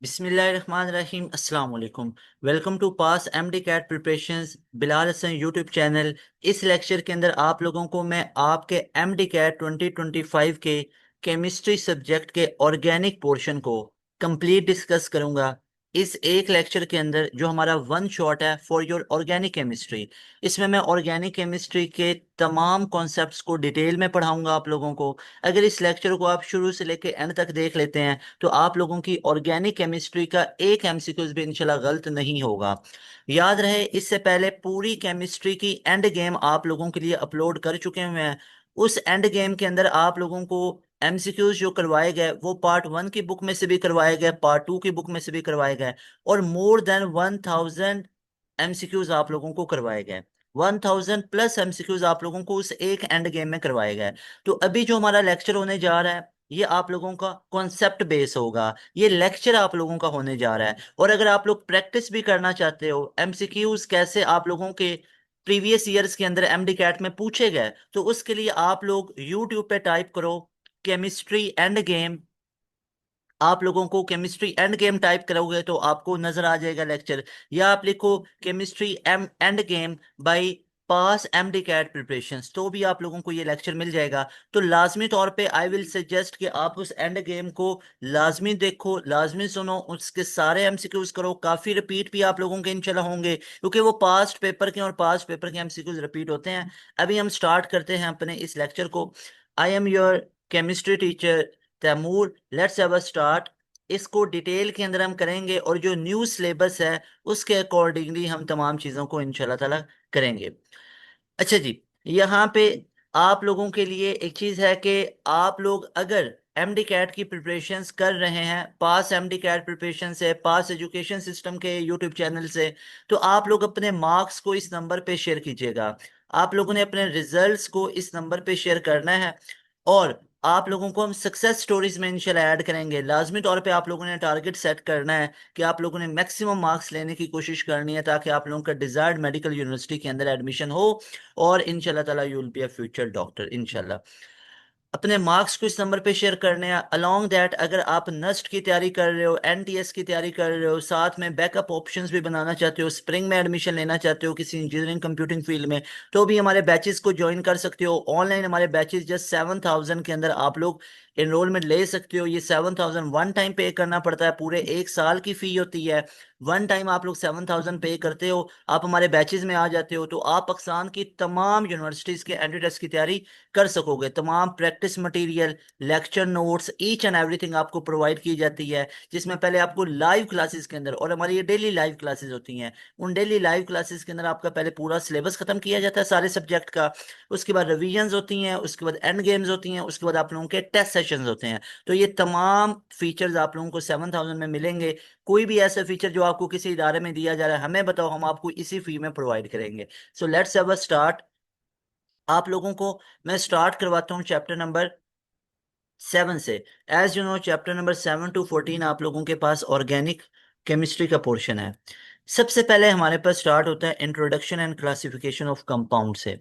बिस्मिल्लाहिर्रहमानिर्रहीम अस्सलाम वालेकुम। Welcome to pass MDCAT preparations Bilal Hasan YouTube channel. इस लेक्चर के अंदर आप लोगों को मैं आपके एमडी कैट 2025 के केमिस्ट्री सब्जेक्ट के ऑर्गेनिक पोर्शन को कंप्लीट डिस्कस करूंगा। इस एक लेक्चर के अंदर जो हमारा वन शॉट है फॉर योर ऑर्गेनिक केमिस्ट्री, इसमें मैं ऑर्गेनिक केमिस्ट्री के तमाम कॉन्सेप्ट्स को डिटेल में पढ़ाऊंगा आप लोगों को। अगर इस लेक्चर को आप शुरू से लेकर एंड तक देख लेते हैं तो आप लोगों की ऑर्गेनिक केमिस्ट्री का एक एमसीक्यूज भी इंशाल्लाह गलत नहीं होगा। याद रहे, इससे पहले पूरी केमिस्ट्री की एंड गेम आप लोगों के लिए अपलोड कर चुके हुए हैं। उस एंड गेम के अंदर आप लोगों को एमसीक्यूज जो करवाए गए वो पार्ट 1 की बुक में से भी करवाए गए, पार्ट 2 की बुक में से भी करवाए गए, और मोर देन 1000 एमसीक्यूज आप लोगों को करवाए गए। 1000 प्लस एमसीक्यूज आप लोगों को उस एक एंड गेम में करवाए गए। तो अभी जो हमारा लेक्चर होने जा रहा है ये आप लोगों का कॉन्सेप्ट बेस होगा। ये लेक्चर आप लोगों का होने जा रहा है। और अगर आप लोग प्रैक्टिस भी करना चाहते हो एमसीक्यूज कैसे आप लोगों के प्रीवियस ईयर्स के अंदर एमडी कैट में पूछे गए, तो उसके लिए आप लोग यूट्यूब पे टाइप करो केमिस्ट्री एंड गेम। आप लोगों को केमिस्ट्री एंड गेम टाइप करोगे तो आपको नजर आ जाएगा लेक्चर, या आप लिखो chemistry M and game by pass MDCAT preparations, तो भी आप लोगों को ये लेक्चर मिल जाएगा। तो लाजमी तौर पे आई विल सजेस्ट कि आप उस एंड गेम को लाजमी देखो, लाजमी सुनो, उसके सारे एमसीक्यूज करो। काफी रिपीट भी आप लोगों के इंशाल्लाह होंगे क्योंकि वो पास्ट पेपर के और पास्ट पेपर के एमसीक्यूज रिपीट होते हैं। अभी हम स्टार्ट करते हैं अपने इस लेक्चर को। I am your chemistry teacher Taimur. Let's have a start. इसको डिटेल के अंदर हम करेंगे और जो न्यू सिलेबस है उसके अकॉर्डिंगली हम तमाम चीज़ों को इंशाल्लाह ताला करेंगे। अच्छा जी, यहाँ पे आप लोगों के लिए एक चीज़ है कि आप लोग अगर एमडी कैट की प्रिपरेशंस कर रहे हैं पास एमडी कैट प्रिपरेशन से, पास एजुकेशन सिस्टम के यूट्यूब चैनल से, तो आप लोग अपने मार्क्स को इस नंबर पे शेयर कीजिएगा। आप लोगों ने अपने रिजल्ट्स को इस नंबर पे शेयर करना है। और आप लोगों को हम सक्सेस स्टोरीज में इंशाल्लाह ऐड करेंगे। लाजमी तौर पे आप लोगों ने टारगेट सेट करना है कि आप लोगों ने मैक्सिमम मार्क्स लेने की कोशिश करनी है ताकि आप लोगों का डिजायर्ड मेडिकल यूनिवर्सिटी के अंदर एडमिशन हो। और इंशाल्लाह ताला you will be a future doctor इंशाल्लाह। अपने मार्क्स को इस नंबर पे शेयर करने हैं। अलोंग दैट अगर आप नस्ट की तैयारी कर रहे हो, एनटीएस की तैयारी कर रहे हो, साथ में बैकअप ऑप्शंस भी बनाना चाहते हो, स्प्रिंग में एडमिशन लेना चाहते हो किसी इंजीनियरिंग कंप्यूटिंग फील्ड में, तो भी हमारे बैचेस को ज्वाइन कर सकते हो। ऑनलाइन हमारे बैचेस जस्ट 7000 के अंदर आप लोग एनरोलमेंट ले सकते हो। ये 7000 वन टाइम पे करना पड़ता है, पूरे एक साल की फी होती है। वन टाइम आप लोग 7000 पे करते हो, आप हमारे बैचेस में आ जाते हो, तो आप पाकिस्तान की तमाम यूनिवर्सिटीज़ के एंट्री टेस्ट की तैयारी कर सकोगे। तमाम practice material, lecture notes, each and everything आपको प्रोवाइड की जाती है, जिसमें पहले आपको लाइव क्लासेस के अंदर, और हमारी ये डेली लाइव क्लासेस होती हैं, उन डेली लाइव क्लासेस के अंदर आपका पहले पूरा सिलेबस खत्म किया जाता है सारे सब्जेक्ट का। उसके बाद रिविजन्स होती हैं, उसके बाद एंड गेम्स होती हैं, उसके बाद आप लोगों के टेस्ट सेशंस होते हैं। तो ये तमाम फीचर्स आप लोगों को 7000 में मिलेंगे। कोई भी ऐसा फीचर जो आपको किसी इदारे में दिया जा रहा है हमें बताओ, हम आपको इसी फी में प्रोवाइड करेंगे। So let's have a start. आप लोगों को मैं स्टार्ट करवाता हूँ चैप्टर नंबर 7 से। As you know chapter number 7 to 14 आप लोगों के पास ऑर्गेनिक केमिस्ट्री का पोर्शन है। सबसे पहले हमारे पास स्टार्ट होता है introduction and classification of compound से।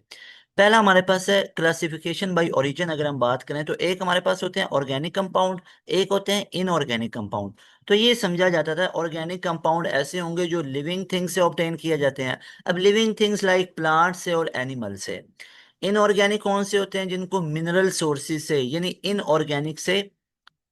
पहला हमारे पास है क्लासिफिकेशन बाय ओरिजिन। अगर हम बात करें तो एक हमारे पास होते हैं ऑर्गेनिक कंपाउंड, एक होते हैं इनऑर्गेनिक कंपाउंड। तो ये समझा जाता था ऑर्गेनिक कंपाउंड ऐसे होंगे जो लिविंग थिंग्स से ऑब्टेन किए जाते हैं। अब लिविंग थिंग्स लाइक प्लांट से और एनिमल से। इनऑर्गेनिक कौन से होते हैं? जिनको मिनरल सोर्सेज से, यानी इनऑर्गेनिक से,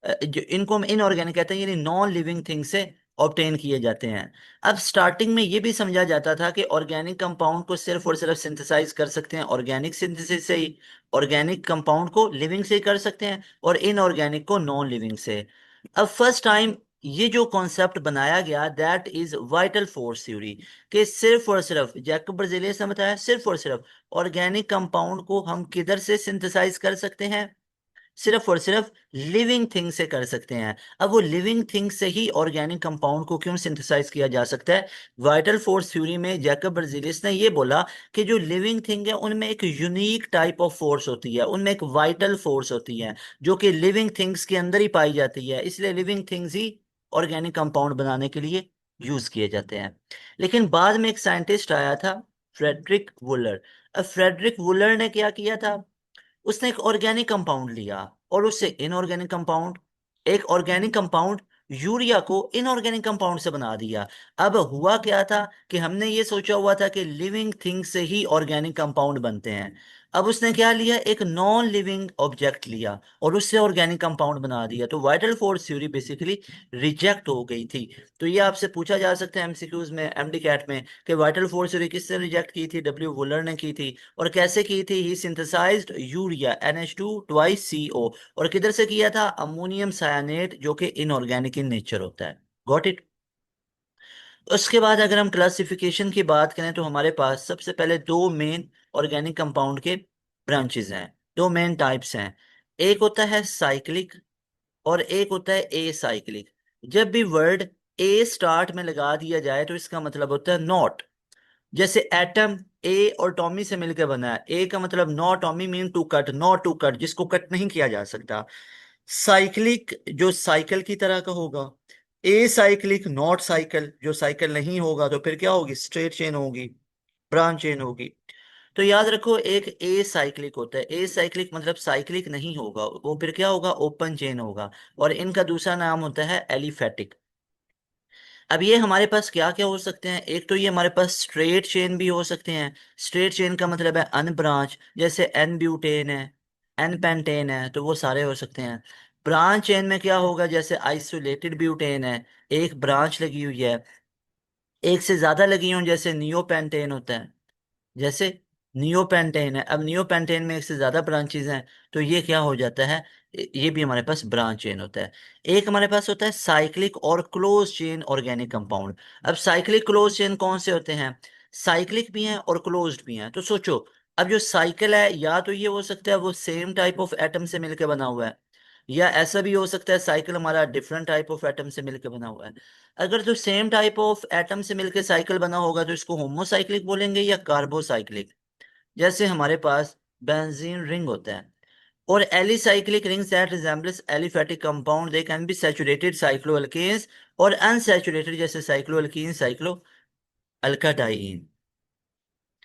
जो इनको हम इनऑर्गेनिक कहते हैं, यानी नॉन लिविंग थिंग से ऑब्टेन किए जाते हैं। अब स्टार्टिंग में ये भी समझा जाता था कि ऑर्गेनिक कंपाउंड को सिर्फ और सिर्फ सिंथेसाइज कर सकते हैं ऑर्गेनिक सिंथेसिस से ही, ऑर्गेनिक कंपाउंड को लिविंग से ही कर सकते हैं और इनऑर्गेनिक को नॉन लिविंग से। अब फर्स्ट टाइम ये जो कॉन्सेप्ट बनाया गया that is vital force theory, कि सिर्फ और सिर्फ जैकब बर्जेलियस ने बताया सिर्फ और सिर्फ ऑर्गेनिक कंपाउंड को हम किधर से सिंथेसाइज कर सकते हैं? सिर्फ और सिर्फ लिविंग थिंग से कर सकते हैं। अब वो लिविंग थिंग से ही ऑर्गेनिक कंपाउंड को क्यों सिंथेसाइज किया जा सकता है? वाइटल फोर्स थ्योरी में जैकब बर्जीलियस ने ये बोला कि जो लिविंग थिंग है उनमें एक यूनिक टाइप ऑफ फोर्स होती है, उनमें एक वाइटल फोर्स होती है जो कि लिविंग थिंग्स के अंदर ही पाई जाती है, इसलिए लिविंग थिंग्स ही ऑर्गेनिक कंपाउंड बनाने के लिए यूज किए जाते हैं। लेकिन बाद में एक साइंटिस्ट आया था, फ्रेडरिक वुलर। अब फ्रेडरिक वुलर ने क्या किया था? उसने एक ऑर्गेनिक कंपाउंड लिया और उससे इनऑर्गेनिक कंपाउंड, एक ऑर्गेनिक कंपाउंड यूरिया को इनऑर्गेनिक कंपाउंड से बना दिया। अब हुआ क्या था कि हमने ये सोचा हुआ था कि लिविंग थिंग से ही ऑर्गेनिक कंपाउंड बनते हैं। अब उसने क्या लिया, एक नॉन लिविंग ऑब्जेक्ट लिया और उससे ऑर्गेनिक कंपाउंड बना दिया, तो vital force theory basically reject हो गई थी। तो ये आपसे पूछा जा सकता है एमसीक्यूज में, एमडी कैट में, कि वाइटल फोर्स थ्योरी किसने रिजेक्ट की थी? डब्ल्यू वुलर ने की थी। और कैसे की थी? He synthesised urea NH2 twice CO, और किधर से किया था? अमोनियम सायानेट, जो कि इनऑर्गेनिक इन नेचर होता है। Got it? उसके बाद अगर हम क्लासिफिकेशन की बात करें तो हमारे पास सबसे पहले दो मेन ऑर्गेनिक कंपाउंड के ब्रांचेस हैं, दो मेन टाइप्स हैं। एक होता है साइक्लिक और एक होता है ए साइक्लिक। जब भी वर्ड ए स्टार्ट में लगा दिया जाए तो इसका मतलब होता है नॉट। जैसे एटम ए और टॉमी से मिलकर बना है, ए का मतलब no tomy mean to cut, not to cut, जिसको कट नहीं किया जा सकता। साइक्लिक जो साइकिल की तरह का होगा, ए साइक्लिक नॉट साइकिल, जो साइकिल नहीं होगा तो फिर क्या होगी? स्ट्रेट चेन होगी, ब्रांच चेन होगी। तो याद रखो, एक ए साइक्लिक होता है, ए साइक्लिक मतलब साइक्लिक नहीं होगा, वो फिर क्या होगा? ओपन चेन होगा। और इनका दूसरा नाम होता है एलिफेटिक। अब ये हमारे पास क्या क्या हो सकते हैं? एक तो ये हमारे पास स्ट्रेट चेन भी हो सकते हैं। स्ट्रेट चेन का मतलब है अनब्रांच, जैसे एन ब्यूटेन है, एन पेंटेन है, तो वो सारे हो सकते हैं। ब्रांच चेन में क्या होगा? जैसे आइसोलेटेड ब्यूटेन है, एक ब्रांच लगी हुई है, एक से ज्यादा लगी हुई, जैसे नियोपेंटेन होता है, जैसे नियोपेंटेन है। अब नियोपेंटेन में एक से ज्यादा ब्रांचेस हैं, तो ये क्या हो जाता है? ये भी हमारे पास ब्रांच चेन होता है। एक हमारे पास होता है साइक्लिक और क्लोज चेन ऑर्गेनिक कंपाउंड। अब साइक्लिक क्लोज चेन कौन से होते हैं? साइक्लिक भी हैं और क्लोज्ड भी हैं। तो सोचो, अब जो साइकिल है, या तो ये हो सकता है वो सेम टाइप ऑफ एटम से मिलकर बना हुआ है, या ऐसा भी हो सकता है साइकिल हमारा डिफरेंट टाइप ऑफ एटम से मिलकर बना हुआ है। अगर जो सेम टाइप ऑफ एटम से मिलकर साइकिल बना होगा तो इसको होमोसाइक्लिक बोलेंगे या कार्बोसाइक्लिक। जैसे हमारे पास बेंजीन रिंग होता है, और alicyclic rings that resembles aliphatic compound, they can be saturated cycloalkanes और अनसैचुरेटेड, जैसे साइक्लोअल्कीन, साइक्लो अल्काडाइन।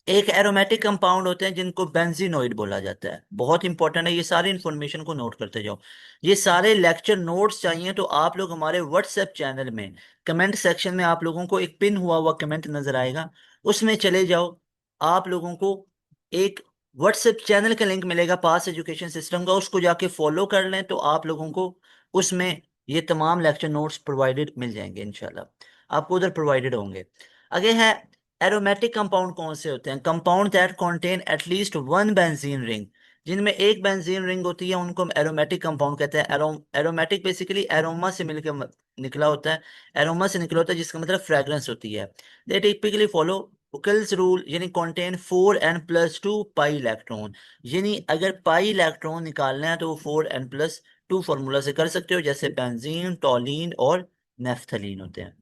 एक एरोमेटिक कंपाउंड होते हैं जिनको बेंजीनोइड बोला जाता है। बहुत इंपॉर्टेंट है, ये सारी इंफॉर्मेशन को नोट करते जाओ। ये सारे लेक्चर नोट्स चाहिए तो आप लोग हमारे व्हाट्सएप चैनल में कमेंट सेक्शन में आप लोगों को एक पिन हुआ हुआ कमेंट नजर आएगा, उसमें चले जाओ। आप लोगों को एक व्हाट्सएप चैनल का लिंक मिलेगा पास एजुकेशन सिस्टम का, उसको जाके फॉलो कर लें तो आप लोगों को उसमें ये तमाम लेक्चर नोट्स प्रोवाइडेड मिल जाएंगे इंशाल्लाह, आपको उधर प्रोवाइडेड होंगे। आगे है एरोमेटिक कंपाउंड कौन से होते हैं? Compound that contain at least one benzene ring, जिनमें एक बेंजीन रिंग होती है उनको हम एरोमेटिक कंपाउंड कहते हैं। एरोमेटिक बेसिकली एरोमा से मिलकर निकला होता है, एरोमा से निकला होता है, जिसका मतलब फ्रेग्रेंस होती है। दे टिपिकली फॉलो हुकेल्स रूल, यानी कंटेन 4n+2 पाई इलेक्ट्रॉन। यानी अगर पाई इलेक्ट्रॉन निकालना है तो वो 4n+2 फॉर्मूला से कर सकते हो, जैसे बेंजीन, टॉलीन और नेफ्थलीन होते हैं।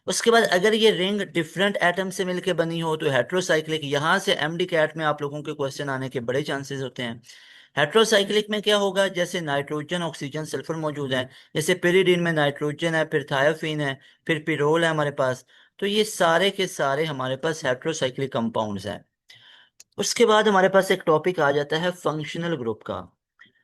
उसके बाद अगर ये रिंग डिफरेंट एटम से मिलकर बनी हो तो हेट्रोसाइक्लिक। यहाँ से एमडी कैट में आप लोगों के क्वेश्चन आने के बड़े चांसेस होते हैं। हेट्रोसाइक्लिक में क्या होगा? जैसे नाइट्रोजन, ऑक्सीजन, सल्फर मौजूद है, जैसे पिरिडीन में नाइट्रोजन है, फिर थायोफीन है, फिर पिरोल है हमारे पास। तो ये सारे के सारे हमारे पास हेट्रोसाइक्लिक कंपाउंड्स हैं। उसके बाद हमारे पास एक टॉपिक आ जाता है फंक्शनल ग्रुप का।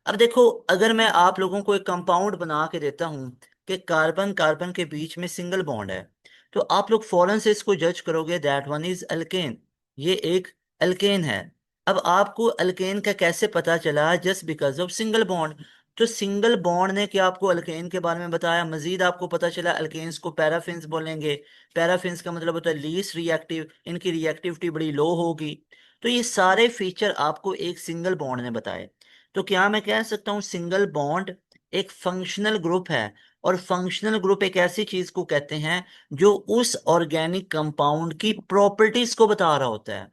अब देखो, अगर मैं आप लोगों को एक कंपाउंड बना के देता हूं कि कार्बन कार्बन के बीच में सिंगल बॉन्ड है, तो आप लोग फौरन से इसको जज करोगे दैट वन इज अल्केन, ये एक अल्केन है। अब आपको अल्केन का कैसे पता चला? Just because of single bond. तो सिंगल बॉन्ड ने क्या आपको अल्केन के बारे में बताया? मजीद आपको पता चला अल्केन्स को पैराफिन्स बोलेंगे। पैराफिन्स का मतलब होता है लीस्ट रिएक्टिव, इनकी रिएक्टिविटी बड़ी लो होगी। तो ये सारे फीचर आपको एक सिंगल बॉन्ड ने बताए। तो क्या मैं कह सकता हूँ सिंगल बॉन्ड एक फंक्शनल ग्रुप है? और फंक्शनल ग्रुप एक ऐसी चीज को कहते हैं जो उस ऑर्गेनिक कंपाउंड की प्रॉपर्टीज को बता रहा होता है।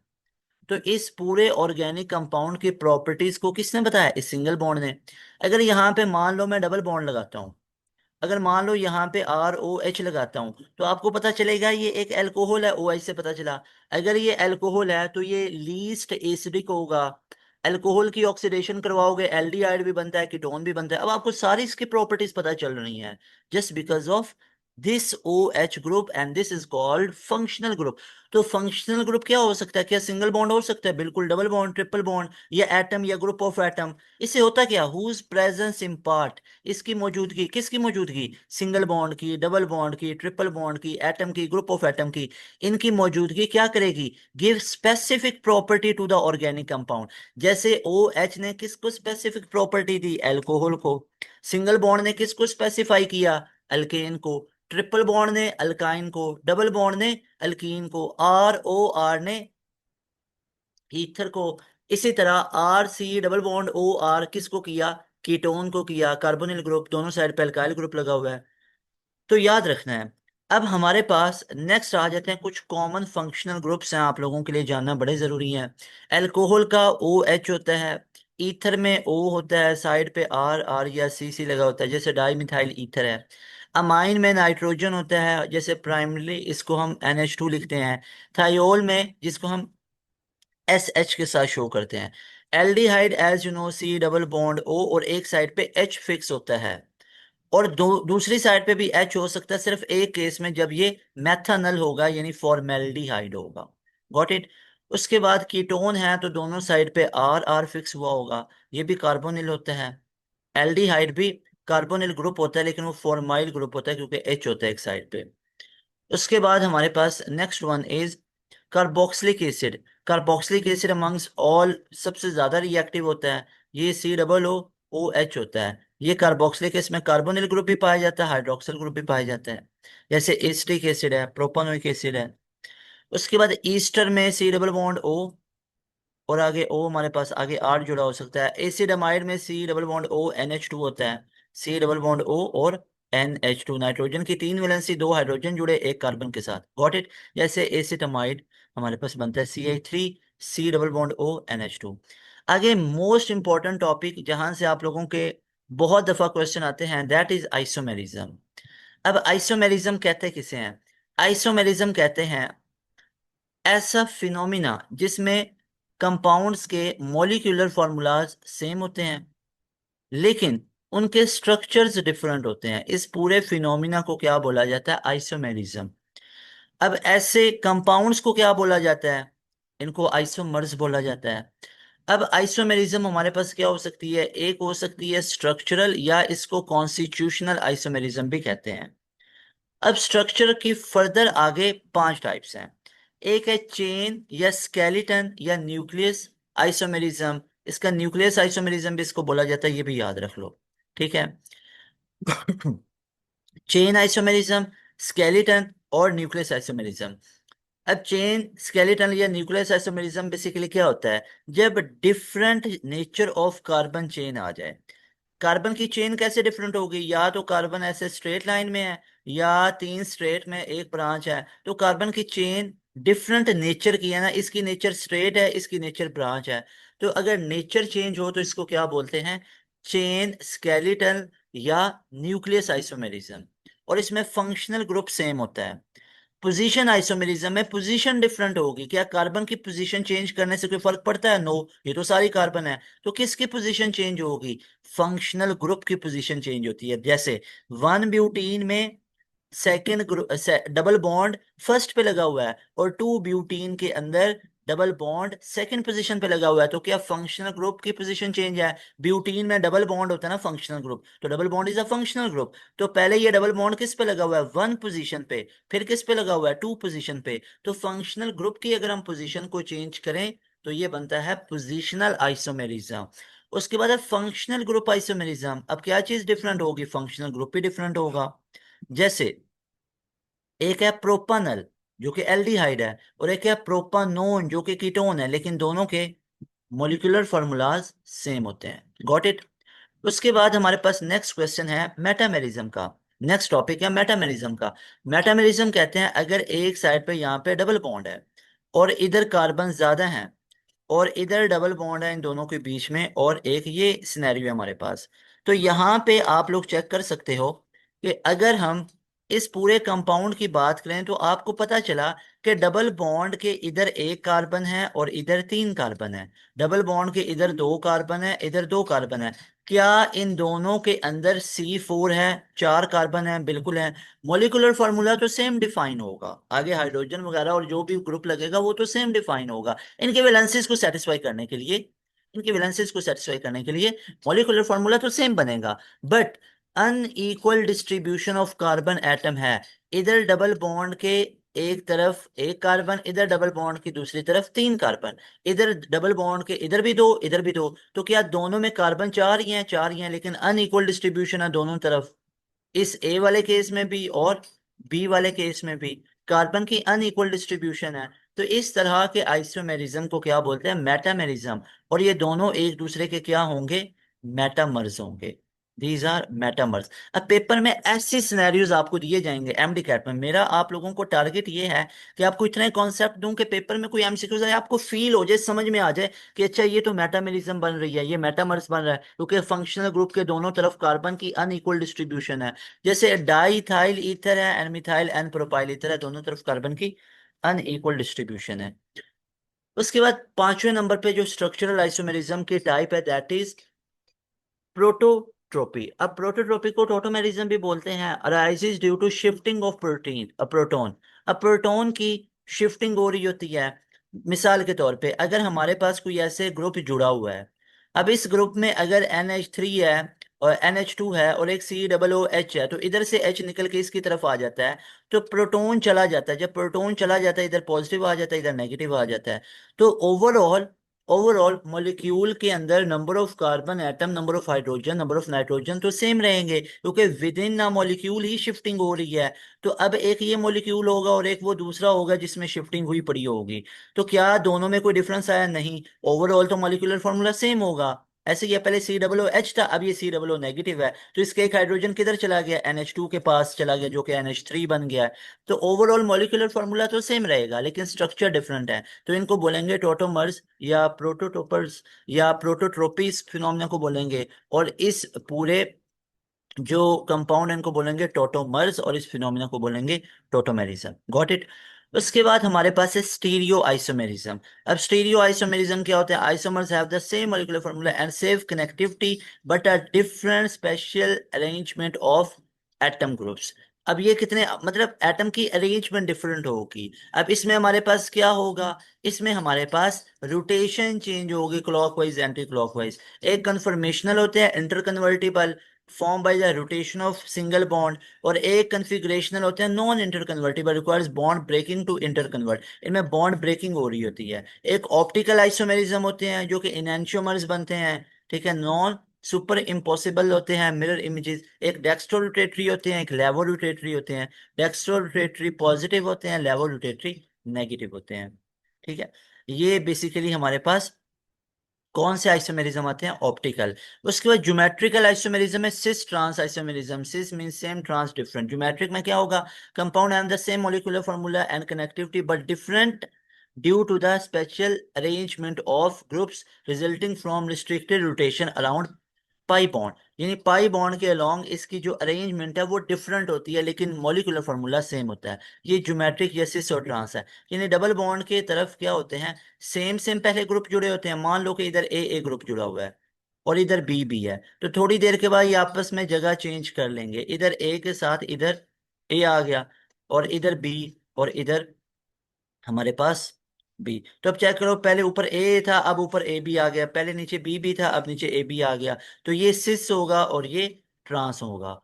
तो इस पूरे ऑर्गेनिक कंपाउंड की प्रॉपर्टीज को किसने बताया? इस सिंगल बॉन्ड ने। अगर यहाँ पे मान लो मैं डबल बॉन्ड लगाता हूँ, अगर मान लो यहाँ पे ROH लगाता हूँ, तो आपको पता चलेगा ये एक अल्कोहल है, OH से पता चला। अगर ये अल्कोहल है तो ये लीस्ट एसिडिक होगा। अल्कोहल की ऑक्सीडेशन करवाओगे, एल्डिहाइड भी बनता है, कीटोन भी बनता है। अब आपको सारी इसकी प्रॉपर्टीज पता चल रही हैं just because of this O H group and this is called functional group. तो फंक्शनल ग्रुप क्या हो सकता है? क्या सिंगल बॉन्ड हो सकता है? बिल्कुल, डबल बॉन्ड, ट्रिपल बॉन्ड, या एटम या ग्रुप ऑफ एटम। इससे होता क्या? हुज प्रेजेंस इम्पार्ट, इसकी मौजूदगी, किसकी मौजूदगी? सिंगल बॉन्ड की, डबल बॉन्ड की, ट्रिपल बॉन्ड की, एटम की, ग्रुप ऑफ एटम की। इनकी मौजूदगी क्या करेगी? Give specific property to the organic compound. जैसे ओ एच ने किसको स्पेसिफिक प्रॉपर्टी दी? एल्कोहल को। सिंगल बॉन्ड ने किसको स्पेसिफाई किया? अल्केन को। ट्रिपल बॉन्ड ने अल्काइन को, डबल बॉन्ड ने अल्कीन को, आर ओ आर ने ईथर को। इसी तरह R C double bond O R किसको किया? कीटोन को किया। कार्बोनिल ग्रुप, दोनों साइड पे अल्काइल ग्रुप लगा हुआ है। तो याद रखना है। अब हमारे पास नेक्स्ट आ जाते हैं कुछ कॉमन फंक्शनल ग्रुप्स हैं, आप लोगों के लिए जानना बड़े जरूरी हैं। अल्कोहल का ओ एच होता है। ईथर में ओ होता है, साइड पे आर आर या सी सी लगा होता है, जैसे डाई मिथाइल ईथर है। अमाइन में नाइट्रोजन होता है, जैसे प्राइमरी इसको हम NH2 लिखते हैं। थायोल में, जिसको हम SH के साथ शो करते हैं। Aldehyde as you know, C double bond O और एक साइड पे H फिक्स होता है। और दूसरी साइड पे भी एच हो सकता है, सिर्फ एक केस में, जब ये मेथानल होगा यानी फॉर्मेल्डिहाइड होगा। Got it. उसके बाद कीटोन है तो दोनों साइड पे आर आर फिक्स हुआ होगा, ये भी कार्बोनिल होता है। एल्डिहाइड भी कार्बोनिल ग्रुप होता है, लेकिन वो फॉर्माइल ग्रुप होता है क्योंकि एच होता है एक साइड पे। उसके बाद हमारे पास next one is carboxylic acid. Carboxylic acid amongst all सबसे ज्यादा रिएक्टिव होता है। ये सी डबल ओ ओ एच होता है। ये कार्बोक्सिलिक, इसमें कार्बोनिल ग्रुप भी पाया जाता है, हाइड्रोक्सिल ग्रुप भी पाया जाता है। जैसे एसिटिक एसिड है, प्रोपानोइक एसिड है। उसके बाद ईस्टर में सी डबल बॉन्ड ओ, और आगे ओ हमारे पास आगे आर जुड़ा हो सकता है। एसिड अमाइड में सी डबल बॉन्ड ओ NH2 होता है। सी डबल बॉन्ड ओ और NH2, नाइट्रोजन की तीन वैलेंसी, दो हाइड्रोजन जुड़े एक कार्बन के साथ। Got it. जैसे एसिड अमाइड हमारे पास बनता है CH3, सी डबल बॉन्ड ओ NH2। आगे मोस्ट इंपॉर्टेंट टॉपिक जहां से आप लोगों के बहुत दफा क्वेश्चन आते हैं, दैट इज आइसोमेरिज्म। अब आइसोमेरिज्म कहते किसे हैं? आइसोमेरिज्म कहते हैं ऐसा फिनोमिना जिसमें कंपाउंड्स के मॉलिक्यूलर फॉर्मूलाज सेम होते हैं, लेकिन उनके स्ट्रक्चर्स डिफरेंट होते हैं। इस पूरे फिनोमिना को क्या बोला जाता है? आइसोमेरिज्म। अब ऐसे कंपाउंड्स को क्या बोला जाता है? इनको आइसोमर्स बोला जाता है। अब आइसोमेरिज्म हमारे पास क्या हो सकती है? एक हो सकती है स्ट्रक्चरल, या इसको कॉन्स्टिट्यूशनल आइसोमेरिज्म भी कहते हैं। अब स्ट्रक्चर की फर्दर आगे पांच टाइप्स हैं। एक है चेन या स्केलेटन या न्यूक्लियस आइसोमेरिज्म। इसका न्यूक्लियस आइसोमेरिज्म भी इसको बोला जाता है, ये भी याद रख लो। ठीक है। चेन आइसोमेरिज्म, स्केलेटन और न्यूक्लियस आइसोमेरिज्म। अब चेन, स्केलेटन या न्यूक्लियस आइसोमेरिज्म बेसिकली क्या होता है? जब different nature of carbon chain आ जाए। कार्बन की चेन कैसे डिफरेंट होगी? या तो कार्बन ऐसे स्ट्रेट लाइन में है, या तीन स्ट्रेट में एक ब्रांच है, तो कार्बन की चेन डिफरेंट नेचर की है ना। इसकी नेचर स्ट्रेट है, इसकी नेचर ब्रांच है। तो अगर नेचर चेंज हो तो इसको क्या बोलते हैं? चेन, स्केलेटन या न्यूक्लियस आइसोमेरिज्म। और इसमें फंक्शनल ग्रुप सेम होता है। पोजीशन आइसोमेरिज्म में पोजीशन डिफरेंट होगी। क्या कार्बन की पोजीशन चेंज करने से कोई फर्क पड़ता है? नो, ये तो सारी कार्बन है। तो किसकी पोजीशन चेंज होगी? फंक्शनल ग्रुप की पोजीशन चेंज होती है। जैसे वन ब्यूटीन में second group double bond first पे लगा हुआ है, और टू ब्यूटीन के अंदर डबल बॉन्ड सेकंड पोजीशन पे लगा हुआ है, तो क्या फंक्शनल ग्रुप की पोजीशन चेंज है? ब्यूटीन में डबल बॉन्ड होता है ना फंक्शनल ग्रुप, तो double bond is a functional group. तो पहले ये डबल बॉन्ड किस पे लगा हुआ है? वन पोजीशन पे। फिर किस पे लगा हुआ है? टू पोजीशन पे। तो फंक्शनल ग्रुप की अगर हम पोजीशन को चेंज करें तो ये बनता है पोजिशनल आइसोमेरिज्म। उसके बाद है फंक्शनल ग्रुप आइसोमेरिज्म। अब क्या चीज डिफरेंट होगी? फंक्शनल ग्रुप भी डिफरेंट होगा। जैसे एक है प्रोपानल जो कि एल्डिहाइड है, और एक है प्रोपानोन जो कि कीटोन है, लेकिन दोनों के मॉलिक्यूलर फार्मूलाज सेम होते हैं। Got it. उसके बाद हमारे पास नेक्स्ट क्वेश्चन है मेटामेरिज्म का। नेक्स्ट टॉपिक है मेटामेरिज्म का। मेटामेरिज्म कहते हैं अगर एक साइड पे यहाँ पे डबल बॉन्ड है, और इधर कार्बन ज्यादा है, और इधर डबल बॉन्ड है इन दोनों के बीच में, और एक ये सिनेरियो है हमारे पास। तो यहाँ पे आप लोग चेक कर सकते हो कि अगर हम इस पूरे कंपाउंड की बात करें तो आपको पता चला कि डबल बॉन्ड के इधर एक कार्बन है और इधर तीन कार्बन है। डबल बॉन्ड के इधर दो कार्बन है, इधर दो कार्बन है। क्या इन दोनों के अंदर C4 है, 4 कार्बन है? बिल्कुल है। मॉलिक्यूलर फार्मूला तो सेम डिफाइन होगा, आगे हाइड्रोजन वगैरह और जो भी ग्रुप लगेगा वो तो सेम डिफाइन होगा। इनके वैलेंसीज को सेटिस्फाई करने के लिए, इनके वैलेंसीज को सेटिस्फाई करने के लिए मॉलिक्यूलर फार्मूला तो सेम बनेगा। But unequal distribution of carbon atom है। इधर डबल बॉन्ड के एक तरफ एक कार्बन, इधर डबल बॉन्ड की दूसरी तरफ 3 कार्बन, इधर डबल बॉन्ड के इधर भी दो, इधर भी दो। तो क्या दोनों में कार्बन 4 ही हैं? 4 ही हैं, लेकिन अनइक्वल डिस्ट्रीब्यूशन है दोनों तरफ। इस ए वाले केस में भी और बी वाले केस में भी कार्बन की अनइक्वल डिस्ट्रीब्यूशन है। तो इस तरह के आइसोमेरिज्म को क्या बोलते हैं? मेटामेरिज्म। और ये दोनों एक दूसरे के क्या होंगे? मेटामर्स होंगे। These are metamers. अब पेपर में ऐसे सिनेरियोज आपको दिए जाएंगे एमडी कैट में। मेरा आप लोगों को टारगेट ये है कि आपको इतने कॉन्सेप्ट दूं कि पेपर में कोई एमसीक्यूज आए आपको फील हो जाए, समझ में आ जाए कि अच्छा ये तो मेटामेरिज्म बन रही है, ये मेटामर्स बन रहा है, क्योंकि फंक्शनल ग्रुप के दोनों तरफ कार्बन की अनइक्वल डिस्ट्रीब्यूशन है। जैसे डाईथाइल ईथर है, N methyl N propyl ether है, दोनों तरफ कार्बन की अनइक्वल डिस्ट्रीब्यूशन है। उसके बाद 5वें नंबर पे जो स्ट्रक्चरल आइसोमेरिज्म की टाइप है, दैट इज प्रोटोट्रोपी। अब प्रोटोट्रोपी को टोटोमेरिज्म भी बोलते हैं। Arises due to shifting of protein a proton. अब प्रोटोन की शिफ्टिंग हो रही होती है। मिसाल के तौर पे अगर हमारे पास कोई ऐसे ग्रुप जुड़ा हुआ है, अब इस ग्रुप में अगर NH3 है और NH2 है और एक COOH है, तो इधर से H निकल के इसकी तरफ आ जाता है, तो प्रोटोन चला जाता है। जब प्रोटोन चला जाता है, इधर पॉजिटिव आ जाता है, इधर नेगेटिव आ जाता है। तो ओवरऑल ओवरऑल मॉलिक्यूल के अंदर number of carbon atom, number of hydrogen, number of nitrogen तो सेम रहेंगे, क्योंकि विद इन ना मॉलिक्यूल ही शिफ्टिंग हो रही है। तो अब एक ये मॉलिक्यूल होगा और एक वो दूसरा होगा जिसमें शिफ्टिंग हुई पड़ी होगी। तो क्या दोनों में कोई डिफरेंस आया? नहीं। ओवरऑल तो मॉलिक्यूलर फॉर्मूला सेम होगा। ऐसे ही है, पहले COOH था, अब ये COO नेगेटिव है, तो इसके एक हाइड्रोजन किधर चला गया? NH2 के पास चला गया, जो कि NH3 बन गया है। तो ओवरऑल मॉलिक्यूलर फॉर्मूला तो सेम रहेगा, लेकिन स्ट्रक्चर डिफरेंट है। तो इनको बोलेंगे टोटोमर्स या प्रोटोटोपर्स या प्रोटोट्रोपिस फिनोमिना को बोलेंगे। और इस पूरे जो कंपाउंड है इनको बोलेंगे टोटोमर्स, और इस फिनोमिना को बोलेंगे टोटोमेरिज्म। Got it? उसके बाद हमारे पास है स्टीरियो आइसोमेरिज्म। अब स्टीरियो आइसोमेरिज्म क्या होता है? Isomers have the same molecular formula and same connectivity, but a different special arrangement of atom groups. अब ये कितने, मतलब एटम की अरेंजमेंट डिफरेंट होगी। अब इसमें हमारे पास क्या होगा? इसमें हमारे पास रोटेशन चेंज होगी, क्लॉकवाइज एंटी क्लॉकवाइज। एक कन्फर्मेशनल होते हैं, interconvertible, form by the rotation of single bond. और एक कन्फिग्रेशनल होते हैं, non interconvertible, requires bond breaking to interconvert. इनमें बॉन्ड ब्रेकिंग हो रही होती है। एक ऑप्टिकल आइसोमेरिज्म होते हैं जो कि इनैंशियोमर्स बनते हैं, ठीक है, नॉन सुपर इम्पॉसिबल होते हैं, मिरर इमेजेस। एक डेक्स्ट्रो रोटेटरी होते हैं, एक लेवो रोटेटरी होते हैं। डेक्स्ट्रो रोटेटरी पॉजिटिव होते हैं, लेवो रोटेटरी नेगेटिव होते हैं। ठीक है, ये बेसिकली हमारे पास कौन से आइसोमेरिज्म आते हैं? ऑप्टिकल। उसके बाद ज्योमेट्रिकल आइसोमेरिज्म है cis trans isomerism. Cis mean same, trans different. Geometric में क्या होगा? Compound have the same molecular formula and connectivity but different due to the spatial arrangement of groups resulting from restricted rotation around pi bond. यानी pi bond के along इसकी जो arrangement है वो different होती है, लेकिन मॉलिक्यूलर फार्मूला सेम होता है। ये ज्योमेट्रिक या सिस और ट्रांस है। यानी डबल बॉन्ड के तरफ क्या होते हैं? सेम सेम पहले ग्रुप जुड़े होते हैं। मान लो कि इधर ए ग्रुप जुड़ा हुआ है और इधर बी है, तो थोड़ी देर के बाद ये आपस में जगह चेंज कर लेंगे। इधर ए के साथ इधर ए आ गया, और इधर बी, और इधर हमारे पास बी। तो अब चेक करो, पहले ऊपर ए था, अब ऊपर ए बी आ गया। पहले नीचे बी भी था, अब नीचे ए बी आ गया। तो ये सिस होगा और ये ट्रांस होगा।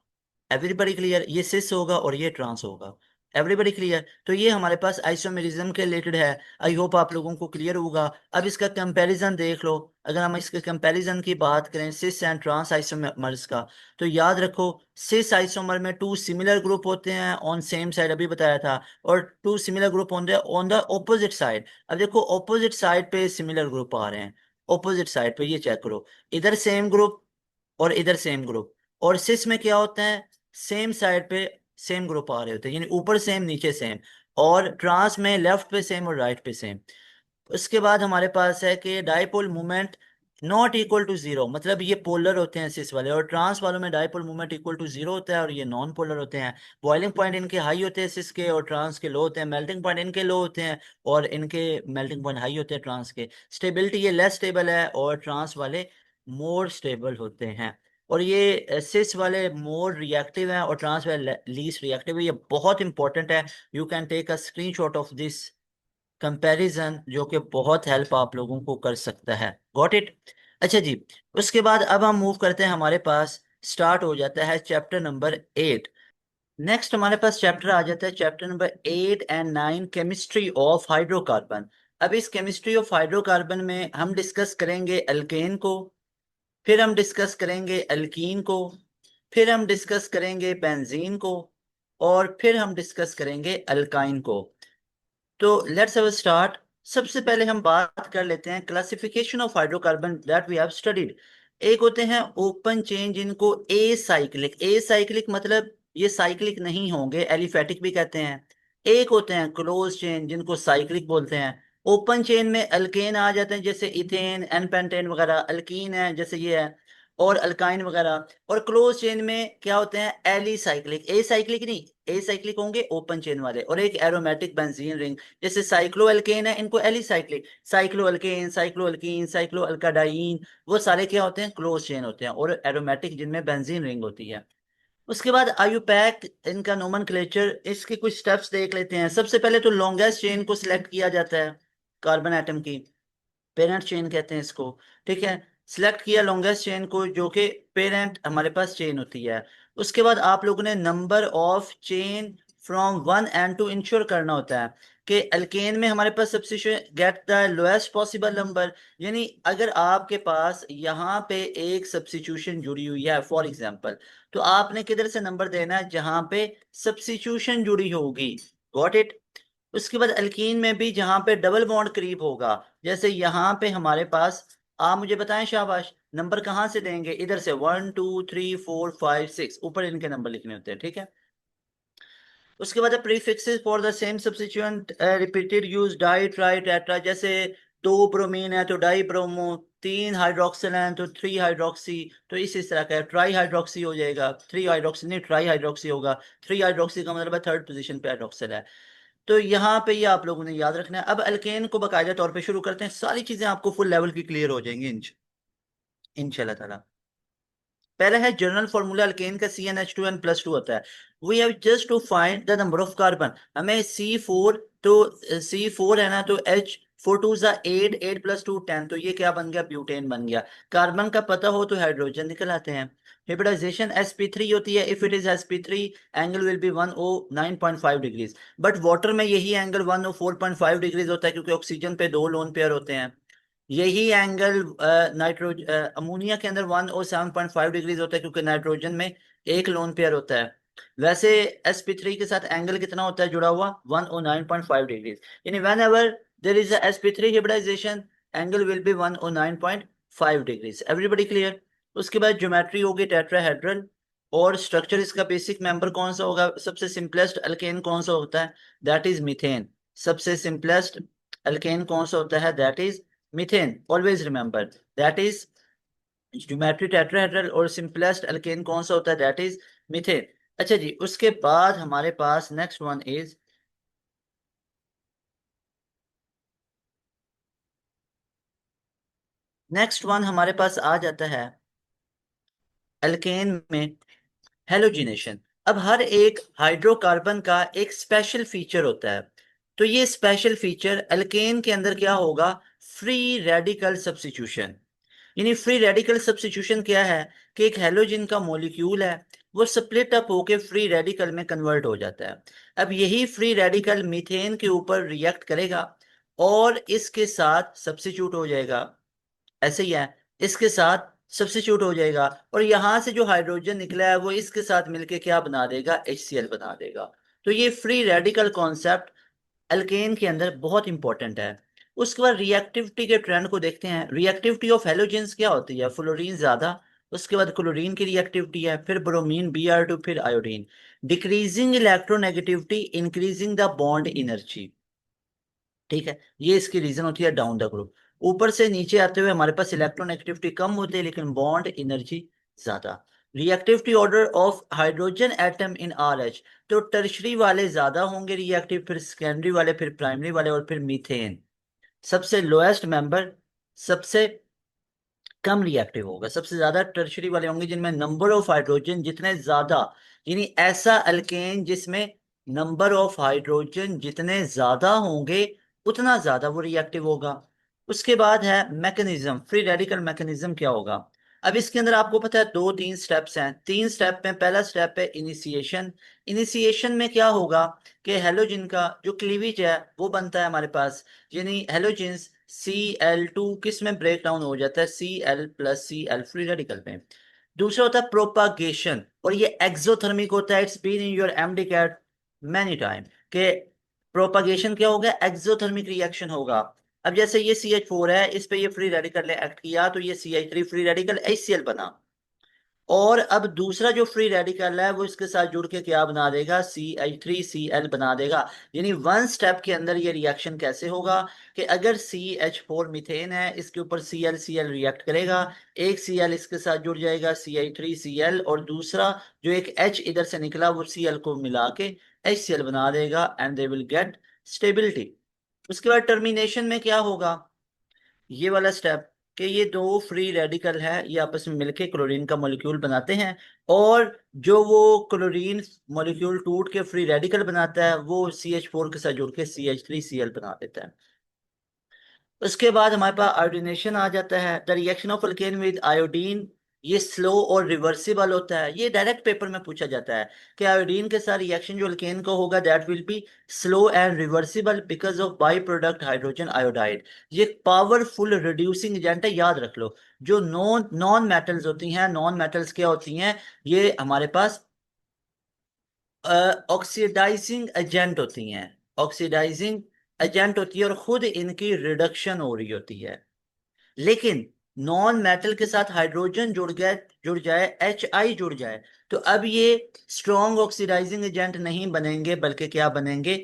Everybody clear? ये सिस होगा और ये ट्रांस होगा। Everybody clear? तो ये हमारे पास आइसोमेरिज्म के रिलेटेड है। आई होप आप लोगों को क्लियर होगा। अब इसका कंपैरिजन देख लो। अगर हम इसके कंपैरिजन की बात करें सिस एंड ट्रांस आइसोमर्स का, तो याद रखो, सिस आइसोमर में 2 सिमिलर ग्रुप होते हैं ऑन सेम साइड, अभी बताया था, और 2 similar group on the opposite side. अब देखो ऑपोजिट साइड पे सिमिलर ग्रुप आ रहे हैं। ऑपोजिट साइड पे ये चेक करो, इधर सेम ग्रुप और इधर सेम ग्रुप। और सिस में क्या होता है? सेम साइड पे सेम ग्रुप आ रहे होते हैं, यानी ऊपर सेम नीचे सेम। और ट्रांस में लेफ्ट पे सेम और राइट पे सेम। उसके बाद हमारे पास है कि dipole movement not equal to zero, मतलब ये पोलर होते हैं सिस वाले, और ट्रांस वालों में dipole movement equal to zero होता है और ये नॉन पोलर होते हैं। बॉइलिंग पॉइंट इनके हाई होते हैं सिस के, और ट्रांस के लो होते हैं। मेल्टिंग पॉइंट इनके लो होते हैं और इनके मेल्टिंग पॉइंट हाई होते हैं ट्रांस के। स्टेबिलिटी ये लेस स्टेबल है और ट्रांस वाले मोर स्टेबल होते हैं। और ये सिस वाले मोर रिएक्टिव हैं और ट्रांस वाले लीस्ट रिएक्टिव है। ये बहुत इंपॉर्टेंट है। You can take a screenshot of this comparison, जो कि बहुत हेल्प आप लोगों को कर सकता है। Got it? अच्छा जी। उसके बाद अब हम मूव करते हैं, हमारे पास स्टार्ट हो जाता है चैप्टर नंबर 8। नेक्स्ट हमारे पास चैप्टर आ जाता है chapter number 8 and 9, chemistry of hydrocarbon. अब इस केमिस्ट्री ऑफ हाइड्रोकार्बन में हम डिस्कस करेंगे अल्केन को, फिर हम डिस्कस करेंगे अल्कीन को, फिर हम डिस्कस करेंगे बेंजीन को, और फिर हम डिस्कस करेंगे अल्काइन को। तो लेट्स हैव स्टार्ट। सबसे पहले हम बात कर लेते हैं classification of hydrocarbon that we have studied. एक होते हैं ओपन चेन, जिनको ए साइक्लिक, ए साइक्लिक मतलब ये साइक्लिक नहीं होंगे, एलिफेटिक भी कहते हैं। एक होते हैं क्लोज चेन, जिनको साइक्लिक बोलते हैं। ओपन चेन में अल्केन आ जाते हैं, जैसे इथेन एन पेंटेन वगैरह। अल्कीन है जैसे ये है, और अल्काइन वगैरह। और क्लोज चेन में क्या होते हैं? एली साइक्लिक, ए साइक्लिक नहीं, ए साइक्लिक होंगे ओपन चेन वाले। और एक एरोमेटिक बेंजीन रिंग, जैसे साइक्लो अल्केन है, इनको alicyclic. Cycloalkane, cycloalkene, cycloalkadiene, वो सारे क्या होते हैं? क्लोज चेन होते हैं, और एरोमेटिक जिनमें बेंजीन रिंग होती है। उसके बाद आयुपैक, इनका नोमेनक्लेचर, इसके कुछ स्टेप्स देख लेते हैं। सबसे पहले तो लॉन्गेस्ट चेन को सिलेक्ट किया जाता है कार्बन एटम की, पेरेंट चेन कहते हैं इसको। ठीक है, सिलेक्ट किया लॉन्गेस्ट चेन को, जो कि पेरेंट हमारे पास चेन होती है। उसके बाद आप लोगों ने number of chain from 1 and 2 ensure करना होता है कि अल्केन में हमारे पास substitution get the lowest possible number. यानी अगर आपके पास यहाँ पे एक सब्स्टिट्यूशन जुड़ी हुई है फॉर एग्जांपल, तो आपने किधर से नंबर देना है? जहां पे सब्स्टिट्यूशन जुड़ी होगी। Got it? उसके बाद अल्कीन में भी जहां पे डबल बॉन्ड करीब होगा, जैसे यहाँ पे हमारे पास, आप मुझे बताएं शाबाश, नंबर कहाँ से देंगे? इधर से 1 2 3 4 5 6, ऊपर इनके नंबर लिखने होते हैं। ठीक है। उसके बाद prefixes for the same substituent repeated use di tri tetra. जैसे दो ब्रोमीन है तो डाई ब्रोमो, तीन हाइड्रोक्सिल है तो थ्री हाइड्रोक्सी, तो इस तरह का है। ट्राई हाइड्रोक्सी हो जाएगा, थ्री हाइड्रोक्सी नहीं, ट्राई हाइड्रोक्सी होगा। थ्री हाइड्रोक्सी का मतलब है थर्ड पोजीशन पे हाइड्रोक्सिल है। तो यहाँ पे ये आप लोगों ने याद रखना है। अब अल्केन को बाकायदा तौर पे शुरू करते हैं, सारी चीजें आपको फुल लेवल की क्लियर हो जाएंगी इंशाल्लाह ताला। पहला है जनरल फॉर्मूला अल्केन का, CnH2n+2 होता है। We have just to find the number of carbon. हमें C4, तो C4 है ना, तो H4 2 8, 8 + 2 10, तो ये क्या बन गया? ब्यूटेन बन गया। कार्बन का पता हो तो हाइड्रोजन निकल आते हैं। हिब्रिडाइजेशन sp3 होती है। If it is sp3, angle will be 109.5 degrees. But water में यही एंगल 104.5 डिग्रीज होता है, क्योंकि ऑक्सीजन पे दो लोन पेयर होते हैं। यही एंगल अमोनिया के अंदर 107.5 डिग्रीज होता है, क्योंकि नाइट्रोजन में एक लोन पेयर होता है। वैसे sp3 के साथ एंगल कितना होता है जुड़ा हुआ? 109.5 डिग्रीज। यानी when ever there is sp3 hybridisation, angle will be 109.5 degrees. Everybody clear? उसके बाद ज्योमेट्री होगी टेट्राहेड्रल। और स्ट्रक्चर इसका बेसिक मेंबर कौन सा होगा? सबसे सिंपलेस्ट अल्केन कौन सा होता है? That is methane. सबसे सिंपलेस्ट अल्केन कौन सा होता है? That is methane. Always remember that is geometry tetrahedral. और सिंपलेस्ट अल्केन कौन सा होता है? That is methane. अच्छा जी। उसके बाद हमारे पास next one is, next one हमारे पास आ जाता है अल्केन में हेलोजिनेशन। अब हर एक हाइड्रोकार्बन का एक स्पेशल फीचर होता है। तो ये स्पेशल फीचर अल्केन के अंदर क्या होगा? Free radical substitution. यानी फ्री रेडिकल सब्स्टिट्यूशन क्या है? कि एक हेलोजन का मॉलिक्यूल है, वो स्प्लिट अप होके फ्री रेडिकल में कन्वर्ट हो जाता है। अब यही फ्री रेडिकल मीथेन के ऊपर रिएक्ट करेगा और इसके साथ सब्स्टिट्यूट हो जाएगा। ऐसे ही है, इसके साथ सब्स्टिट्यूट हो जाएगा, और यहां से जो हाइड्रोजन निकला है वो इसके साथ मिलके क्या बना देगा? HCl बना देगा। तो ये फ्री रेडिकल कॉन्सेप्ट अल्केन के अंदर बहुत इंपॉर्टेंट है। उसके बाद रिएक्टिविटी के ट्रेंड को देखते हैं। रिएक्टिविटी ऑफ हेलोजेंस क्या होती है? फ्लोरीन ज्यादा, उसके बाद क्लोरीन की रिएक्टिविटी है, फिर ब्रोमीन Br2, फिर iodine. Decreasing electronegativity, increasing the bond energy. ठीक है, ये इसकी रीजन होती है डाउन द ग्रुप। ऊपर से नीचे आते हुए हमारे पास इलेक्ट्रोनेगेटिविटी कम होती है, लेकिन बॉन्ड एनर्जी ज्यादा। Reactivity order of hydrogen atom in RH, तो टर्शरी वाले ज्यादा होंगे रिएक्टिव, फिर सेकेंडरी वाले, फिर प्राइमरी वाले, और फिर मीथेन सबसे लोएस्ट मेंबर, सबसे कम रिएक्टिव होगा। सबसे ज्यादा टर्शरी वाले होंगे जिनमें नंबर ऑफ हाइड्रोजन जितने ज्यादा, यानी ऐसा अल्केन जिसमें नंबर ऑफ हाइड्रोजन जितने ज्यादा होंगे उतना ज्यादा वो रिएक्टिव होगा। उसके बाद है मैकेनिज्म, फ्री रेडिकल मैकेनिज्म क्या होगा। अब इसके अंदर आपको पता है दो तीन स्टेप्स हैं। तीन स्टेप में पहला स्टेप है इनिशिएशन। इनिशिएशन में क्या होगा कि हेलोजन का जो क्लीवेज है वो बनता है हमारे पास, यानी हेलोजेंस Cl2 किस में ब्रेक डाउन हो जाता है, Cl plus Cl free radical में। दूसरा होता है प्रोपागेशन, और ये एक्सोथर्मिक होता है। It's been in your MD CAT many time के प्रोपागेशन क्या होगा, एक्सोथर्मिक रिएक्शन होगा। अब जैसे ये CH4 है, इस पे ये फ्री रेडिकल ने एक्ट किया तो ये CH3 फ्री रेडिकल HCl बना। और अब दूसरा जो फ्री रेडिकल है वो इसके साथ जुड़ के क्या बना देगा, CH3Cl बना देगा। यानी वन स्टेप के अंदर ये रिएक्शन कैसे होगा कि अगर CH4 मीथेन है, इसके ऊपर Cl रिएक्ट करेगा, एक Cl इसके साथ जुड़ जाएगा CH3Cl, और दूसरा जो एक H इधर से निकला वो Cl को मिला के HCl बना देगा, and they will get stability. उसके बाद टर्मिनेशन में क्या होगा, ये वाला स्टेप कि ये दो फ्री रेडिकल है ये आपस में मिलके क्लोरीन का मॉलिक्यूल बनाते हैं, और जो वो क्लोरीन मॉलिक्यूल टूट के फ्री रेडिकल बनाता है वो CH4 के साथ जुड़ के CH3Cl बना देता है। उसके बाद हमारे पास आयोडीनेशन आ जाता है। The reaction of alkane with iodine, ये स्लो और रिवर्सिबल होता है। ये डायरेक्ट पेपर में पूछा जाता है कि आयोडीन के साथ रिएक्शन जो अल्केन का होगा that will be slow and reversible because of by product hydrogen iodide. ये पावरफुल रिड्यूसिंग एजेंट है, याद रख लो। जो नॉन नॉन मेटल्स होती हैं, नॉन मेटल्स क्या होती हैं, ये हमारे पास ऑक्सीडाइजिंग एजेंट होती हैं। ऑक्सीडाइजिंग एजेंट होती है और खुद इनकी रिडक्शन हो रही होती है। लेकिन नॉन मेटल के साथ हाइड्रोजन जुड़ जाए, Hi जुड़ जाए, तो अब ये स्ट्रॉन्ग ऑक्सीडाइजिंग एजेंट नहीं बनेंगे बल्कि क्या बनेंगे,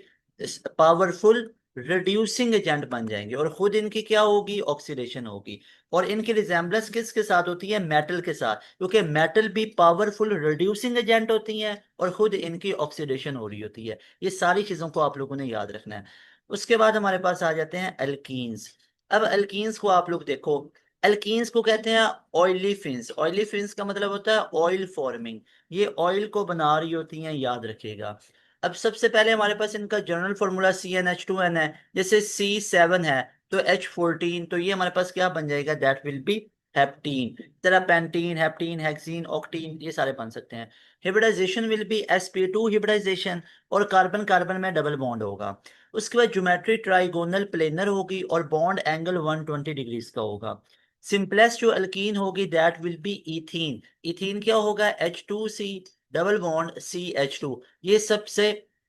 पावरफुल रिड्यूसिंग एजेंट बन जाएंगे, और खुद इनकी क्या होगी, ऑक्सीडेशन होगी। और इनकी रिजेम्बलेंस किसके साथ होती है, मेटल के साथ, क्योंकि मेटल भी पावरफुल रिड्यूसिंग एजेंट होती हैं और खुद इनकी ऑक्सीडेशन हो रही होती है। ये सारी चीजों को आप लोगों ने याद रखना है। उसके बाद हमारे पास आ जाते हैं एल्कीन्स। अब एल्कीन्स को आप लोग देखो, एल्कीन्स को कहते हैं ऑयली फिन्स। ऑयली फिन्स का मतलब होता है ऑयल फॉर्मिंग, ये ऑयल को बना रही होती हैं, याद रखिएगा। अब सबसे पहले हमारे पास इनका जनरल फॉर्मूला CnH2n है। जैसे C7 है तो H14, तो ये हमारे पास क्या बन जाएगा, दैट विल बी हेप्टीन। तरह पेंटीन, हेप्टीन, हेक्सीन, ऑक्टीन, ये सारे बन सकते हैं। Hybridisation will be sp2 hybridisation, और कार्बन कार्बन में डबल बॉन्ड होगा। उसके बाद ज्योमेट्री ट्राइगोनल प्लेनर होगी और बॉन्ड एंगल 120 डिग्रीज का होगा। सिंपलेस्ट जो अल्कीन होगी that will B ethene. Ethene क्या होगा, H2C डबल बॉन्ड CH2। ये सबसे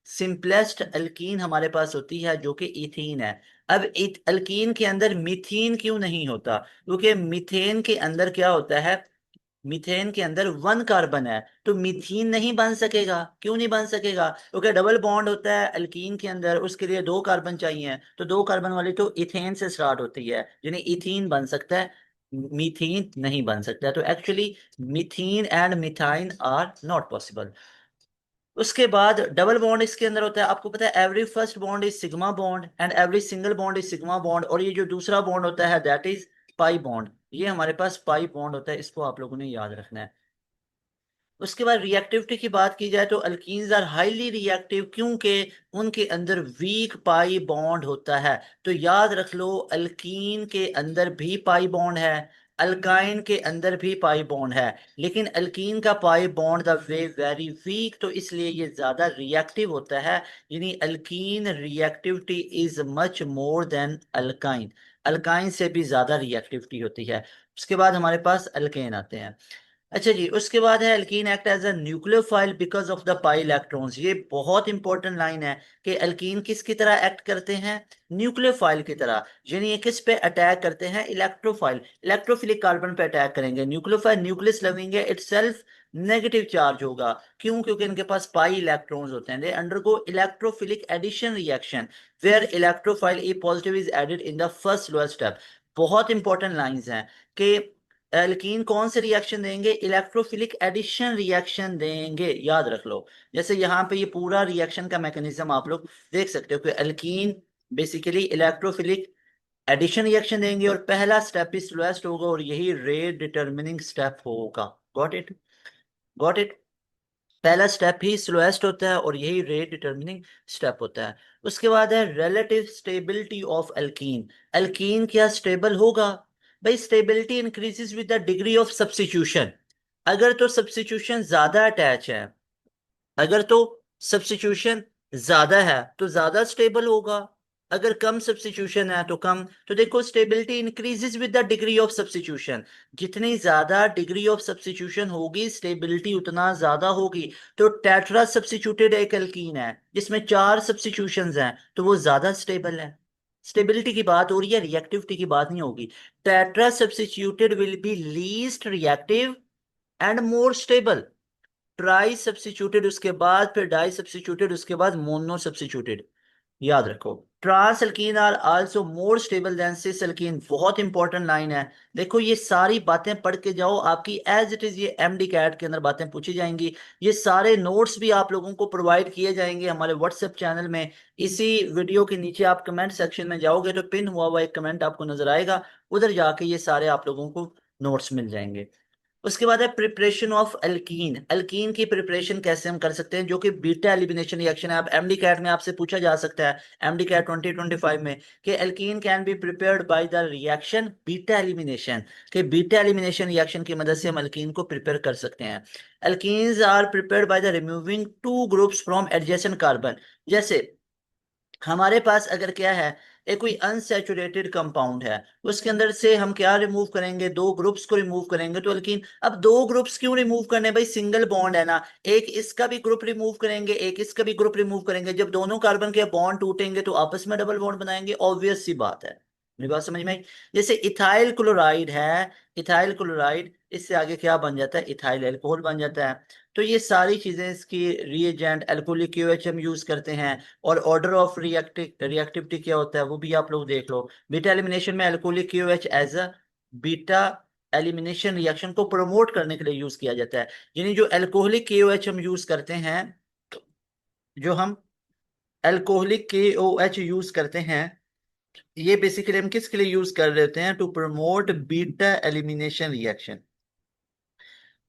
सिंपलेस्ट अल्कीन हमारे पास होती है जो कि इथीन है। अब अल्कीन के अंदर मीथीन क्यों नहीं होता, क्योंकि मीथेन के अंदर क्या होता है, मीथेन के अंदर वन कार्बन है, तो मीथीन नहीं बन सकेगा। क्यों नहीं बन सकेगा, क्योंकि डबल बॉन्ड होता है अल्कीन के अंदर, उसके लिए दो कार्बन चाहिए, तो दो कार्बन वाली तो इथेन से स्टार्ट होती है, यानी इथीन बन सकता है, मीथीन नहीं बन सकता। तो actually methene and methyne are not possible. उसके बाद डबल बॉन्ड इसके अंदर होता है, आपको पता है every first bond is sigma bond and every single bond is sigma bond, और ये जो दूसरा बॉन्ड होता है दैट इज पाई बॉन्ड। ये हमारे पास पाई बॉन्ड होता है, इसको आप लोगों ने याद रखना है। उसके बाद रिएक्टिविटी की बात की जाए तो अल्कीन्स आर हाईली रिएक्टिव, क्योंकि उनके अंदर वीक पाई बॉन्ड होता है। तो याद रख लो, अल्कीन के अंदर भी पाई बॉन्ड है, अल्काइन के अंदर भी पाई बॉन्ड है, लेकिन अल्कीन का pi bond the way very weak, तो इसलिए ये ज्यादा रिएक्टिव होता है। यानी alkyne reactivity is much more than alkyne, alkyne से भी ज्यादा रिएक्टिविटी होती है। उसके बाद हमारे पास अल्केन आते हैं। अच्छा जी, उसके बाद है alkene act as a nucleophile because of the pi electrons. ये बहुत इंपॉर्टेंट लाइन है कि एल्कीन किसकी तरह एक्ट करते हैं, न्यूक्लियोफाइल की तरह। यानी ये किस पे अटैक करते हैं, इलेक्ट्रोफाइल, इलेक्ट्रोफिलिक कार्बन पे अटैक करेंगे। न्यूक्लियोफाइल न्यूक्लियस लगेंगे, इटसेल्फ नेगेटिव चार्ज होगा। क्यों, क्योंकि इनके पास पाई इलेक्ट्रॉन्स होते हैं। They undergo electrophilic addition reaction where electrophile E positive is added in the first lower step. बहुत इंपॉर्टेंट लाइंस हैं कि एल्कीन कौन से रिएक्शन देंगे, इलेक्ट्रोफिलिक एडिशन रिएक्शन देंगे, याद रख लो। जैसे यहाँ पे ये पूरा रिएक्शन का मैकेनिज्म आप लोग देख सकते हो कि alkene basically electrophilic addition reaction देंगे और पहला स्टेप ही स्लोएस्ट होगा और यही रेट डिटरमिनिंग स्टेप होगा। Got it? Got it? पहला स्टेप ही स्लोएस्ट होता है और यही रेट डिटरमिनिंग स्टेप होता है। उसके बाद है relative stability of alkene. Alkene क्या स्टेबल होगा? भाई stability increases with the degree of substitution. अगर तो सब्स्टिट्यूशन ज्यादा अटैच है, अगर तो सब्स्टिट्यूशन ज्यादा है तो ज्यादा स्टेबल होगा, अगर कम सब्स्टिट्यूशन है तो कम। तो देखो stability increases with the degree of substitution. जितनी ज्यादा डिग्री ऑफ सब्स्टिट्यूशन होगी स्टेबिलिटी उतना ज्यादा होगी। तो टेट्रा सब्स्टिट्यूटेड एक एल्कीन है जिसमें 4 सब्स्टिट्यूशंस हैं तो वो ज्यादा स्टेबल है। स्टेबिलिटी की बात हो रही है, रिएक्टिविटी की बात नहीं होगी। Tetra substituted will be least reactive and more stable. Try substituted उसके बाद, फिर डाई सब्स्टिट्यूटेड उसके बाद मोनो सब्स्टिट्यूटेड। याद रखो trans alkene are also more stable than cis alkene. बहुत इंपॉर्टेंट लाइन है। देखो ये सारी बातें पढ़ के जाओ, आपकी एज इट इज ये एमडी कैट के अंदर बातें पूछी जाएंगी। ये सारे नोट्स भी आप लोगों को प्रोवाइड किए जाएंगे हमारे व्हाट्सएप चैनल में। इसी वीडियो के नीचे आप कमेंट सेक्शन में जाओगे तो पिन हुआ हुआ एक कमेंट आपको नजर आएगा, उधर जाके ये सारे आप लोगों को नोट्स मिल जाएंगे। उसके बाद है प्रिपरेशन ऑफ एल्कीन। एल्कीन की प्रिपरेशन कैसे हम कर सकते हैं, जो कि बीटा एलिमिनेशन रिएक्शन है। आप एमडी कैट में आपसे पूछा जा सकता है, एमडी कैट 2025 में, कि alkene can be prepared by the reaction beta elimination. कि बीटा एलिमिनेशन रिएक्शन की मदद से हम एल्कीन को प्रिपेयर कर सकते हैं। Alkenes are prepared by the removing 2 groups from adjacent carbon. जैसे हमारे पास अगर क्या है, एक कोई अनसैचुरेटेड कंपाउंड है, उसके अंदर से हम क्या रिमूव करेंगे, 2 ग्रुप्स को रिमूव करेंगे। तो लेकिन अब 2 ग्रुप्स क्यों रिमूव करने, भाई सिंगल बॉन्ड है ना। एक इसका भी ग्रुप रिमूव करेंगे, एक इसका भी ग्रुप रिमूव करेंगे। जब दोनों कार्बन के बॉन्ड टूटेंगे तो आपस में डबल बॉन्ड बनाएंगे, ऑब्वियस सी बात है। मेरी बात समझ में आई? जैसे इथाइल क्लोराइड है, इथाइल क्लोराइड, इससे आगे क्या बन जाता है, इथाइल अल्कोहल बन जाता है। तो ये सारी चीजें इसकी रिएजेंट अल्कोहलिक क्यूएच हम यूज करते हैं। और ऑर्डर ऑफ रिएक्टिविटी क्या होता है वो भी आप लोग देख लो। बीटा एलिमिनेशन में alcoholic Q H as a beta elimination reaction को प्रमोट करने के लिए यूज किया जाता है। यानी जो अल्कोहलिक केओएच हम यूज करते हैं, जो हम अल्कोहलिक केओएच यूज करते हैं, ये बेसिकली हम किसके लिए यूज कर रहे होते हैं, to promote beta elimination reaction.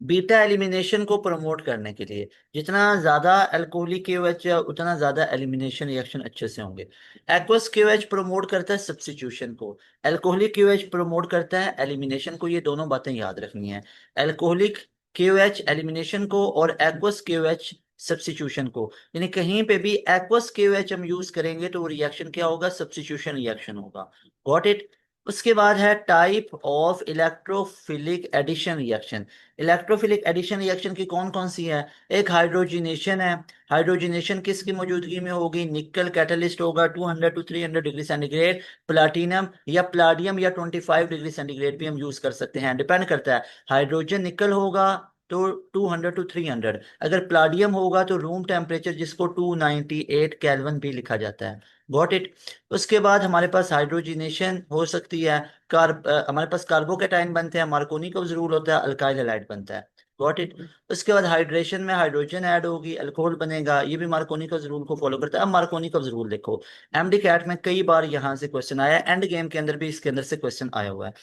Beta elimination को प्रमोट करने के लिए जितना ज्यादा अल्कोहलिक केओएच है उतना ज्यादा एलिमिनेशन रिएक्शन अच्छे से होंगे। एक्वस केओएच प्रमोट करता है सब्स्टिट्यूशन को, अल्कोहलिक केओएच प्रमोट करता है एलिमिनेशन को। ये दोनों बातें याद रखनी है, अल्कोहलिक केओएच एलिमिनेशन को और एक्वस केओएच सब्स्टिट्यूशन को। यानी कहीं पे भी एक्वस केओएच हम यूज करेंगे तो रिएक्शन क्या होगा, सब्स्टिट्यूशन रिएक्शन होगा। Got it? उसके बाद है type of electrophilic addition reaction. Electrophilic addition reaction की कौन कौन सी है? एक हाइड्रोजिनेशन है। हाइड्रोजिनेशन किसकी मौजूदगी में होगी, निकल कैटलिस्ट होगा 200 टू 300 डिग्री सेंटीग्रेड। प्लाटिनम या प्लाडियम या 25 डिग्री सेंटीग्रेड भी हम यूज कर सकते हैं, डिपेंड करता है। हाइड्रोजन निकल होगा तो 200 टू 300। अगर प्लाडियम होगा तो रूम टेम्परेचर जिसको 298 केल्विन भी लिखा जाता है। Got it? उसके बाद हमारे पास हाइड्रोजिनेशन हो सकती है। हमारे पास कार्बोकेटाइन बनते हैं, मार्कोनिकॉव्स रूल होता है, अल्काइल हैलाइड बनता है। Got it? उसके बाद हाइड्रेशन में हाइड्रोजन ऐड होगी, अल्कोहल बनेगा, ये भी मार्कोनिकॉव्स रूल को फॉलो करता है। अब मार्कोनिकॉव्स रूल देखो, एमडी कैट में कई बार यहाँ से क्वेश्चन आया है, एंड गेम के अंदर भी इसके अंदर से क्वेश्चन आया हुआ है।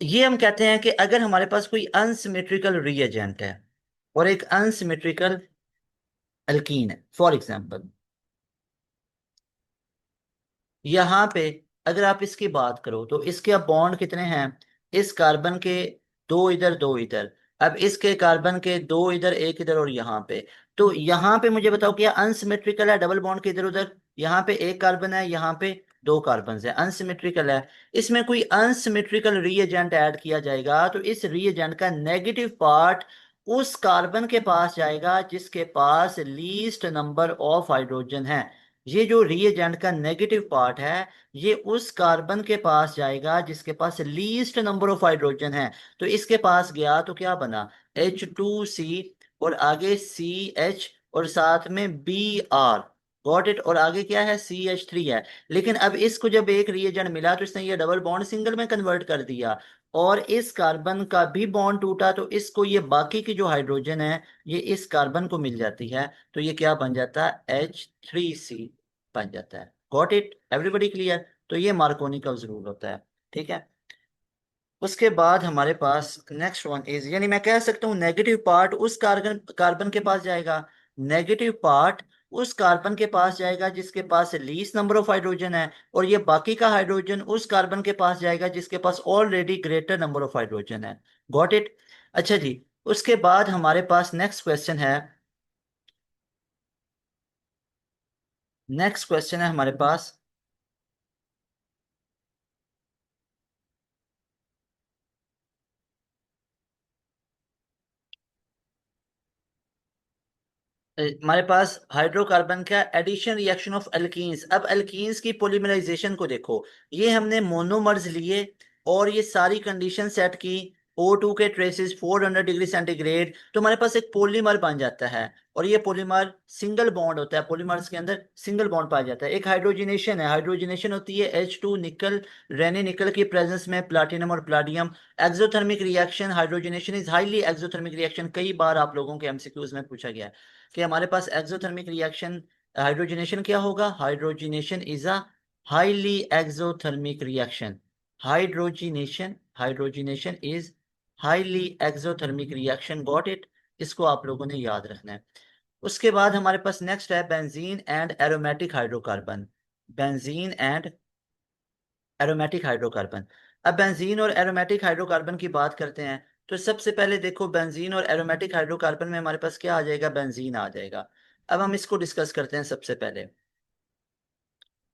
ये हम कहते हैं कि अगर हमारे पास कोई अनसिमेट्रिकल रिएजेंट है और एक अनसिमेट्रिकल अल्कीन है, फॉर एग्जाम्पल यहाँ पे अगर आप इसकी बात करो तो इसके अब बॉन्ड कितने हैं, इस कार्बन के 2 इधर 2 इधर। अब इसके कार्बन के 2 इधर 1 इधर और यहाँ पे। तो यहाँ पे मुझे बताओ क्या अनसिमेट्रिकल है, डबल बॉन्ड के इधर उधर। यहाँ पे एक कार्बन है, यहाँ पे 2 कार्बन है, अनसिमेट्रिकल है। इसमें कोई अनसिमेट्रिकल रीएजेंट ऐड किया जाएगा तो इस रीएजेंट का नेगेटिव पार्ट उस कार्बन के पास जाएगा जिसके पास लीस्ट नंबर ऑफ हाइड्रोजन है। ये जो रिएजेंट का नेगेटिव पार्ट है ये उस कार्बन के पास जाएगा जिसके पास लीस्ट नंबर ऑफ हाइड्रोजन है। तो इसके पास गया तो क्या बना, H2C, और आगे CH, और साथ में Br। Got it? और आगे क्या है, CH3 है। लेकिन अब इसको जब एक रिएजेंट मिला तो इसने ये डबल बॉन्ड सिंगल में कन्वर्ट कर दिया, और इस कार्बन का भी बॉन्ड टूटा तो इसको ये बाकी की जो हाइड्रोजन है ये इस कार्बन को मिल जाती है। तो ये क्या बन जाता है, H3C बन जाता है। Got it? Everybody clear? तो ये मार्कोनी का जरूर होता है। ठीक है। उसके बाद हमारे पास नेक्स्ट वन इज, यानी मैं कह सकता हूँ नेगेटिव पार्ट उस कार्बन कार्बन के पास जाएगा, नेगेटिव पार्ट उस कार्बन के पास जाएगा जिसके पास लीस्ट नंबर ऑफ हाइड्रोजन है, और ये बाकी का हाइड्रोजन उस कार्बन के पास जाएगा जिसके पास already greater number of hydrogen है। Got it. अच्छा जी। उसके बाद हमारे पास नेक्स्ट क्वेश्चन है, नेक्स्ट क्वेश्चन है हमारे पास, हमारे पास हाइड्रोकार्बन का एडिशन रिएक्शन ऑफ एल्कीन्स। अब एल्कीन्स की पॉलीमराइजेशन को देखो, ये हमने मोनोमर्स लिए और ये सारी कंडीशन सेट की, O2 के ट्रेसेस 400 डिग्री सेंटीग्रेड, तो हमारे पास एक पॉलीमर बन जाता है। और ये पॉलीमर सिंगल बॉन्ड होता है, पॉलीमर्स के अंदर सिंगल बॉन्ड पाया जाता है। एक हाइड्रोजनेशन है, हाइड्रोजनेशन होती है H2 निकल, रेनी निकल की प्रेजेंस में प्लाटिनम और प्लाटियम। Exothermic reaction, hydrogenation is highly exothermic reaction, कई बार आप लोगों के एमसीक्यूज में पूछा गया है कि हमारे पास एक्सोथर्मिक रिएक्शन हाइड्रोजनेशन क्या होगा। Hydrogenation is a highly exothermic reaction. Hydrogenation, hydrogenation is highly exothermic reaction. Got it. इसको आप लोगों ने याद रखना है। उसके बाद हमारे पास नेक्स्ट है benzene and aromatic hydrocarbon. Benzene and aromatic hydrocarbon. अब बेंजीन और एरोमेटिक हाइड्रोकार्बन की बात करते हैं, तो सबसे पहले देखो बेंजीन और एरोमेटिक हाइड्रोकार्बन में हमारे पास क्या आ जाएगा, बेंजीन आ जाएगा। अब हम इसको डिस्कस करते हैं सबसे पहले,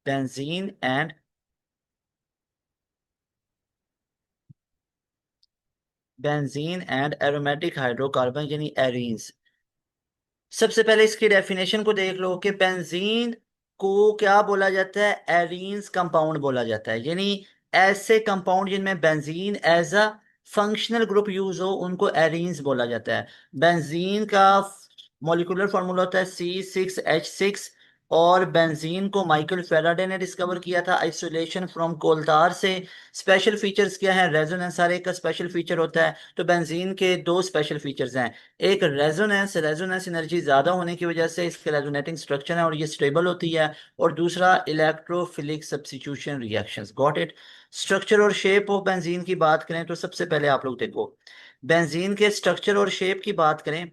benzene and benzene and aromatic hydrocarbon यानी एरीन्स। सबसे पहले इसकी डेफिनेशन को देख लो कि बेंजीन को क्या बोला जाता है, एरीन्स कंपाउंड बोला जाता है। यानी ऐसे कंपाउंड जिनमें benzene as a functional group use हो उनको एरीन्स बोला जाता है। बेंजीन का मॉलिक्यूलर फॉर्मूला होता है C6H6। और बेंजीन को माइकल फेराडे ने डिस्कवर किया था आइसोलेशन फ्रॉम कोलतार से। स्पेशल फीचर्स क्या है, रेजोनेंस हर एक का स्पेशल फीचर होता है। तो बेंजीन के दो स्पेशल फीचर्स हैं, एक रेजोनेंस, रेजोनेंस एनर्जी ज्यादा होने की वजह से इसके रेजोनेटिंग स्ट्रक्चर है और ये स्टेबल होती है। और दूसरा electrophilic substitution reactions. Got it. Structure और शेप ऑफ बेंजीन की बात करें तो सबसे पहले आप लोग देखो, बेंजीन के स्ट्रक्चर और शेप की बात करें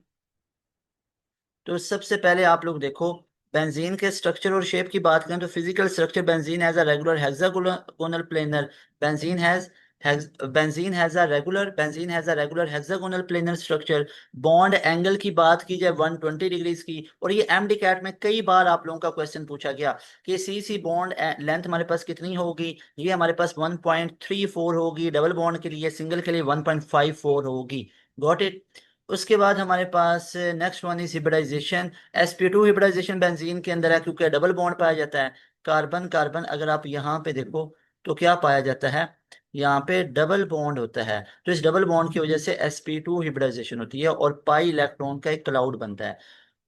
तो सबसे पहले आप लोग देखो, बेंजीन के स्ट्रक्चर और शेप की बात करें तो physical structure, benzene has a regular hexagonal planar, benzene has benzene has a regular hexagonal planar structure. Bond angle की बात की जाए 120 डिग्रीज की। और ये एमडी कैट में कई बार आप लोगों का क्वेश्चन पूछा गया कि सी सी बॉन्ड लेंथ हमारे पास कितनी होगी, ये हमारे पास 1.34 होगी, डबल बॉन्ड के लिए, सिंगल के लिए 1.54 होगी। Got it. उसके बाद हमारे पास next one is hybridisation. sp2 hybridisation benzene के अंदर है क्योंकि डबल बॉन्ड पाया जाता है। कार्बन कार्बन अगर आप यहाँ पे देखो तो क्या पाया जाता है, यहाँ पे डबल बॉन्ड होता है। तो इस डबल बॉन्ड की वजह से sp2 हिब्रिडाइजेशन होती है और पाई इलेक्ट्रॉन का एक क्लाउड बनता है।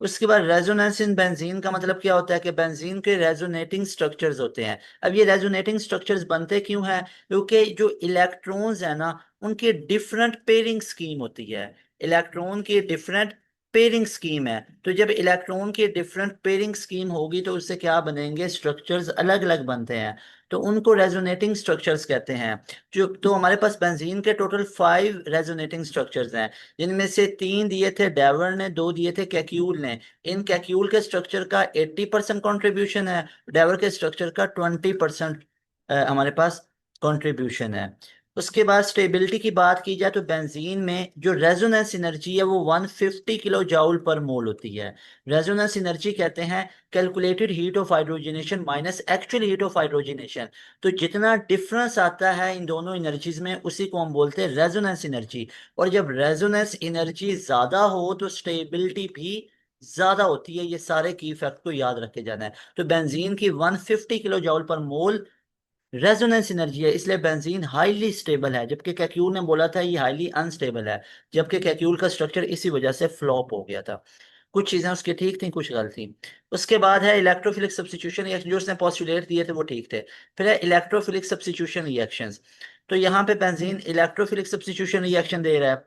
उसके बाद रेजोनेंस इन बेंजीन का मतलब क्या होता है कि बेंजीन के रेजोनेटिंग स्ट्रक्चर्स होते हैं। अब ये रेजोनेटिंग स्ट्रक्चर्स बनते क्यों हैं, क्योंकि जो इलेक्ट्रॉन्स है ना उनकी डिफरेंट पेयरिंग स्कीम होती है। इलेक्ट्रॉन की डिफरेंट पेयरिंग स्कीम है, तो जब इलेक्ट्रॉन की डिफरेंट पेयरिंग स्कीम होगी तो उससे क्या बनेंगे, स्ट्रक्चर्स अलग अलग बनते हैं। तो उनको रेजोनेटिंग स्ट्रक्चर्स कहते हैं। जो तो हमारे पास बेंजीन के टोटल 5 रेजोनेटिंग स्ट्रक्चर्स हैं, जिनमें से 3 दिए थे डेवर ने, 2 दिए थे कैक्यूल ने। इन कैक्यूल के स्ट्रक्चर का 80% कॉन्ट्रीब्यूशन है, डेवर के स्ट्रक्चर का 20% हमारे पास कॉन्ट्रीब्यूशन है। उसके बाद स्टेबिलिटी की बात की जाए तो बेंजीन में जो रेजोनेंस एनर्जी है वो 150 किलो जाउल पर मोल होती है। रेजोनेंस एनर्जी कहते हैं calculated heat of hydrogenation minus actual heat of hydrogenation. तो जितना डिफरेंस आता है इन दोनों एनर्जीज में उसी को हम बोलते हैं रेजोनेंस एनर्जी। और जब रेजोनेंस एनर्जी ज्यादा हो तो स्टेबिलिटी भी ज्यादा होती है। ये सारे की फैक्ट को याद रखे जाना है। तो बेंजीन की 150 किलो जाउल पर मोल रेजोनेंस एनर्जी है, इसलिए बेंजीन हाईली स्टेबल है, जबकि कैक्यूल ने बोला था ये हाईली अनस्टेबल है। जबकि कैक्यूल का स्ट्रक्चर इसी वजह से फ्लॉप हो गया था। कुछ चीजें उसकी ठीक थी, कुछ गलत थी। उसके बाद है इलेक्ट्रोफिलिक सब्स्टिट्यूशन रिएक्शन, जो उसने पोस्टुलेट दिए थे वो ठीक थे। फिर है इलेक्ट्रोफिलिक सब्स्टिट्यूशन रिएक्शंस। तो यहाँ पे बेंजीन इलेक्ट्रोफिलिक सब्स्टिट्यूशन रिएक्शन दे रहा है।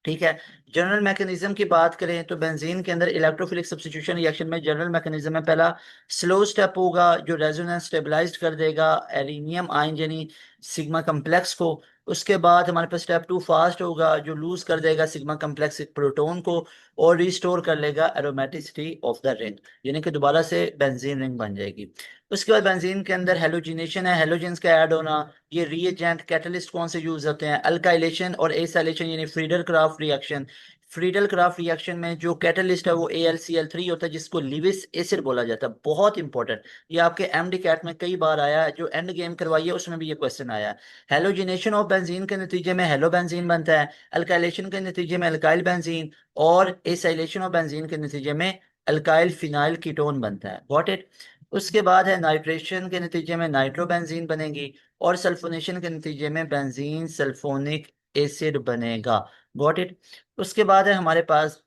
ठीक है। जनरल मैकेनिज्म की बात करें तो बेंजीन के अंदर इलेक्ट्रोफिलिक सब्स्टिट्यूशन रिएक्शन में जनरल मैकेनिज्म है, पहला स्लो स्टेप होगा जो रेजोनेंस स्टेबलाइज कर देगा एल्यूमिनियम आयन यानी सिग्मा कम्प्लेक्स को। उसके बाद हमारे पास स्टेप टू फास्ट होगा जो लूज कर देगा सिग्मा कम्प्लेक्स प्रोटॉन को और रिस्टोर कर लेगा एरोमेटिसिटी ऑफ द रिंग, यानी कि दोबारा से बेंजीन रिंग बन जाएगी। उसके बाद बेंजीन के अंदर हेलोजिनेशन है, हेलोजेंस का ऐड होना। ये रिएजेंट कैटलिस्ट कौन से यूज होते हैं, अल्काइलेशन और एसाइलेशन यानी Friedel craft reaction. Friedel craft reaction में जो कैटलिस्ट है वो AlCl3 होता है जिसको लिविस एसिड बोला जाता है, बहुत इंपॉर्टेंट। ये आपके एमडी कैट में कई बार आया है, जो एंड गेम करवाई है उसमें भी ये क्वेश्चन आया है। हेलोजिनेशन ऑफ बेंजीन के नतीजे में हेलो बेंजीन बनता है, अल्काइलेशन के नतीजे में अल्काइल बेंजीन, और एसाइलेशन ऑफ बेंजीन के नतीजे में अल्काइल फिनाइल कीटोन बनता है। Got it. उसके बाद है नाइट्रेशन के नतीजे में नाइट्रोबेंजीन बनेगी, और सल्फोनेशन के नतीजे में बेंजीन सल्फोनिक एसिड बनेगा। Got it. उसके बाद है हमारे पास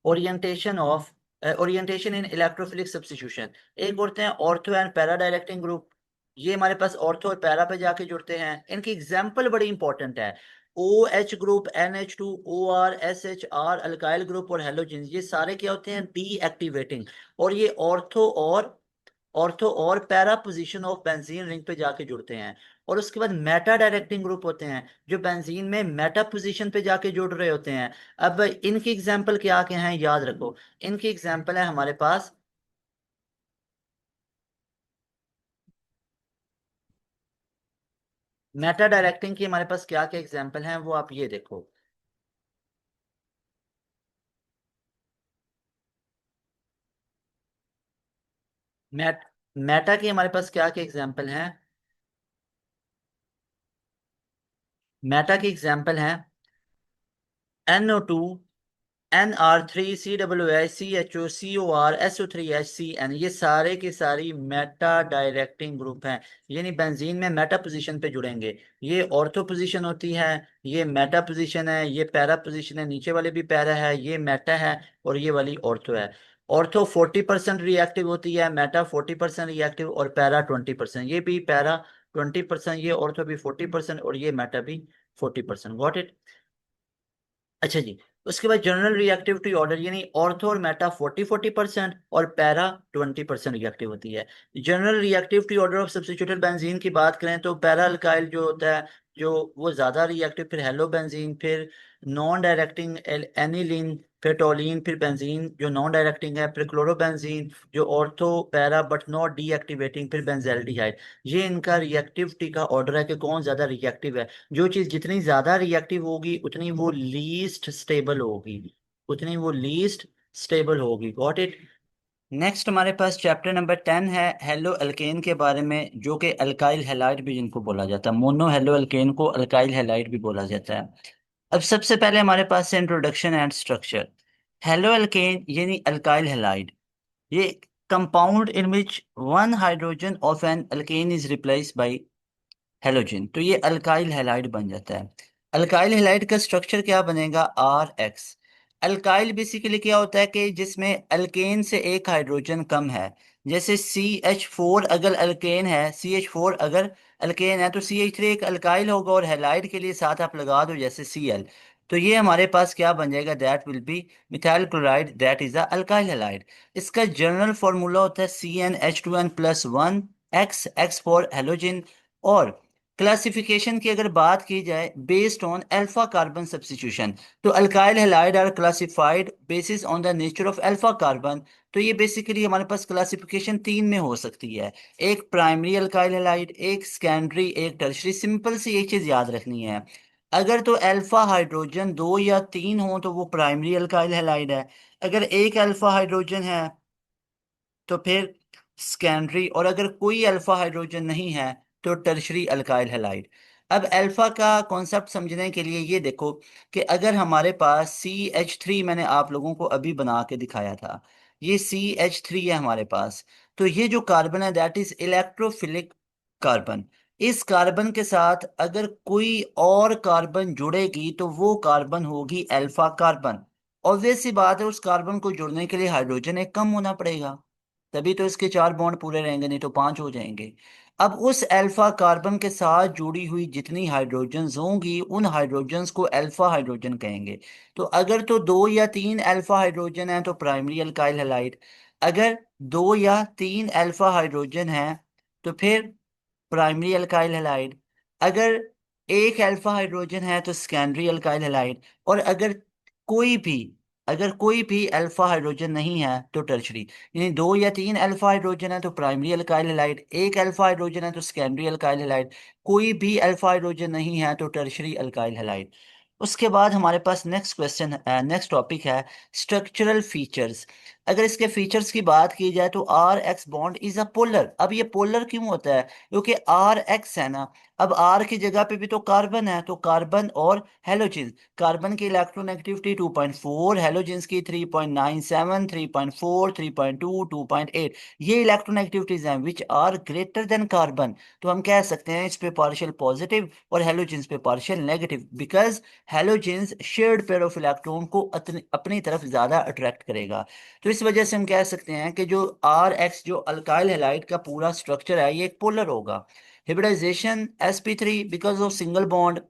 orientation of orientation in electrophilic substitution. एक होते हैं ortho and para directing group, ये हमारे पास ऑर्थो और पैरा पे जाके जुड़ते हैं। इनकी एग्जाम्पल बड़ी इंपॉर्टेंट है, OH group, NH2, OR, SHR, alkyl group और हेलोजन, ये सारे क्या होते हैं, डीएक्टिवेटिंग। और ये ऑर्थो और para position of benzene ring पे जाके जुड़ते हैं। और उसके बाद मेटा डायरेक्टिंग ग्रुप होते हैं जो बेंजीन में मेटा पोजीशन पे जाके जुड़ रहे होते हैं। अब इनकी एग्जांपल क्या क्या हैं याद रखो। इनकी एग्जांपल है हमारे पास मेटा डायरेक्टिंग की, हमारे पास क्या क्या एग्जांपल हैं वो आप ये देखो। मेट मेटा की हमारे पास क्या क्या एग्जांपल हैं, मेटा की एग्जांपल हैं NO2, NR3, COOH, CHO, COR, SO3, HCN, ये सारे के सारी मेटा डायरेक्टिंग ग्रुप हैं, यानी बेंजीन में मेटा पोजीशन पे जुड़ेंगे। ये ऑर्थो पोजीशन होती है, ये मेटा पोजीशन है, ये पैरा पोजीशन है, नीचे वाले भी पैरा है, ये मेटा है और ये वाली ऑर्थो है। ऑर्थो 40% रिएक्टिव होती है, मेटा 40% रिएक्टिव और पैरा 20%, ये भी पैरा 20%, ये ऑर्थो भी 40% और ये मेटा भी 40%। Got it. अच्छा जी। उसके बाद जनरल रिएक्टिविटी ऑर्डर, यानी ऑर्थो और मेटा 40-40% और पैरा 20% रिएक्टिव होती है। General reactivity order of substituted benzene की बात करें तो पैरा अल्काइल जो होता है जो वो ज्यादा रिएक्टिव, फिर हेलो बेंजीन, फिर नॉन डायरेक्टिंग एनिलीन, फिर टोलीन, फिर बेंजीन जो नॉन डायरेक्टिंग है, फिर क्लोरोबेंजीन जो ortho para but not deactivating, फिर बेंजल्डिहाइड। ये इनका रिएक्टिविटी का ऑर्डर है कि कौन ज्यादा रिएक्टिव है। जो चीज जितनी ज्यादा रिएक्टिव होगी उतनी वो लीस्ट स्टेबल होगी, उतनी वो लीस्ट स्टेबल होगी। Got it. नेक्स्ट हमारे पास चैप्टर नंबर 10 है हेलो अल्केन के बारे में, जो कि अल्काइल हैलाइड भी जिनको बोला जाता है, मोनो हेलो अल्केन को अल्काइल हैलाइड भी बोला जाता है। अब सबसे पहले हमारे पास है introduction and structure. Haloalkane यानी अल्काइल हैलाइड, ये compound in which one hydrogen of an alkane is replaced by halogen, तो ये अल्काइल हैलाइड बन जाता है। अल्काइल हैलाइड का स्ट्रक्चर क्या बनेगा, RX। अल्काइल बेसिकली क्या होता है कि जिसमें अल्केन से एक हाइड्रोजन कम है, जैसे CH4 अगर अल्केन है, CH4 अगर अल्केन है तो CH3 एक अल्काइल होगा, और हैलाइड के लिए साथ आप लगा दो जैसे Cl, तो ये हमारे पास क्या बन जाएगा, that will be methyl chloride, that is a alkyl halide. इसका जनरल फॉर्मूला होता है CnH2n+1, X फॉर हेलोजन। और क्लासिफिकेशन की अगर बात की जाए based on alpha carbon substitution, तो alkyl halide are classified basis on the nature of alpha carbon. तो ये बेसिकली हमारे पास क्लासिफिकेशन तीन में हो सकती है, एक प्राइमरी अल्काइल हैलाइड, एक सेकेंडरी, एक टर्शरी। सिंपल सी एक चीज याद रखनी है, अगर तो अल्फा हाइड्रोजन दो या तीन हो तो वो प्राइमरी अल्काइल हैलाइड है, अगर एक अल्फा हाइड्रोजन है तो फिर सेकेंडरी, और अगर कोई अल्फा हाइड्रोजन नहीं है तो टर्शरी अल्काइल हैलाइड। अब अल्फा का कॉन्सेप्ट समझने के लिए ये देखो कि अगर हमारे पास CH3, मैंने आप लोगों को अभी बना के दिखाया था, ये CH3 है हमारे पास, तो ये जो कार्बन है दैट इज इलेक्ट्रोफिलिक कार्बन। इस कार्बन के साथ अगर कोई और कार्बन जुड़ेगी तो वो कार्बन होगी अल्फा कार्बन। ऑब्वियस सी बात है उस कार्बन को जुड़ने के लिए हाइड्रोजन एक कम होना पड़ेगा। तभी तो इसके 4 बॉन्ड पूरे रहेंगे, नहीं तो 5 हो जाएंगे। अब उस अल्फा कार्बन के साथ जुड़ी हुई जितनी हाइड्रोजन्स होंगी उन हाइड्रोजन्स को अल्फा हाइड्रोजन कहेंगे। तो अगर तो 2 या 3 अल्फा हाइड्रोजन है तो प्राइमरी अल्काइल हैलाइड, अगर 2 या 3 अल्फा हाइड्रोजन है तो फिर प्राइमरी अल्काइल हैलाइड, अगर एक अल्फा हाइड्रोजन है तो सेकेंडरी अल्काइल हैलाइड, और कोई भी कोई भी अल्फा हाइड्रोजन नहीं है तो टर्शरी। यानी 2 या 3 अल्फा हाइड्रोजन है तो प्राइमरी अल्काइल हैलाइड, एक अल्फा हाइड्रोजन है तो सेकेंडरी अल्काइल हैलाइड, कोई भी अल्फा हाइड्रोजन नहीं है तो टर्शरी अल्काइल हैलाइड। उसके बाद हमारे पास नेक्स्ट टॉपिक है स्ट्रक्चरल फीचर्स। अगर इसके फीचर्स की बात की जाए तो R X bond is a polar. अब ये पोलर क्यों होता है? क्योंकि आर एक्स है ना, अब आर की जगह पे भी तो कार्बन है, तो कार्बन और हेलोजन, कार्बन की इलेक्ट्रोनेगेटिविटी 2.4, हेलोजन्स की 3.97, 3.4, 3.2, 2.8, ये इलेक्ट्रोनेगेटिविटीज हैं which are greater than carbon. तो हम कह सकते हैं इस पे पार्शियल पॉजिटिव और हेलोजन्स पे partial negative, because halogens shared pair of electron को अपनी तरफ ज्यादा अट्रैक्ट करेगा। तो इस वजह से हम कह सकते हैं कि जो आर एक्स जो अल्काइल हैलाइड का पूरा स्ट्रक्चर है ये एक पोलर होगा। Hybridisation sp3 because of single bond,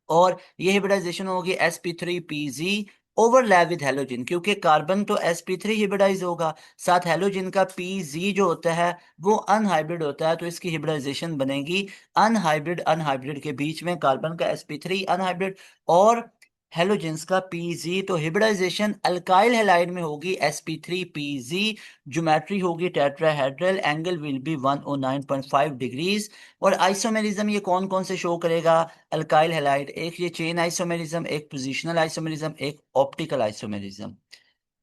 और ये हिब्रिडाइजेशन होगी sp3pz ओवरलैप विद हेलोजन, क्योंकि कार्बन तो sp3 हिब्रिडाइज होगा, साथ हेलोजन का pz जो होता है वो अनहाइब्रिड होता है, तो इसकी हिब्रिडाइजेशन बनेगी अनहाइब्रिड अनहाइब्रिड के बीच में, कार्बन का sp3 अनहाइब्रिड और हेलोजेंस का pz। तो हिब्रिडाइजेशन अल्काइल हैलाइड में होगी sp3pz, ज्योमेट्री होगी tetrahedral, angle will be 109.5 degrees. और आइसोमेरिज्म ये कौन कौन से शो करेगा अल्काइल हैलाइड? एक ये चेन आइसोमेरिज्म, एक पोजिशनल आइसोमेरिज्म, एक ऑप्टिकल आइसोमेरिज्म।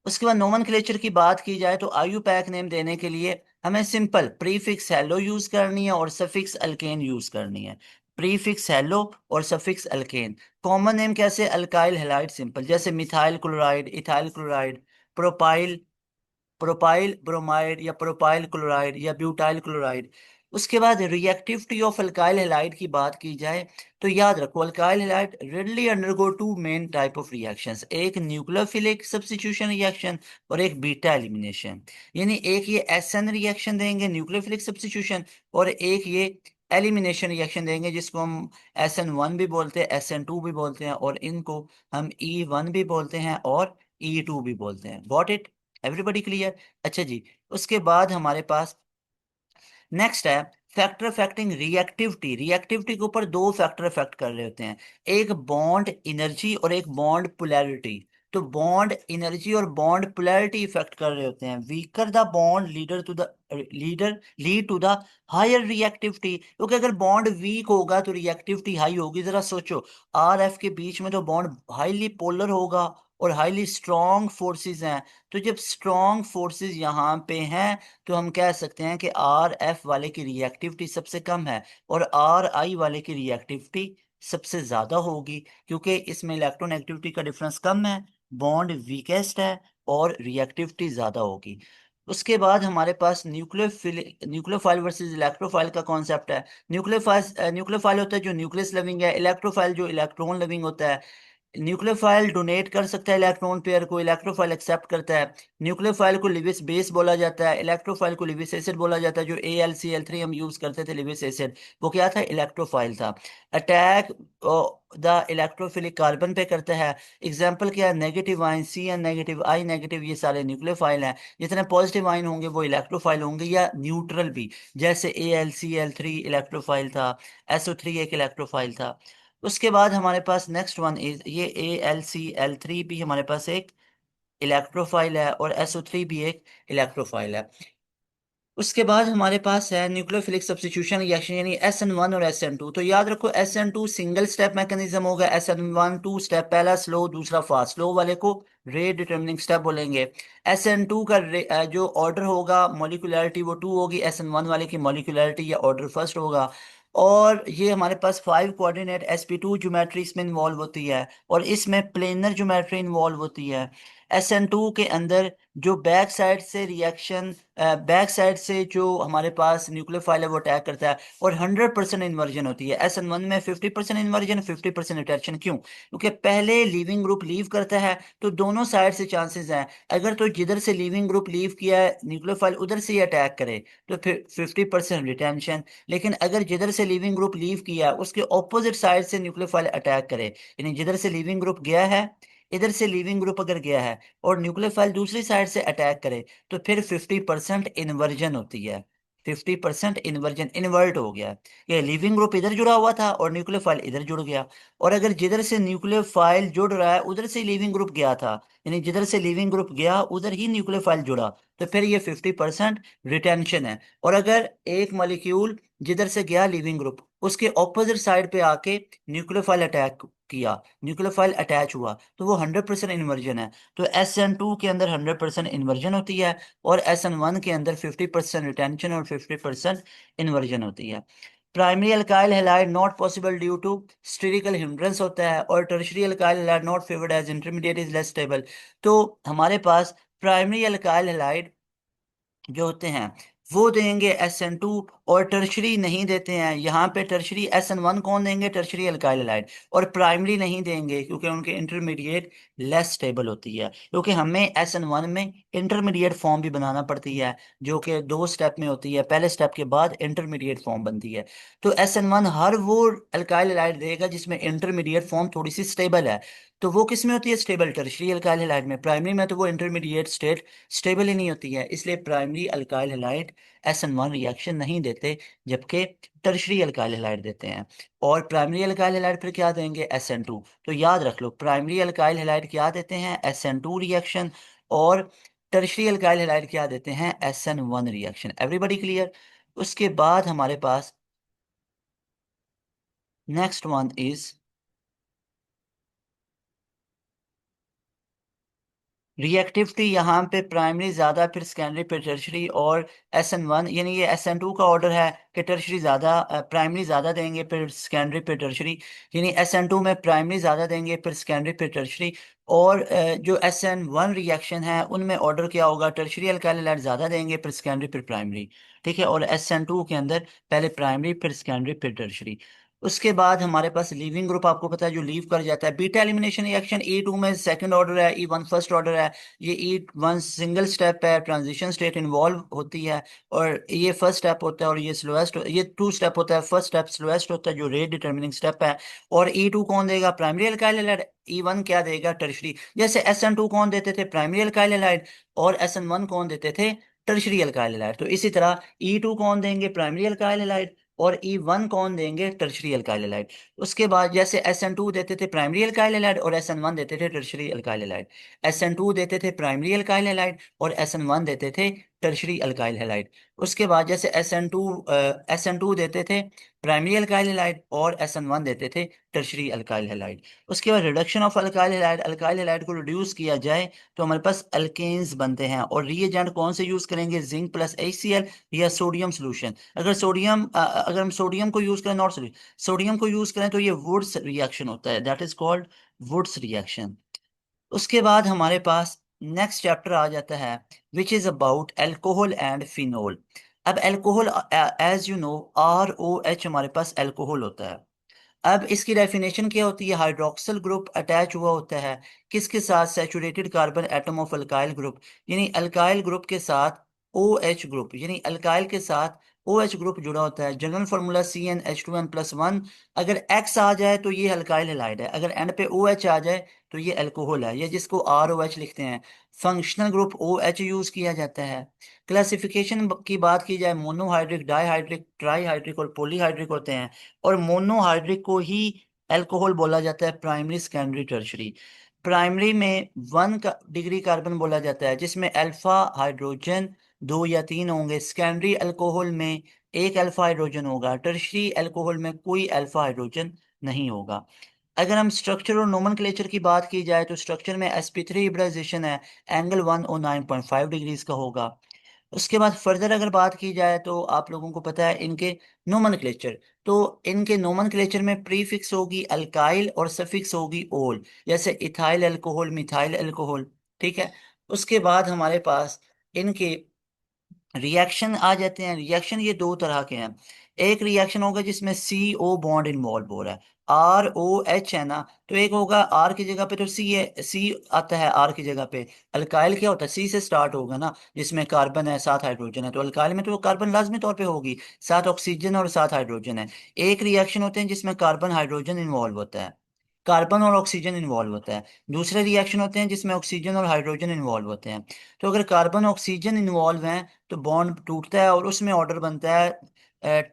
उसके बाद नोमेनक्लेचर की बात की जाए तो आयुपैक नेम देने के लिए हमें सिंपल प्रीफिक्स हेलो यूज करनी है और सफिक्स अल्केन यूज करनी है। प्रीफिक्स हेलो और सफिक्स अल्केन। कॉमन नेम कैसे? अल्काइल हैलाइड सिंपल, जैसे methyl chloride, ethyl chloride, propyl propyl bromide या प्रोपाइल क्लोराइड या ब्यूटाइल क्लोराइड। उसके बाद रिएक्टिविटी ऑफ अल्काइल हैलाइड की बात की जाए तो याद रखो alkyl halide readily undergo two main type of reactions, एक न्यूक्लियोफिलिक सब्स्टिट्यूशन रिएक्शन और एक बीटा एलिमिनेशन। यानी एक ये एसएन रिएक्शन देंगे न्यूक्लियोफिलिक सब्स्टिट्यूशन, और एक ये एलिमिनेशन रिएक्शन देंगे जिसको हम SN1 भी बोलते हैं, SN2 भी बोलते हैं, और इनको हम E1 भी बोलते हैं और E2 भी बोलते हैं। Got it? Everybody clear? अच्छा जी। उसके बाद हमारे पास नेक्स्ट है फैक्टर अफेक्टिंग रिएक्टिविटी। रिएक्टिविटी के ऊपर दो फैक्टर अफेक्ट कर रहे होते हैं, एक बॉन्ड एनर्जी और एक बॉन्ड पोलैरिटी। तो बॉन्ड एनर्जी और बॉन्ड पोलैरिटी इफेक्ट कर रहे होते हैं। Weaker the bond lead to the higher reactivity, क्योंकि अगर बॉन्ड वीक होगा तो रिएक्टिविटी हाई होगी। जरा सोचो, आर एफ के बीच में तो बॉन्ड हाईली पोलर होगा और हाईली स्ट्रॉन्ग फोर्सेस हैं। तो जब स्ट्रॉन्ग फोर्सेस यहाँ पे हैं तो हम कह सकते हैं कि आर एफ वाले की रिएक्टिविटी सबसे कम है और आर आई वाले की रिएक्टिविटी सबसे ज्यादा होगी, क्योंकि इसमें इलेक्ट्रोनेगेटिविटी का डिफरेंस कम है, बॉन्ड वीकेस्ट है और रिएक्टिविटी ज्यादा होगी। उसके बाद हमारे पास न्यूक्लियोफाइल वर्सेस इलेक्ट्रोफाइल का कॉन्सेप्ट है। न्यूक्लियोफाइल होता है जो न्यूक्लियस लविंग है, इलेक्ट्रोफाइल जो इलेक्ट्रॉन लविंग होता है। न्यूक्लियोफाइल डोनेट कर सकता है इलेक्ट्रॉन पेयर को, इलेक्ट्रोफाइल एक्सेप्ट करता है। न्यूक्लियोफाइल को लिविस बेस बोला जाता है, इलेक्ट्रोफाइल को लिविस एसिड बोला जाता है। जो AlCl3 हम यूज करते थे लिविस एसिड, वो क्या था? इलेक्ट्रोफाइल था। अटैक द इलेक्ट्रोफिलिक कार्बन पे करता है। एग्जाम्पल क्या है? Negative ion, Cn negative, I negative, ये सारे न्यूक्लियोफाइल हैं। जितने पॉजिटिव आयन होंगे वो इलेक्ट्रोफाइल होंगे, या न्यूट्रल भी, जैसे AlCl3 इलेक्ट्रोफाइल था, SO3 एक इलेक्ट्रोफाइल था। उसके बाद हमारे पास नेक्स्ट वन इज ये AlCl3 भी हमारे पास एक इलेक्ट्रोफाइल है और SO3 भी एक इलेक्ट्रोफाइल है। उसके बाद हमारे पास है न्यूक्लियोफिलिक सब्स्टिट्यूशन रिएक्शन, यानी SN1 और SN2। तो याद रखो SN2 सिंगल स्टेप मैकेनिज्म होगा, SN1 टू स्टेप, पहला स्लो दूसरा फास्ट, स्लो वाले को रेट डिटरमिनिंग स्टेप बोलेंगे। SN2 का जो ऑर्डर होगा मॉलिक्यूलैरिटी वो 2 होगी, SN1 वाले की मॉलिक्यूलैरिटी या ऑर्डर फर्स्ट होगा। और ये हमारे पास 5 कोऑर्डिनेट sp2 ज्योमेट्री इसमें इन्वॉल्व होती है और इसमें प्लेनर ज्योमेट्री इन्वॉल्व होती है। SN2 के अंदर जो बैक साइड से रिएक्शन, बैक साइड से जो हमारे पास न्यूक्लियोफाइल है वो अटैक करता है, और 100% इन्वर्जन होती है। SN1 में 50% इन्वर्जन, 50% रिटेंशन। क्यों? क्योंकि पहले लीविंग ग्रुप लीव करता है, तो दोनों साइड से चांसेस हैं, अगर तो जिधर से लीविंग ग्रुप लीव किया है न्यूक्लियोफाइल उधर से ही अटैक करे तो फिर 50% रिटेंशन। लेकिन अगर जिधर से लीविंग ग्रुप लीव किया है उसके ऑपोजिट साइड से न्यूक्लियोफाइल अटैक करे, यानी जिधर से लीविंग ग्रुप गया है, इधर से लीविंग ग्रुप अगर गया है और न्यूक्लियोफाइल दूसरी साइड से अटैक करे, तो फिर 50% इन्वर्जन होती है। 50% इन्वर्जन, इन्वर्ट हो गया, ये लीविंग ग्रुप इधर जुड़ा हुआ था और न्यूक्लियोफाइल इधर जुड़ गया। और अगर जिधर से न्यूक्लियोफाइल जुड़ रहा है उधर से लीविंग ग्रुप गया था, यानी जिधर से लीविंग ग्रुप गया उधर ही न्यूक्लियोफाइल जुड़ा, तो फिर ये 50% रिटेंशन है। और अगर एक मॉलिक्यूल जिधर से गया लीविंग ग्रुप उसके ऑपोजिट साइड पे आके न्यूक्लियोफाइल अटैक किया, न्यूक्लियोफाइल अटैच हुआ, तो वो 100% इन्वर्जन है। तो SN2 के अंदर 100% इन्वर्जन होती है, और SN1 के अंदर 50% रिटेंशन और 50% इन्वर्जन होती है। Primary alkyl halide not possible due to sterical hindrance होता है, और tertiary alkyl halide not favoured as intermediate is less stable. तो हमारे पास प्राइमरी अल्काइल हैलाइड जो होते हैं वो देंगे SN2, और टर्शरी नहीं देते हैं। यहाँ पे टर्शरी SN1 कौन देंगे? Tertiary alkyl halide. और प्राइमरी नहीं देंगे क्योंकि उनके इंटरमीडिएट लेस स्टेबल होती है, क्योंकि हमें SN1 में इंटरमीडिएट फॉर्म भी बनाना पड़ती है, जो कि 2 स्टेप में होती है, पहले स्टेप के बाद इंटरमीडिएट फॉर्म बनती है। तो SN1 हर वो अल्काइल हैलाइड देगा जिसमें इंटरमीडिएट फॉर्म थोड़ी सी स्टेबल है। तो वो किस में होती है स्टेबल? टर्शरी अल्काइल हैलाइड में। प्राइमरी में तो वो इंटरमीडिएट स्टेट स्टेबल ही नहीं होती है, इसलिए primary alkyl halide SN1 reaction नहीं देते, जबकि टर्शरी अल्काइल हैलाइड देते हैं। और प्राइमरी अल्काइल हैलाइड फिर क्या देंगे? SN2। तो याद रख लो, प्राइमरी अल्काइल हैलाइड क्या देते हैं? SN2 reaction. और टर्शरी अल्काइल हैलाइड क्या देते हैं? SN1 reaction. Everybody clear? उसके बाद हमारे पास नेक्स्ट वन इज रिएक्टिविटी। यहाँ पे प्राइमरी ज्यादा, फिर सेकेंडरी, फिर टर्शरी। और SN1 यानी ये SN2 का ऑर्डर है कि टर्शरी ज्यादा, प्राइमरी ज्यादा देंगे फिर सेकेंडरी फिर टर्शरी, यानी SN2 में प्राइमरी ज्यादा देंगे फिर सेकेंडरी फिर टर्शरी। और जो SN1 रिएक्शन है उनमें ऑर्डर क्या होगा? टर्शरी अल्काइल हैलाइड ज्यादा देंगे फिर सेकेंडरी फिर प्राइमरी। ठीक है, और SN2 के अंदर पहले प्राइमरी फिर सेकेंडरी फिर टर्शरी। उसके बाद हमारे पास लीविंग ग्रुप, आपको पता है जो लीव कर जाता है, बीटा एलिमिनेशन रिएक्शन E2 में सेकंड ऑर्डर है, E1 फर्स्ट ऑर्डर है। ये E1 सिंगल स्टेप है, ट्रांजिशन स्टेट इन्वॉल्व होती है, और ये फर्स्ट स्टेप होता है, और ये स्लोएस्ट, ये 2 स्टेप होता है। फर्स्ट स्टेप स्लोएस्ट होता है जो रेट डिटर्मिनिंग स्टेप है। और E2 कौन देगा? Primary alkyl halide. E1 क्या देगा? टर्शरी। जैसे SN2 कौन देते थे? Primary alkyl halide. और SN1 कौन देते थे? Tertiary alkyl halide. तो इसी तरह E2 कौन देंगे? Primary alkyl halide. और E1 कौन देंगे? Tertiary alkyl halide. उसके बाद जैसे SN2 देते थे प्राइमरी अल्काइल हैलाइड, और SN1 देते थे टर्शरी अल्काइल हैलाइड। SN2 देते थे प्राइमरी अल्काइल हैलाइड, और SN1 देते थे टर्शरी अल्काइल हैलाइड। उसके बाद जैसे SN2 देते थे प्राइमरी अल्काइल हैलाइड, और SN1 देते थे टर्शरी अल्काइल हैलाइड। उसके बाद reduction of alkyl halide, alkyl halide को रिड्यूस किया जाए तो हमारे पास अल्केन्स बनते हैं। और रिएजेंट कौन से यूज करेंगे? जिंक प्लस HCl या सोडियम सोल्यूशन। अगर हम सोडियम को यूज करें, नॉट सोडियम, सोडियम को यूज करें तो ये वुड्स रिएक्शन होता है, that is called Wurtz reaction. उसके बाद हमारे पास नेक्स्ट चैप्टर आ जाता है which is about alcohol and phenol. अब alcohol, as you know, ROH हमारे पास एल्कोहल होता है। अब इसकी डेफिनेशन क्या होती है? हाइड्रोक्सिल ग्रुप अटैच हुआ होता है किसके साथ? Saturated carbon atom of alkyl group, यानी अल्काइल ग्रुप के साथ OH ग्रुप, यानी अल्काइल के साथ OH ग्रुप जुड़ा होता है। General formula CnH2n+1। अगर X आ जाए तो ये अल्काइल हैलाइड है, अगर एंड पे OH आ जाए तो ये अल्कोहल है, ये जिसको ROH लिखते हैं। फंक्शनल ग्रुप OH यूज किया जाता है। क्लासिफिकेशन की बात की जाए, मोनोहाइड्रिक, डाईहाइड्रिक, ट्राईहाइड्रिक और पॉलीहाइड्रिक होते हैं। और मोनोहाइड्रिक को ही अल्कोहल बोला जाता है, प्राइमरी सेकेंडरी टर्शरी। प्राइमरी में 1 डिग्री कार्बन बोला जाता है जिसमें अल्फा हाइड्रोजन 2 या 3 होंगे। सेकेंडरी अल्कोहल में एक अल्फा हाइड्रोजन होगा। टर्शरी अल्कोहल में कोई अल्फा हाइड्रोजन नहीं होगा। अगर हम स्ट्रक्चर और नोमेनक्लेचर की बात की जाए तो स्ट्रक्चर में sp3 हिब्रिडाइजेशन है, एंगल 109.5 डिग्रीज का होगा। उसके बाद फर्दर अगर बात की जाए तो आप लोगों को पता है इनके नोमेनक्लेचर। तो इनके नोमेनक्लेचर में प्रीफिक्स होगी अल्काइल और सफिक्स होगी ओल, जैसे इथाइल अल्कोहल, मिथाइल अल्कोहल। ठीक है। उसके बाद हमारे पास इनके रिएक्शन आ जाते हैं। रिएक्शन ये दो तरह के हैं। एक रिएक्शन होगा जिसमें सी ओ बॉन्ड इन्वॉल्व हो रहा है, आर ओ एच है ना, तो एक होगा आर की जगह पे तो सी है, सी आता है आर की जगह पे। अल्काइल क्या होता है, सी से स्टार्ट होगा ना, जिसमें कार्बन है साथ हाइड्रोजन है, तो अल्काइल में तो वो कार्बन लाजमी तौर पे होगी, साथ ऑक्सीजन और साथ हाइड्रोजन है। एक रिएक्शन होते हैं जिसमें कार्बन हाइड्रोजन इन्वॉल्व होता है, कार्बन और ऑक्सीजन इन्वॉल्व होता है। दूसरे रिएक्शन होते हैं जिसमें ऑक्सीजन और हाइड्रोजन इन्वॉल्व होते हैं। तो अगर कार्बन ऑक्सीजन इन्वॉल्व हैं तो बॉन्ड टूटता है और उसमें ऑर्डर बनता है,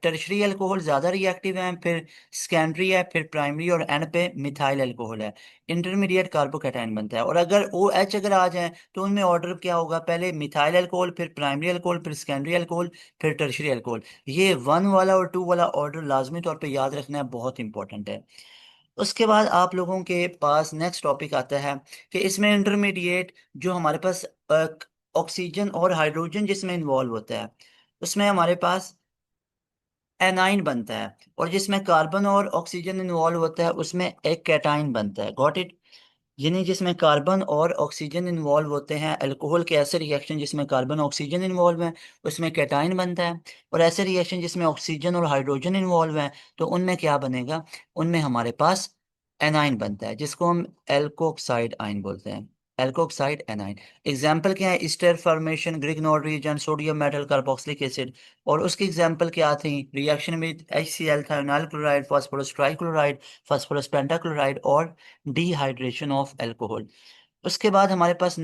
टर्शरी अल्कोहल ज़्यादा रिएक्टिव है, फिर सेकेंडरी है, फिर प्राइमरी, और एंड पे मिथाइल अल्कोहल है, इंटरमीडिएट कार्बोकैटायन बनता है। और अगर ओ एच अगर आ जाए तो उनमें ऑर्डर क्या होगा, पहले मिथाइल अल्कोहल, फिर प्राइमरी अल्कोहल, फिर सेकेंडरी अल्कोहल, फिर टर्शरी अल्कोहल। ये वन वाला और टू वाला ऑर्डर लाजमी तौर पे याद रखना है, बहुत इंपॉर्टेंट है। उसके बाद आप लोगों के पास नेक्स्ट टॉपिक आता है कि इसमें इंटरमीडिएट जो हमारे पास ऑक्सीजन और हाइड्रोजन जिसमें इन्वॉल्व होता है, उसमें हमारे पास एनाइन बनता है, और जिसमें कार्बन और ऑक्सीजन इन्वॉल्व होता है उसमें एक कैटाइन बनता है। Got it. यानी जिसमें कार्बन और ऑक्सीजन इन्वॉल्व होते हैं, अल्कोहल के ऐसे रिएक्शन जिसमें कार्बन ऑक्सीजन इन्वॉल्व है उसमें कैटाइन बनता है। और ऐसे रिएक्शन जिसमें ऑक्सीजन और हाइड्रोजन इन्वॉल्व है तो उनमें क्या बनेगा, उनमें हमारे पास एनाइन बनता है, जिसको हम एल्कोक्साइड आइन बोलते हैं, एल्कोक्साइड एनाइन। एग्जाम्पल क्या है, ester formation, Grignard reagent, sodium metal carboxylic acid. और उसकी एग्जाम्पल क्या थी, reaction with HCl thionyl chloride, phosphorus trichloride, phosphorus pentachloride, और डिहाइड्रेशन ऑफ अल्कोहल। उसके बाद हमारे पास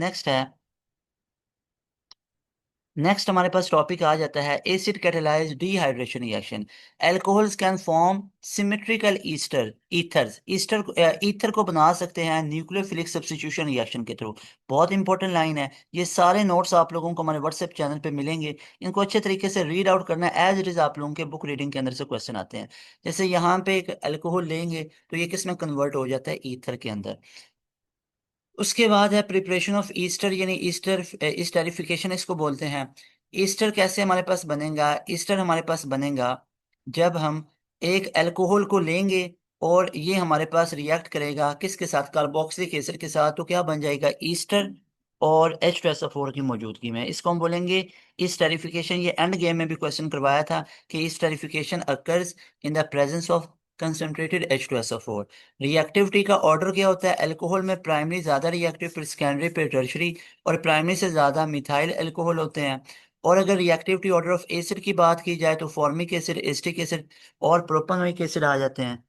हमारे पास टॉपिक आ जाता है acid catalysed dehydration reaction. Alcohols can form symmetrical ethers, ether को बना सकते हैं न्यूक्लियोफिलिक सब्स्टिट्यूशन रिएक्शन के थ्रू। बहुत इंपॉर्टेंट लाइन है। ये सारे नोट्स आप लोगों को हमारे व्हाट्सएप चैनल पे मिलेंगे, इनको अच्छे तरीके से रीड आउट करना है, एज इट इज आप लोगों के बुक रीडिंग के अंदर से क्वेश्चन आते हैं। जैसे यहाँ पे एक अल्कोहल लेंगे तो ये किस में कन्वर्ट हो जाता है, ईथर के अंदर। उसके बाद है प्रिपरेशन ऑफ ईस्टर, यानी ईस्टरिफिकेशन इसको बोलते हैं। ईस्टर कैसे हमारे पास बनेगा, ईस्टर हमारे पास बनेगा जब हम एक अल्कोहल को लेंगे और ये हमारे पास रिएक्ट करेगा किसके साथ, कार्बोक्सिलिक एसिड के साथ, तो क्या बन जाएगा, ईस्टर। और H2SO4 की मौजूदगी में इसको हम बोलेंगे ईस्टरिफिकेशन। ये एंड गेम में भी क्वेश्चन करवाया था कि esterification occurs in the presence of concentrated H2SO4। Reactivity का ऑर्डर क्या होता है, अल्कोहल में प्राइमरी ज़्यादा रिएक्टिव, फिर सेकेंडरी, फिर टर्शरी, और प्राइमरी से ज़्यादा मिथाइल अल्कोहल होते हैं। और अगर रिएक्टिविटी ऑर्डर ऑफ एसिड की बात की जाए तो फॉर्मिक एसिड, एसिटिक एसिड, और प्रोपेनोइक एसिड आ जाते हैं।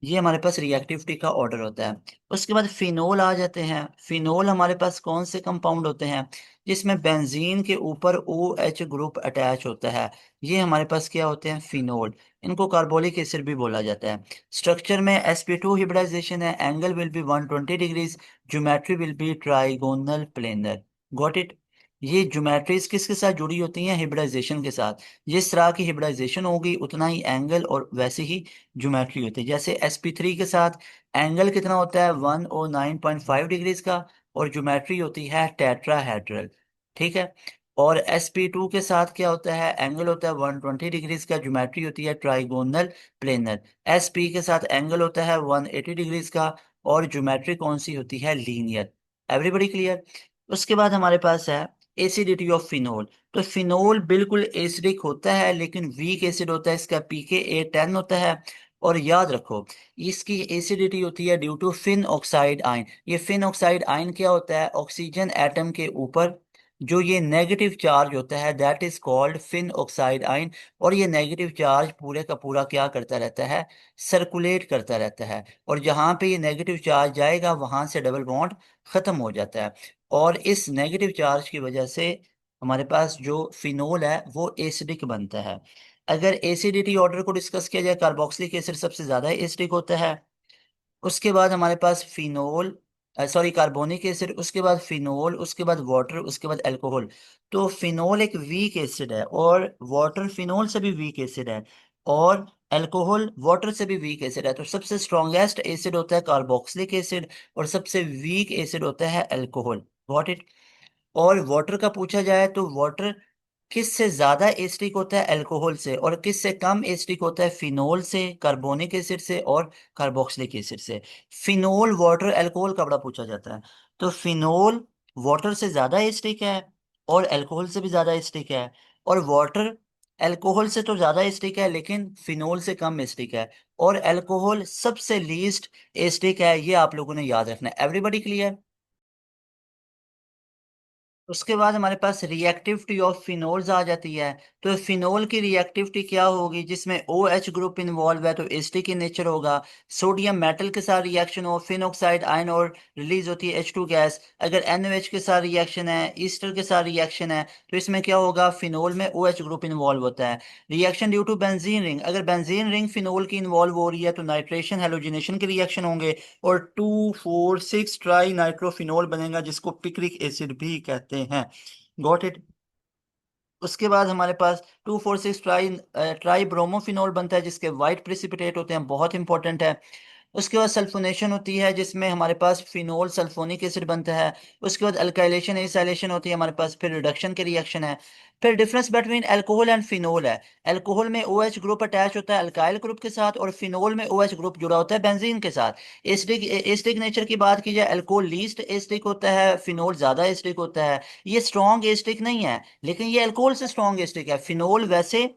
ये हमारे पास रिएक्टिविटी का ऑर्डर होता है। उसके बाद फिनोल आ जाते हैं। फिनोल हमारे पास कौन से कंपाउंड होते हैं, जिसमें बेंजीन के ऊपर OH ग्रुप अटैच होता है, ये हमारे पास क्या होते हैं, फिनोल। इनको कार्बोलिक एसिड भी बोला जाता है। स्ट्रक्चर में sp2 हिब्रिडाइजेशन है, angle will be 120 degrees, geometry will be trigonal planar. Got it. ये ज्योमेट्रीज किसके साथ जुड़ी होती हैं, हिब्रिडाइजेशन के साथ। जिस तरह की हिब्रिडाइजेशन होगी उतना ही एंगल और वैसे ही ज्योमेट्री होती है। जैसे sp3 के साथ एंगल कितना होता है, 109.5 डिग्रीज का, और ज्योमेट्री होती है टेट्राहेड्रल। ठीक है। और sp2 के साथ क्या होता है, एंगल होता है 120 डिग्रीज का, ज्योमेट्री होती है ट्राइगोनल प्लेनर। sp के साथ एंगल होता है 180 डिग्रीज का, और ज्योमेट्री कौन सी होती है, लीनियर। Everybody clear. उसके बाद हमारे पास है एसिडिटी ऑफ फिनोल। तो फिनोल बिल्कुल एसिडिक होता है लेकिन वीक एसिड होता है, इसका pKa 10 होता है। और याद रखो, इसकी एसिडिटी होती है due to phenoxide ion. ये फिन ऑक्साइड आयन क्या होता है, ऑक्सीजन एटम के ऊपर जो ये नेगेटिव चार्ज होता है, that is called phenoxide ion. और ये नेगेटिव चार्ज पूरे का पूरा क्या करता रहता है, सर्कुलेट करता रहता है। और जहाँ पे ये नेगेटिव चार्ज जाएगा वहां से डबल बॉन्ड खत्म हो जाता है। और इस नेगेटिव चार्ज की वजह से हमारे पास जो फिनोल है वो एसिडिक बनता है। अगर एसिडिटी ऑर्डर को डिस्कस किया जाए, कार्बोक्सिलिक एसिड सबसे ज्यादा एसिडिक होता है। उसके बाद हमारे पास फिनोल, सॉरी कार्बोनिक एसिड, उसके बाद फिनोल, उसके बाद वाटर, उसके बाद अल्कोहल। तो फिनोल एक वीक एसिड है, और वाटर फिनोल से भी वीक एसिड है, और अल्कोहल वाटर से भी वीक एसिड है। तो सबसे स्ट्रॉन्गेस्ट एसिड होता है कार्बोक्सिलिक एसिड, और सबसे वीक एसिड होता है अल्कोहल। Got it. और वाटर का पूछा जाए तो वाटर किस से ज्यादा एसिडिक होता है, अल्कोहल से, और किस से कम एसिडिक होता है, फिनोल से, कार्बोनिक एसिड से, और कार्बोक्सिलिक एसिड से। फिनोल वाटर अल्कोहल का बड़ा पूछा जाता है। तो फिनोल वाटर से ज़्यादा एसिडिक है और अल्कोहल से भी ज़्यादा एसिडिक है, और वाटर अल्कोहल से तो ज़्यादा एसिडिक है लेकिन फिनोल से कम एसिडिक है, और अल्कोहल सबसे लीस्ट एसिडिक है। ये आप लोगों ने याद रखना है। Everybody clear? उसके बाद हमारे पास रिएक्टिविटी ऑफ फिनोल्स आ जाती है। तो फिनोल की रिएक्टिविटी क्या होगी? जिसमें ओ एच ग्रुप इन्वॉल्व है तो एसिडिक in नेचर होगा। सोडियम मेटल के साथ रिएक्शन हो, फिन ऑक्साइड आयन और रिलीज होती है H2 गैस। अगर NaOH के साथ रिएक्शन है, ईस्टर के साथ रिएक्शन है, तो इसमें क्या होगा? फिनोल में ओ एच ग्रुप इन्वॉल्व होता है। Reaction due to benzene ring, अगर बेंजीन रिंग फिनोल की इन्वॉल्व हो रही है तो नाइट्रेशन हेलोजिनेशन के रिएक्शन होंगे, और 2,4,6 ट्राई नाइट्रोफिनोल बनेगा जिसको पिक्रिक एसिड भी कहते हैं। Got it? उसके बाद हमारे पास 2,4,6 ट्राई ट्राई ब्रोमोफिनोल बनता है जिसके वाइट प्रेसिपिटेट होते हैं, बहुत इंपॉर्टेंट है। उसके बाद सल्फोनेशन होती है जिसमें हमारे पास फिनोल सल्फोनिक एसिड बनता है। उसके बाद अल्काइलेशन एसाइलेशन होती है हमारे पास, फिर रिडक्शन के रिएक्शन है। फिर difference between alcohol and phenol है। अल्कोहल में ओ एच ग्रुप अटैच होता है अल्काइल ग्रुप के साथ, और फिनोल में ओ एच ग्रुप जुड़ा होता है बेंजीन के साथ। एसिडिक एसिडिक नेचर की बात की जाए, अल्कोहल लीस्ट एसिडिक होता है, फिनोल ज्यादा एसिडिक होता है। ये स्ट्रॉन्ग एसिडिक नहीं है लेकिन ये अल्कोहल से स्ट्रॉन्ग एसिडिक है। फिनोल वैसे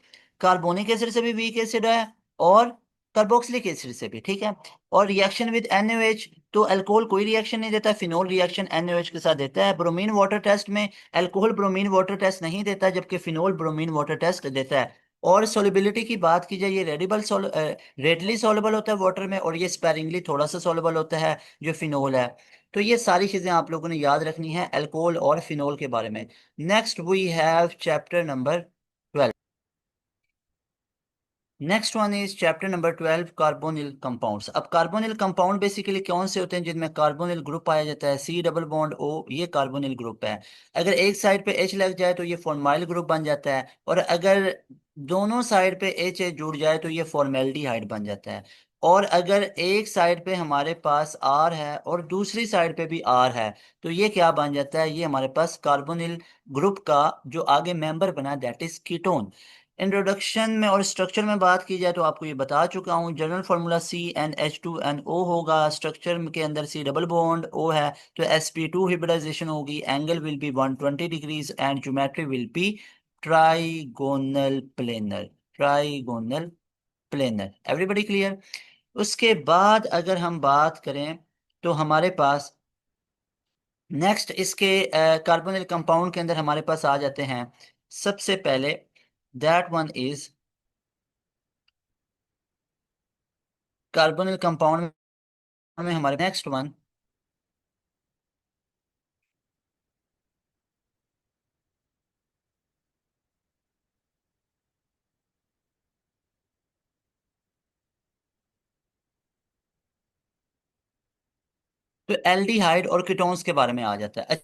कार्बोनिक एसिड से भी वीक एसिड है, और कार्बोक्सिलिक एसिड से भी, ठीक है। और रिएक्शन विद NaOH, तो अल्कोहल कोई रिएक्शन नहीं देता, फिनोल रिएक्शन NaOH के साथ देता है। ब्रोमीन वाटर टेस्ट में अल्कोहल ब्रोमीन वाटर टेस्ट नहीं देता जबकि फिनोल ब्रोमीन वाटर टेस्ट देता है। और सोलिबिलिटी की बात की जाए, ये रेडली सॉल्युबल होता है वाटर में, और ये स्पेरिंगली थोड़ा सा सॉल्युबल होता है जो फिनोल है। तो ये सारी चीजें आप लोगों ने याद रखनी है अल्कोहल और फिनोल के बारे में। Next we have chapter number 12। Next one is chapter number 12, carbonyl compounds. अब कार्बोनिल कंपाउंड बेसिकली कौन से होते हैं? जिनमें कार्बोनिल ग्रुप पाया जाता है C डबल बॉन्ड O, ये कार्बोनिल ग्रुप है। अगर एक साइड पे H लग जाए तो ये फॉर्माइल ग्रुप बन जाता है, और अगर दोनों साइड पे H जुड़ जाए तो ये फॉर्मेल्डिहाइड बन जाता है। और अगर एक साइड पे हमारे पास R है और दूसरी साइड पे भी R है, तो ये क्या बन जाता है? ये हमारे पास कार्बोनिल ग्रुप का जो आगे मेंबर बना, दैट इज कीटोन। इंट्रोडक्शन में और स्ट्रक्चर में बात की जाए तो आपको ये बता चुका हूँ। जनरल फार्मूला CnH2nO होगा। स्ट्रक्चर के अंदर C डबल बॉन्ड O है तो sp2 हिब्रिडाइजेशन होगी। Angle will be 120 degrees and geometry will be trigonal planar. Trigonal planar. Everybody clear? उसके बाद अगर हम बात करें तो हमारे पास नेक्स्ट इसके कार्बोनिल कंपाउंड के अंदर हमारे पास आ जाते हैं। सबसे पहले that one is carbonyl compound में हमारे नेक्स्ट वन तो एल्डिहाइड और कीटोन्स के बारे में आ जाता है।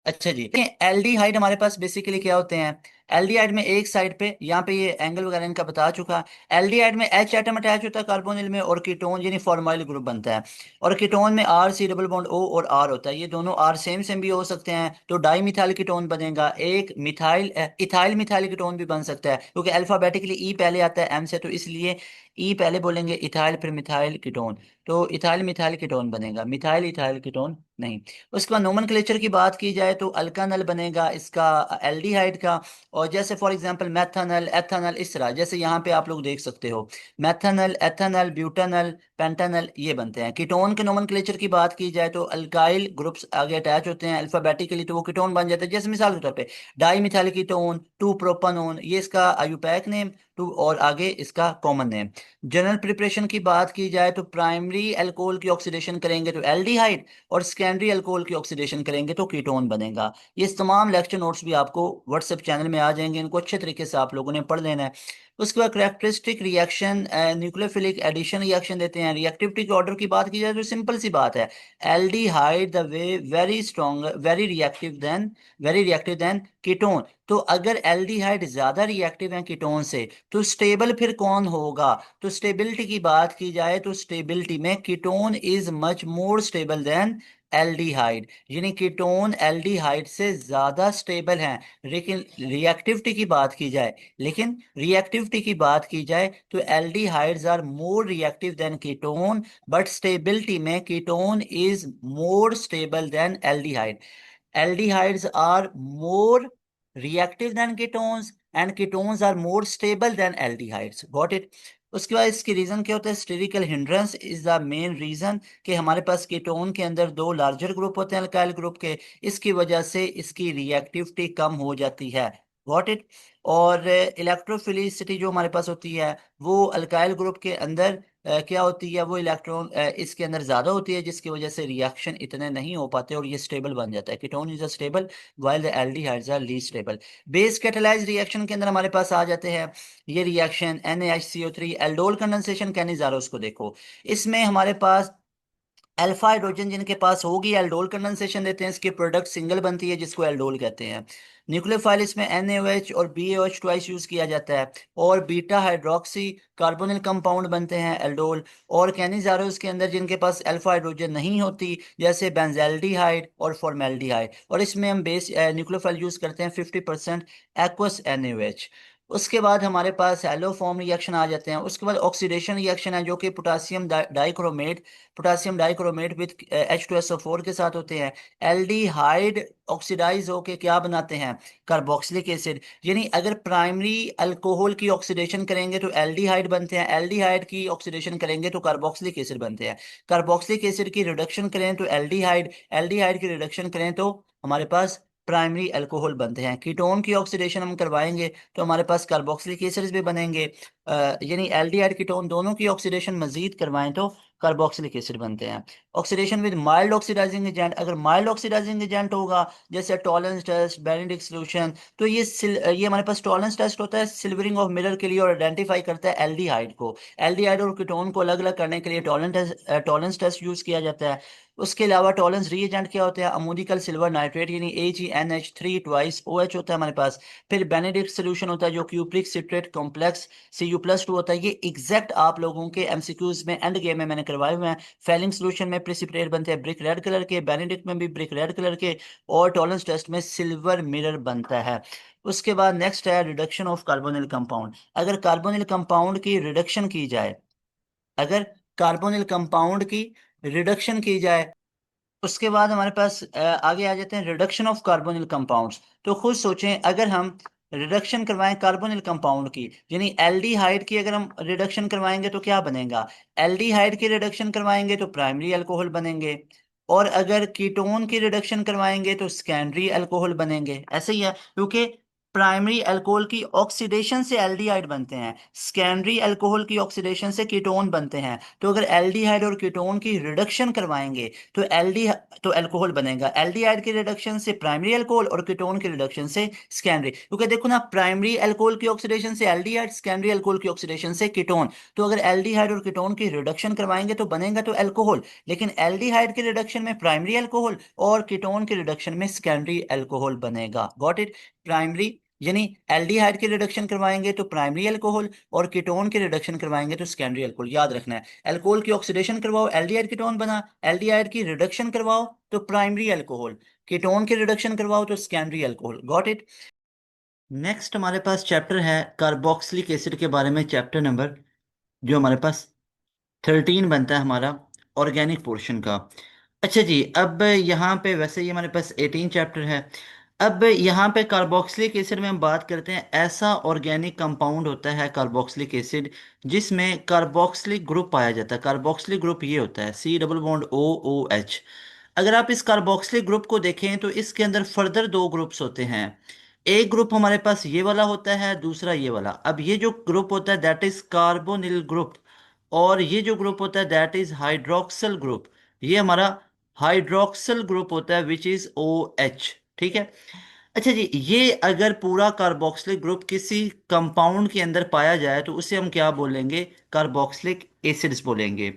अच्छा जी, एल्डिहाइड हमारे पास बेसिकली क्या होते हैं? एल्डिहाइड में एक साइड पे, यहाँ पे ये एंगल वगैरह इनका बता चुका। एल्डिहाइड में H एटम अटैच होता है कार्बोनिल में, और कीटोन यानी फॉर्माइल ग्रुप बनता है। और कीटोन में R C double bond O और R होता है। ये दोनों R सेम सेम भी हो सकते हैं तो डाई मिथाइल कीटोन बनेगा। एक मिथाइल इथाइल मिथाइल कीटोन भी बन सकता है क्योंकि अल्फाबेटिकली E पहले आता है M से, तो इसलिए E पहले बोलेंगे इथाइल फिर मिथाइल कीटोन। तो इथाइल मिथाइल कीटोन बनेगा, मिथाइल इथाइल कीटोन नहीं। उसके बाद नोमेनक्लेचर की बात की जाए तो अल्कानल बनेगा इसका एल्डिहाइड का। और जैसे फॉर एग्जांपल मेथानल, एथानल, इस तरह जैसे यहाँ पे आप लोग देख सकते हो मेथानल, एथानल, ब्यूटानल, पेंटानल, ये बनते हैं। कीटोन के नोमेनक्लेचर की बात की जाए तो अल्काइल ग्रुप्स आगे अटैच होते हैं अल्फाबेटिकली तो वो कीटोन बन जाते हैं। जैसे मिसाल के तौर पे डाई मिथाइल कीटोन, 2 प्रोपानोन, ये इसका आयुपैक नेम, टू, और आगे इसका कॉमन नेम। जनरल प्रिपरेशन की बात की जाए तो प्राइमरी अल्कोहल की ऑक्सीडेशन करेंगे तो एल्डिहाइड, और सेकेंडरी अल्कोहल की ऑक्सीडेशन करेंगे तो कीटोन बनेगा। ये तमाम लेक्चर नोट्स भी आपको व्हाट्सएप चैनल में आ जाएंगे, इनको अच्छे तरीके से आप लोगों ने पढ़ लेना है। उसके बाद characteristic reaction, nucleophilic addition reaction देते हैं। रिएक्टिविटी के ऑर्डर की बात की जाए तो सिंपल सी बात है, aldehyde the way very strong very reactive than ketone. तो अगर एल्डिहाइड ज्यादा रिएक्टिव है कीटोन से तो स्टेबल फिर कौन होगा? तो स्टेबिलिटी की बात की जाए तो स्टेबिलिटी में ketone is much more stable than aldehyde, यानी कीटोन एल्डिहाइड से ज्यादा स्टेबल हैं। लेकिन रिएक्टिविटी की बात की जाए तो aldehydes are more reactive than ketone, but stability में ketone is more stable than aldehyde. Aldehydes are more reactive than ketones and ketones are more stable than aldehydes. Got it? उसके बाद इसकी रीजन क्या होता है? Sterical hindrance is the main reason कि हमारे पास ketone के अंदर दो लार्जर ग्रुप होते हैं अल्काइल ग्रुप के, इसकी वजह से इसकी रिएक्टिविटी कम हो जाती है। Got it? और इलेक्ट्रोफिलिसिटी जो हमारे पास होती है वो अल्काइल ग्रुप के अंदर क्या होती है? वो इलेक्ट्रॉन इसके अंदर ज्यादा होती है, जिसकी वजह से रिएक्शन इतने नहीं हो पाते और ये स्टेबल बन जाता है। Ketone is a stable while the aldehydes are least stable. Base catalyse reaction के अंदर हमारे पास आ जाते हैं ये रिएक्शन NaHCO3 एल्डोल कंडेंसेशन कहने जा रहा है, उसको देखो। इसमें हमारे पास अल्फा हाइड्रोजन जिनके पास होगी एल्डोल कंडेंसेशन देते हैं, इसकी प्रोडक्ट सिंगल बनती है जिसको एल्डोल कहते हैं। न्यूक्लियोफाइल इसमें NaOH और BaOH ट्वाइस यूज किया जाता है और बीटा हाइड्रोक्सी कार्बोनिल कंपाउंड बनते हैं एल्डोल। और कैनिजारोस के अंदर जिनके पास अल्फा हाइड्रोजन नहीं होती जैसे बेंजल्डिहाइड और फॉर्मेल्डिहाइड, और इसमें हम बेस न्यूक्लियोफाइल यूज करते हैं 50% एक्वस NaOH। उसके बाद हमारे पास एलोफॉर्म रिएक्शन आ जाते हैं। उसके बाद ऑक्सीडेशन रिएक्शन है जो कि potassium dichromate, potassium dichromate with H2SO4 के साथ होते हैं। एल्डिहाइड ऑक्सीडाइज होके क्या बनाते हैं? Carboxylic acid. यानी अगर प्राइमरी अल्कोहल की ऑक्सीडेशन करेंगे तो एल्डिहाइड बनते हैं, एल्डिहाइड की ऑक्सीडेशन करेंगे तो कार्बोक्सिलिक एसिड बनते हैं, कार्बोक्सिलिक एसिड की रिडक्शन करें तो एल्डिहाइड, एल्डिहाइड की रिडक्शन करें तो हमारे पास प्राइमरी अल्कोहल बनते हैं। कीटोन की ऑक्सीडेशन हम करवाएंगे तो हमारे पास कार्बोक्सिलिक एसिड्स भी बनेंगे। यानी एल्डिहाइड कीटोन दोनों की ऑक्सीडेशन मजीद करवाएं तो कार्बोक्सिलिक एसिड बनते हैं। Oxidation with mild oxidising agent, अगर माइल्ड ऑक्सीडाइजिंग एजेंट होगा जैसे टॉलरेंस टेस्ट, बेनेडिक्ट सॉल्यूशन, तो ये हमारे पास टॉलरेंस टेस्ट होता है सिल्वरिंग ऑफ मिरर के लिए और आइडेंटिफाई करता है एल्डिहाइड को। एल्डिहाइड और कीटोन को अलग अलग करने के लिए टॉलरेंस टेस्ट यूज किया जाता है। उसके अलावा टॉलरेंस रीएजेंट क्या होते हैं? अमोनिकल सिल्वर नाइट्रेट यानी AgNH3 ट्वाइस OH होता है हमारे पास। फिर बेनेडिक्ट सोल्यूशन होता है जो क्यूप्रिक सिट्रेट कॉम्प्लेक्स Cu+2 होता है। ये एग्जैक्ट आप लोगों के MCQs में एंड गेम में मैंने करवाए हुए हैं। फेलिंग सोल्यूशन में प्रेसिपिटेट बनते हैं ब्रिक रेड कलर के, बेनेडिक्ट में भी ब्रिक रेड कलर के, और टॉलरेंस टेस्ट में सिल्वर मिरर बनता है। उसके बाद नेक्स्ट है रिडक्शन ऑफ कार्बोनिल कंपाउंड। अगर कार्बोनिल कंपाउंड की रिडक्शन की जाए, अगर कार्बोनिल कंपाउंड की रिडक्शन की जाए, उसके बाद हमारे पास आगे आ जाते हैं रिडक्शन ऑफ कार्बोनिल कंपाउंड्स। तो खुद सोचें अगर हम रिडक्शन करवाएं कार्बोनिल कंपाउंड की, यानी एल्डिहाइड की अगर हम रिडक्शन करवाएंगे तो क्या बनेगा? एल्डिहाइड की रिडक्शन करवाएंगे तो प्राइमरी अल्कोहल बनेंगे, और अगर कीटोन की रिडक्शन करवाएंगे तो सेकेंडरी अल्कोहल बनेंगे। ऐसे ही है क्योंकि प्राइमरी अल्कोहल की ऑक्सीडेशन से एल्डिहाइड बनते हैं, सेकेंडरी अल्कोहल की ऑक्सीडेशन से कीटोन बनते हैं। तो अगर एल्डिहाइड और कीटोन की रिडक्शन करवाएंगे तो तो अल्कोहल बनेगा। एल्डिहाइड की रिडक्शन से प्राइमरी अल्कोहल और कीटोन की रिडक्शन से सेकेंडरी, क्योंकि देखो ना प्राइमरी अल्कोहल की ऑक्सीडेशन से एल्डिहाइड, सेकेंडरी अल्कोहल की ऑक्सीडेशन से कीटोन। तो अगर एल्डिहाइड और कीटोन की रिडक्शन करवाएंगे तो बनेगा तो अल्कोहल, लेकिन एल्डिहाइड की रिडक्शन में प्राइमरी अल्कोहल और कीटोन की रिडक्शन में सेकेंडरी अल्कोहल बनेगा। Got it? प्राइमरी यानी एल्डिहाइड की रिडक्शन करवाएंगे तो प्राइमरी अल्कोहल और कीटोन की रिडक्शन करवाएंगे तो सेकेंडरी अल्कोहल। याद रखना है, अल्कोहल की ऑक्सीडेशन करवाओ एल्डिहाइड कीटोन बना, एल्डिहाइड की रिडक्शन करवाओ तो प्राइमरी अल्कोहल, कीटोन की रिडक्शन करवाओ तो secondary alcohol. Got it? Next हमारे पास चैप्टर है कार्बोक्सिलिक एसिड के बारे में, चैप्टर नंबर जो हमारे पास 13 बनता है हमारा ऑर्गेनिक पोर्शन का। अच्छा जी, अब यहाँ पे वैसे ही हमारे पास 18 चैप्टर है। अब यहाँ पे कार्बोक्सिलिक एसिड में हम बात करते हैं, ऐसा ऑर्गेनिक कंपाउंड होता है कार्बोक्सिलिक एसिड जिसमें कार्बोक्सिलिक ग्रुप पाया जाता है। कार्बोक्सिलिक ग्रुप ये होता है C डबल बॉन्ड OOH। अगर आप इस कार्बोक्सिलिक ग्रुप को देखें तो इसके अंदर फर्दर दो ग्रुप्स होते हैं। एक ग्रुप हमारे पास ये वाला होता है, दूसरा ये वाला। अब ये जो ग्रुप होता है दैट इज कार्बोनिल ग्रुप, और ये जो ग्रुप होता है दैट इज हाइड्रोक्सल ग्रुप। ये हमारा हाइड्रोक्सल ग्रुप होता है विच इज OH। ठीक है? अच्छा जी, ये अगर पूरा कार्बोक्सिलिक ग्रुप किसी कंपाउंड के अंदर पाया जाए तो उसे हम क्या बोलेंगे? कार्बोक्सिलिक एसिड्स बोलेंगे।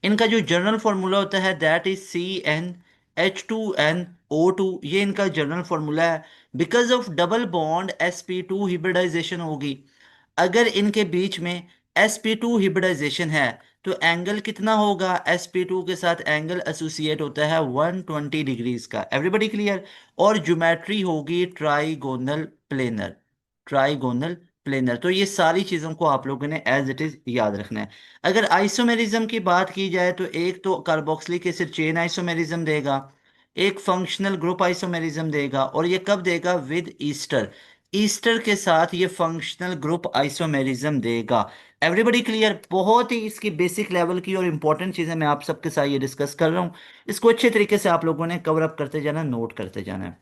इनका जो जनरल फॉर्मूला होता है दैट इज CnH2nO2। ये इनका जनरल फॉर्मूला है। Because of double bond sp2 hybridisation होगी। अगर इनके बीच में sp2 हिब्रिडाइजेशन है तो एंगल कितना होगा? sp2 के साथ एंगल एसोसिएट होता है 120 डिग्रीज का। Everybody clear? और ज्योमेट्री होगी ट्राइगोनल प्लेनर, ट्राइगोनल प्लेनर। तो ये सारी चीज़ों को आप लोगों ने एज इट इज याद रखना है। अगर आइसोमेरिज्म की बात की जाए तो एक तो कार्बोक्सिलिक एसिड चेन आइसोमेरिज्म देगा, एक फंक्शनल ग्रुप आइसोमेरिज्म देगा, और ये कब देगा? With Easter. ईस्टर के साथ ये फंक्शनल ग्रुप आइसोमेरिज्म देगा। Everybody clear? बहुत ही इसकी बेसिक लेवल की और इंपॉर्टेंट चीजें मैं आप सबके साथ ये डिस्कस कर रहा हूँ। इसको अच्छे तरीके से आप लोगों ने कवर अप करते जाना, नोट करते जाना है।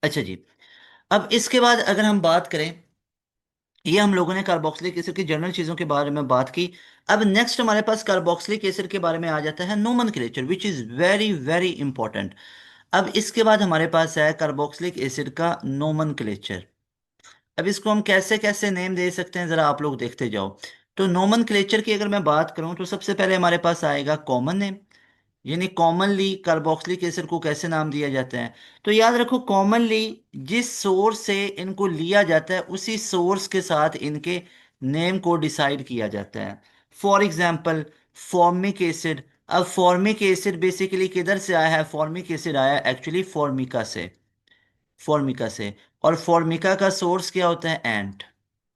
अच्छा जी, अब इसके बाद अगर हम बात करें, ये हम लोगों ने कार्बोक्सिलिक एसिड की जनरल चीजों के बारे में बात की। अब नेक्स्ट हमारे पास कार्बोक्सिलिक एसिड के बारे में आ जाता है nomenclature, which is very very important. अब इसके बाद हमारे पास है कार्बोक्सिलिक एसिड का नोमेनक्लेचर। अब इसको हम कैसे कैसे नेम दे सकते हैं, जरा आप लोग देखते जाओ। तो नोमेनक्लेचर की अगर मैं बात करूं तो सबसे पहले हमारे पास आएगा कॉमन नेम, यानी कॉमनली कार्बोक्सिलिक एसिड को कैसे नाम दिया जाता है। तो याद रखो, कॉमनली जिस सोर्स से इनको लिया जाता है उसी सोर्स के साथ इनके नेम को डिसाइड किया जाता है। For example, formic acid. अब फॉर्मिक एसिड बेसिकली किधर से आया है? फॉर्मिक एसिड आया एक्चुअली फॉर्मिका से, फॉर्मिका से। और फॉर्मिका का सोर्स क्या होता है? एंट।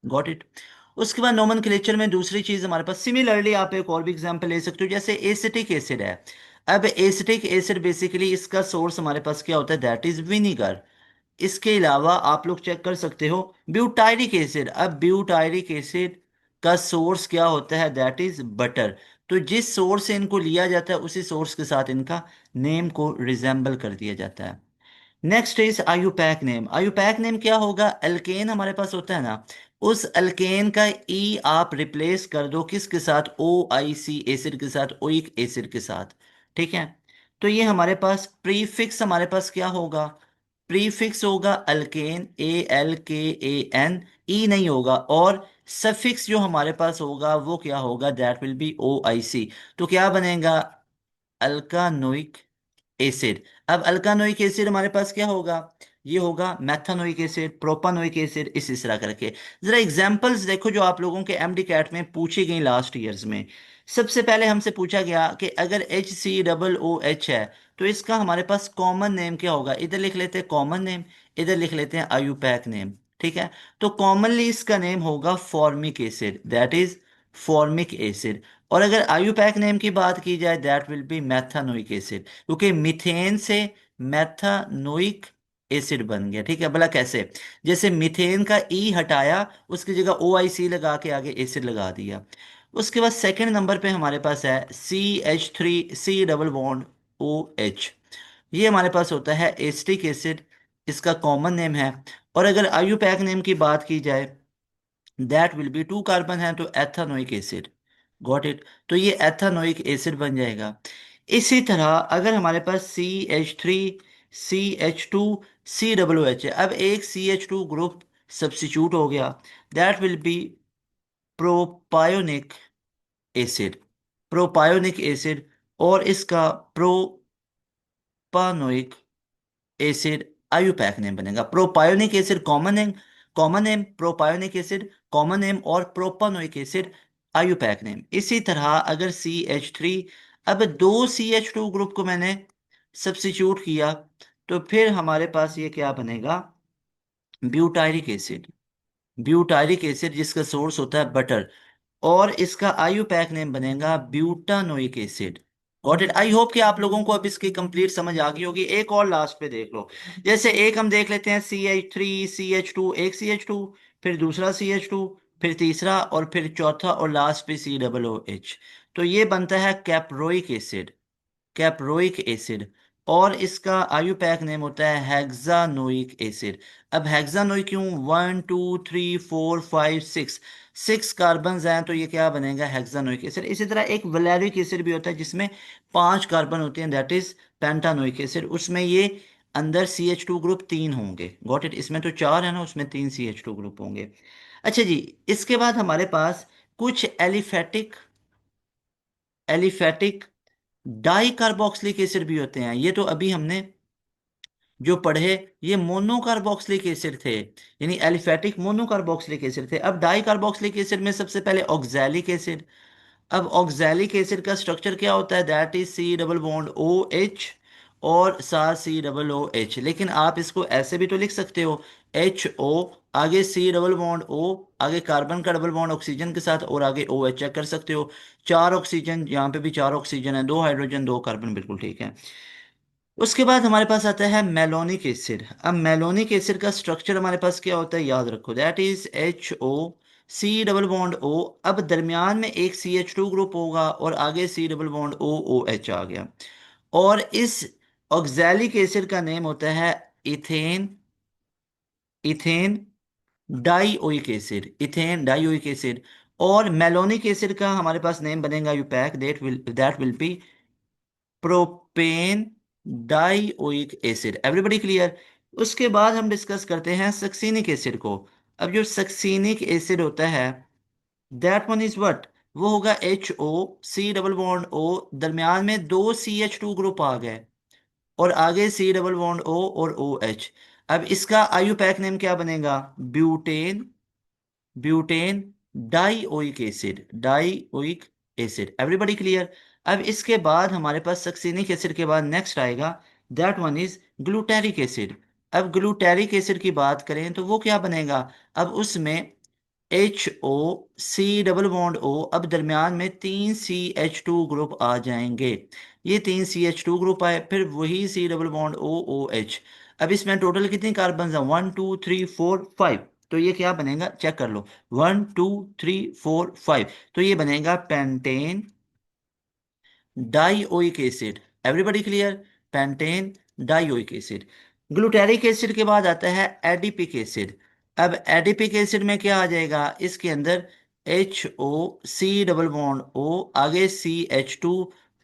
Got it? उसके बाद नोमेनक्लेचर में दूसरी चीज हमारे पास, सिमिलरली आप एक और भी एग्जांपल ले सकते हो, जैसे एसिटिक एसिड है। अब एसिटिक एसिड बेसिकली इसका सोर्स हमारे पास क्या होता है? That is vinegar. इसके अलावा आप लोग चेक कर सकते हो ब्यूटायरिक एसिड। अब ब्यूटायरिक एसिड का सोर्स क्या होता है? That is butter. तो जिस सोर्स से इनको लिया जाता है उसी सोर्स के साथ इनका नेम को रिजेंबल कर दिया जाता है। Next is IUPAC name. IUPAC name क्या होगा? अल्केन हमारे पास होता है ना, उस अल्केन का ई आप रिप्लेस कर दो किसके साथ? ओ आई सी एसिड के साथ, ओइक एसिड के साथ। ठीक है? तो ये हमारे पास प्रीफिक्स हमारे पास क्या होगा? प्रीफिक्स होगा अल्केन, ए एल के ए एन, ई नहीं होगा। और सफिक्स जो हमारे पास होगा वो क्या होगा? दैट विल बी ओ आई सी। तो क्या बनेगा? अल्कानोइक एसिड। अब अल्कानोइक एसिड हमारे पास क्या होगा? ये होगा मैथानोइक एसिड, प्रोपानोइक एसिड, इस तरह करके। जरा एग्जांपल्स देखो जो आप लोगों के एमडी कैट में पूछी गई लास्ट ईयर्स में। सबसे पहले हमसे पूछा गया कि अगर H C double O H है तो इसका हमारे पास कॉमन नेम क्या होगा? इधर लिख लेते हैं कॉमन नेम, इधर लिख लेते हैं आयुपैक नेम। ठीक है? तो कॉमनली इसका नेम होगा formic acid, that is formic acid. और अगर आयुपैक नेम की बात की जाए दैट विल बी मैथानोइक एसिड, क्योंकि मीथेन से मैथानोइक एसिड बन गया। ठीक है? भला कैसे? जैसे मीथेन का ई हटाया, उसकी जगह ओ आई सी लगा के आगे एसिड लगा दिया। उसके बाद सेकंड नंबर पे हमारे पास है C H three C double bond O H. ये हमारे पास होता है एसिटिक एसिड, इसका कॉमन नेम है। और अगर आयुपैक नेम की बात की जाए that will be, two carbon है तो एथानोइक एसिड। Got it? तो ये एथानोइक एसिड बन जाएगा। इसी तरह अगर हमारे पास CH3 CH2 C W H है, अब एक CH2 ग्रुप सब्स्टिट्यूट हो गया, that will be propionic acid. Propionic acid. और इसका प्रोपानोइक एसिड आयुपैक नेम बनेगा। Propionic acid common name, common name propionic acid common name, और प्रोपानोइक एसिड आयुपैक नेम। इसी तरह अगर CH3, अब दो CH2 ग्रुप को मैंने सब्स्टिट्यूट किया तो फिर हमारे पास ये क्या बनेगा? Butyric acid. ब्यूटायरिक एसिड जिसका सोर्स होता है बटर, और इसका आयुपैक नेम बनेगा butanoic acid. Got it? I hope कि आप लोगों को अब इसकी कंप्लीट समझ आ गई होगी। एक और लास्ट पे देख लो, जैसे एक हम देख लेते हैं CH3 CH2, एक CH2, फिर दूसरा CH2, फिर तीसरा, और फिर चौथा और लास्ट पे COOH। तो ये बनता है कैप्रोइक एसिड, कैप्रोइक एसिड। और इसका आयुपैक नेम होता है हेक्सानोइक एसिड। अब हेक्सानोइक क्यों? 1 2 3 4 5 6, 6 कार्बन हैं, तो ये क्या बनेगा? हेक्सानोइक एसिड। इसी तरह एक वैलेरिक एसिड भी होता है जिसमें 5 कार्बन होते हैं, दैट इज पेंटानोइक एसिड। उसमें ये अंदर CH2 ग्रुप 3 होंगे। Got it? इसमें तो 4 है ना, उसमें 3 CH2 ग्रुप होंगे। अच्छा जी, इसके बाद हमारे पास कुछ aliphatic, aliphatic di carboxylic acid भी होते हैं। ये तो अभी हमने जो पढ़े ये मोनोकार्बोक्सिलिक एसिड थे, यानी एलिफेटिक मोनोकार्बोक्सिलिक एसिड थे। अब डाई कार्बोक्सिलिक एसिड में सबसे पहले ऑक्सैलिक एसिड। अब ऑक्सैलिक एसिड का स्ट्रक्चर क्या होता है? That is C double bond O H और साथ COOH। लेकिन आप इसको ऐसे भी तो लिख सकते हो, HO, आगे सी डबल बॉन्ड ओ, आगे कार्बन का डबल बॉन्ड ऑक्सीजन के साथ, और आगे OH चेक कर सकते हो। 4 ऑक्सीजन, यहाँ पे भी 4 ऑक्सीजन है, 2 हाइड्रोजन 2 कार्बन, बिल्कुल ठीक है। उसके बाद हमारे पास आता है मेलोनिक एसिड। अब मेलोनिक एसिड का स्ट्रक्चर हमारे पास क्या होता है, याद रखो, that is HO, C double bond O। अब दरमियान में एक CH2 ग्रुप होगा और आगे C डबल बॉन्ड OH आ गया। और इस ऑक्जेलिक एसिड का नेम होता है ethane, ethanedioic acid, ethanedioic acid. और मेलोनिक एसिड का हमारे पास नेम बनेगा IUPAC, that will be propanedioic acid. Everybody clear? उसके बाद हम डिस्कस करते हैं सक्सीनिक एसिड को। अब जो सक्सीनिक एसिड होता है, दैट वन इज व्हाट, वो होगा HO, C double bond O, दरमियान में दो CH2 ग्रुप आ गए और आगे C डबल बॉन्ड O और OH। अब इसका आयुपैक नेम क्या बनेगा, butane, butane dioic acid, dioic acid. Everybody clear? अब इसके बाद हमारे पास सक्सीनिक एसिड के बाद नेक्स्ट आएगा, that one is glutaric acid. अब ग्लूटेरिक एसिड की बात करें तो वो क्या बनेगा, अब उसमें HO, C double bond O, अब दरमियान में तीन CH2 ग्रुप आ जाएंगे। ये तीन CH2 ग्रुप आए, फिर वही C डबल बॉन्ड OOH। अब इसमें टोटल कितनी कार्बन है, 1 2 3 4 5। तो ये क्या बनेगा, चेक कर लो, 1 2 3 4 5। तो ये बनेगा pentane dioic acid. Everybody clear? Pentane dioic acid. Glutaric acid के बाद आता है एडिपिक एसिड। अब एडिपिक एसिड में क्या आ जाएगा, इसके अंदर HO, C double bond O, आगे CH2,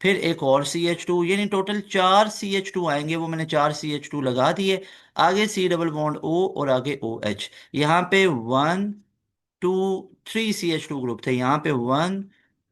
फिर एक और CH2, यानी टोटल चार CH2 आएंगे। वो मैंने चार CH2 लगा दिए, आगे C डबल बॉन्ड O और आगे OH। यहाँ पे 1 2 3 CH2 ग्रुप थे, यहाँ पे 1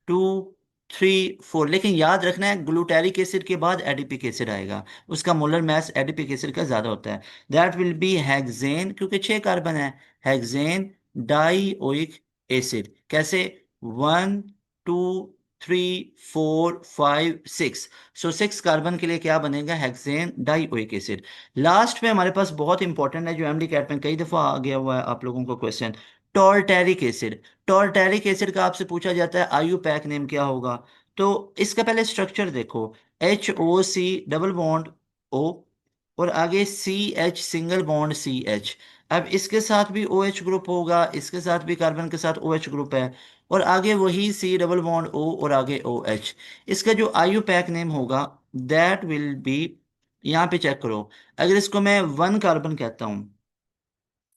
2 3 4। लेकिन याद रखना है ग्लूटेरिक एसिड के बाद एडिपिक एसिड आएगा, उसका मोलर मास एडिपिक एसिड का ज्यादा होता है। दैट विल बी हेक्सेन, क्योंकि 6 कार्बन है, हेक्सेन डाइओइक एसिड। कैसे, 1 2 3 4 5 6। सो 6 कार्बन के लिए क्या बनेगा, हेक्सेन डाइओइक एसिड। लास्ट में हमारे पास बहुत इंपॉर्टेंट है, जो एमडी कैट में कई दफा आ गया हुआ है आप लोगों को क्वेश्चन, टॉर्टेरिक एसिड। टॉर्टेरिक एसिड का आपसे पूछा जाता है आयु पैक नेम क्या होगा। तो इसका पहले स्ट्रक्चर देखो, HO, C double bond O और आगे CH, सिंगल बॉन्ड CH। अब इसके साथ भी OH ग्रुप होगा, इसके साथ भी कार्बन के साथ OH ग्रुप है, और आगे वही C डबल बॉन्ड O और आगे OH। इसका जो आयु पैक नेम होगा, दैट विल बी, यहाँ पे चेक करो, अगर इसको मैं 1 कार्बन कहता हूँ,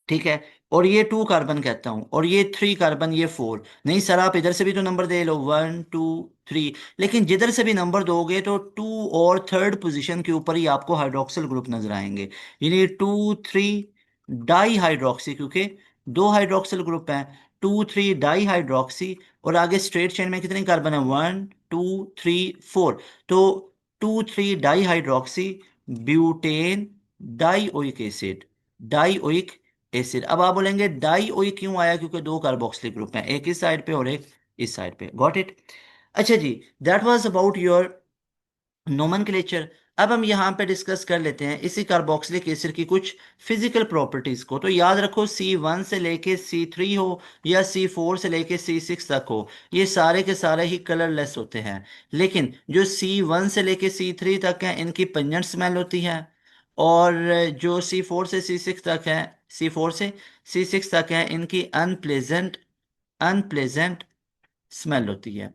ठीक है, और ये 2 कार्बन कहता हूं, और ये 3 कार्बन, ये 4, नहीं सर आप इधर से भी तो नंबर दे लो, 1 2 3, लेकिन जिधर से भी नंबर दोगे तो टू और थर्ड पोजीशन के ऊपर ही आपको हाइड्रोक्सिल ग्रुप नजर आएंगे, यानी 2 3 डाई हाइड्रोक्सी, क्योंकि दो हाइड्रोक्सिल ग्रुप हैं, 2 3 डाई हाइड्रोक्सी। और आगे स्ट्रेट चेन में कितने कार्बन है, 1 2 3 4। तो 2 3 di hydroxy butane dioic acid, dioic acid. अब आप बोलेंगे डाई ओई क्यों आया, क्योंकि दो कार्बोक्सिलिक ग्रुप हैं, एक इस साइड पे और एक इस साइड पे। Got it? अच्छा जी, that was about your nomenclature. अब हम यहाँ पे डिस्कस कर लेते हैं इसी कार्बोक्सिलिक एसिड की कुछ फिजिकल प्रॉपर्टीज को। तो याद रखो, C1 से लेके C3 हो या C4 से लेके C6 तक हो, ये सारे के सारे ही कलरलेस होते हैं। लेकिन जो C1 से लेके C3 तक है, इनकी पंजेंट स्मेल होती है। और जो C4 से C6 तक है, C4 से C6 तक है, इनकी अनप्लेजेंट, अनप्लेजेंट स्मेल होती है।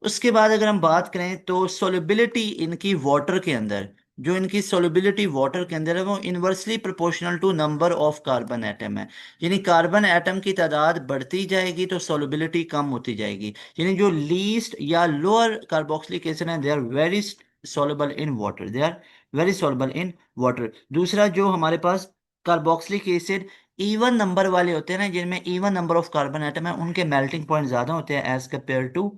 उसके बाद अगर हम बात करें तो सोलिबिलिटी इनकी वाटर के अंदर, जो इनकी सोलिबिलिटी वाटर के अंदर है, वो inversely proportional to number of carbon atom है। यानी कार्बन एटम की तादाद बढ़ती जाएगी तो सोलिबिलिटी कम होती जाएगी। यानी जो लीस्ट या लोअर कार्बोक्सिलिक एसिड है, they are very soluble in water, they are very soluble in water. दूसरा, जो हमारे पास कार्बोक्सिलिक एसिड इवन नंबर वाले होते हैं ना, जिनमें even number of carbon atom है, उनके मेल्टिंग पॉइंट ज्यादा होते हैं as compare to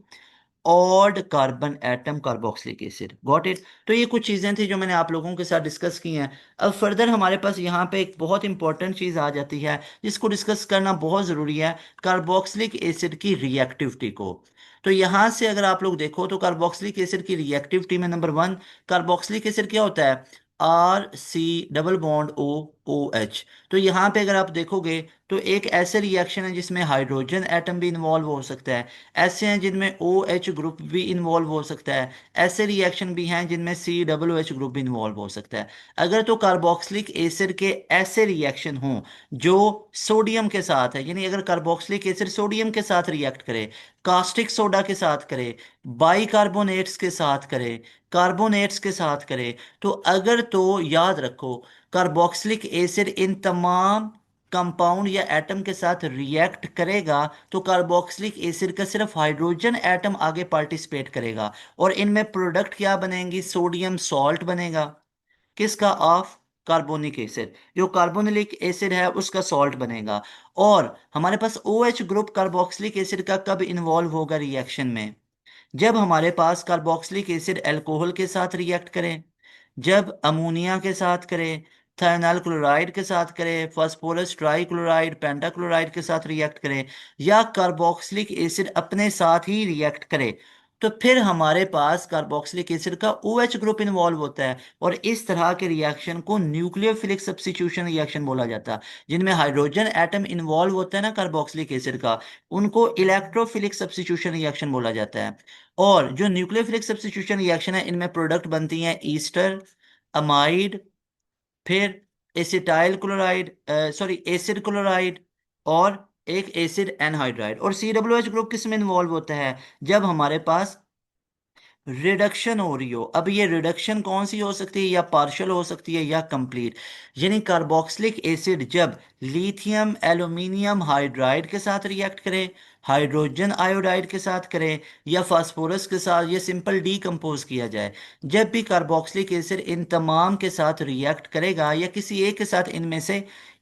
odd carbon atom carboxylic acid. Got it? तो ये कुछ चीजें थी जो मैंने आप लोगों के साथ डिस्कस की हैं। अब फर्दर हमारे पास यहाँ पे एक बहुत इंपॉर्टेंट चीज आ जाती है, जिसको डिस्कस करना बहुत जरूरी है, कार्बोक्सिलिक एसिड की रिएक्टिविटी को। तो यहाँ से अगर आप लोग देखो तो कार्बोक्सिलिक एसिड की रिएक्टिविटी में नंबर 1, कार्बोक्सिलिक एसिड क्या होता है, RC double bond O OH। तो यहाँ पे अगर आप देखोगे तो एक ऐसे रिएक्शन है जिसमें हाइड्रोजन एटम भी इन्वॉल्व हो सकता है, ऐसे हैं जिनमें OH ग्रुप भी इन्वॉल्व हो सकता है, ऐसे रिएक्शन भी हैं जिनमें COOH ग्रुप भी इन्वॉल्व हो सकता है। अगर तो कार्बोक्सिलिक एसिड के ऐसे रिएक्शन हों जो सोडियम के साथ है, यानी अगर कार्बोक्सिलिक एसिड सोडियम के साथ रिएक्ट करे, कास्टिक सोडा के साथ करे, बाइकार्बोनेट्स के साथ करे, कार्बोनेट्स के साथ करे, तो अगर तो याद रखो कार्बोक्सिलिक एसिड इन तमाम कंपाउंड या एटम के साथ रिएक्ट करेगा तो कार्बोक्सिलिक एसिड का सिर्फ हाइड्रोजन एटम आगे पार्टिसिपेट करेगा, और इनमें प्रोडक्ट क्या बनेंगी, सोडियम सॉल्ट बनेगा। किसका? Of carbonic acid. जो कार्बोनिलिक एसिड है उसका सॉल्ट बनेगा। और हमारे पास OH ग्रुप कार्बोक्सिलिक एसिड का कब इन्वॉल्व होगा रिएक्शन में? जब हमारे पास कार्बोक्सिलिक एसिड अल्कोहल के साथ रिएक्ट करे, जब अमोनिया के साथ करे, थाइनाइल क्लोराइड के साथ करे, फास्फोरस ट्राइक्लोराइड पेंटाक्लोराइड के साथ रिएक्ट करे, या कार्बोक्सिलिक एसिड अपने साथ ही रिएक्ट करे, तो फिर हमारे पास कार्बोक्सिलिक एसिड का OH ग्रुप इन्वॉल्व होता है। और इस तरह के रिएक्शन को न्यूक्लियोफिलिक सब्स्टिट्यूशन रिएक्शन बोला जाता है, जिनमें हाइड्रोजन एटम इन्वॉल्व होता है ना कार्बोक्सिलिक एसिड का, उनको इलेक्ट्रोफिलिक सब्स्टिट्यूशन रिएक्शन बोला जाता है। और जो न्यूक्लियोफिलिक सब्स्टिट्यूशन रिएक्शन है इनमें प्रोडक्ट बनती हैं ईस्टर, अमाइड, फिर acetyl chloride, sorry acid chloride, और एक एसिड एनहाइड्राइड। और COOH ग्रुप किस में इन्वॉल्व होता है? जब हमारे पास रिडक्शन हो रही हो। अब ये रिडक्शन कौन सी हो सकती है? या पार्शियल हो सकती है या कंप्लीट। यानी कार्बोक्सिलिक एसिड जब लिथियम एल्यूमिनियम हाइड्राइड के साथ रिएक्ट करे, हाइड्रोजन आयोडाइड के साथ करे, या फास्फोरस के साथ, ये सिंपल डीकंपोज किया जाए, जब भी कार्बोक्सिलिक एसिड इन तमाम के साथ रिएक्ट करेगा या किसी एक के साथ,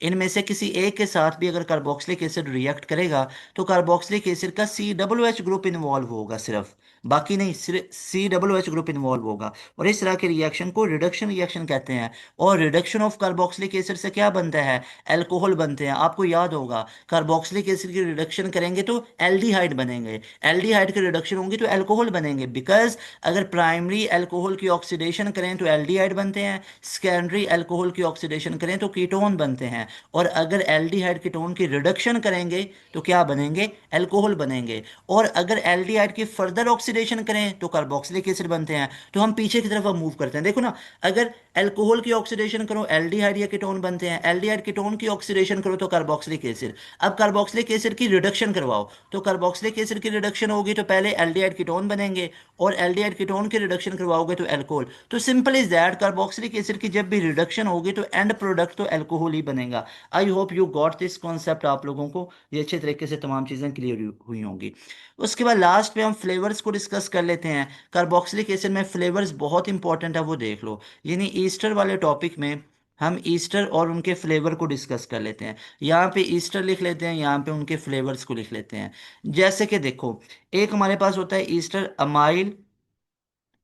इनमें से किसी एक के साथ भी अगर कार्बोक्सिलिक एसिड रिएक्ट करेगा तो कार्बोक्सिलिक एसिड का COOH ग्रुप इन्वॉल्व होगा सिर्फ, बाकी नहीं, सिर्फ COOH ग्रुप इन्वॉल्व होगा। और इस तरह के रिएक्शन को रिडक्शन रिएक्शन कहते हैं। और रिडक्शन ऑफ कार्बोक्सिलिक एसिड से क्या बनता है? अल्कोहल बनते हैं। आपको याद होगा कार्बोक्सिलिक एसिड की रिडक्शन करेंगे तो एल्डिहाइड बनेंगे, एल्डिहाइड की रिडक्शन होंगी तो अल्कोहल बनेंगे, बिकॉज अगर प्राइमरी अल्कोहल की ऑक्सीडेशन करें तो एल्डिहाइड बनते हैं, सेकेंडरी अल्कोहल की ऑक्सीडेशन करें तो कीटोन बनते हैं, और अगर एल्डिहाइड कीटोन की रिडक्शन करेंगे तो क्या बनेंगे? अल्कोहल बनेंगे। और अगर एल्डिहाइड की फर्दर ऑक्सीडेशन करें तो कार्बोक्सिलिक एसिड बनते हैं। तो हम पीछे की तरफ अब मूव करते हैं, देखो ना, अगर अल्कोहल की ऑक्सीडेशन करो एल्डिहाइड या कीटोन बनते हैं, एल्डिहाइड कीटोन की ऑक्सीडेशन करो तो कार्बोक्सिलिक एसिड। अब कार्बोक्सिलिक एसिड की रिडक्शन करवाओ तो कार्बोक्सिलिक एसिड की रिडक्शन होगी तो पहले एल्डिहाइड कीटोन बनेंगे, और एल्डिहाइड कीटोन की रिडक्शन करवाओगे तो अल्कोहल। तो simple is that, carboxylic acid की जब भी रिडक्शन होगी तो एंड प्रोडक्ट तो अल्कोहल ही बनेगा। I hope you got this concept. आप लोगों को ये अच्छे तरीके से तमाम चीज़ें क्लियर हुई होंगी। उसके बाद लास्ट पे हम फ्लेवर्स को डिस्कस कर लेते हैं। कार्बोक्सिलिक एसिड में फ्लेवर्स बहुत इंपॉर्टेंट है, वो देख लो। यानी ईस्टर वाले टॉपिक में हम ईस्टर और उनके फ्लेवर को डिस्कस कर लेते हैं। यहाँ पे ईस्टर लिख लेते हैं, यहाँ पे उनके फ्लेवर्स को लिख लेते हैं। जैसे कि देखो, एक हमारे पास होता है ईस्टर अमाइल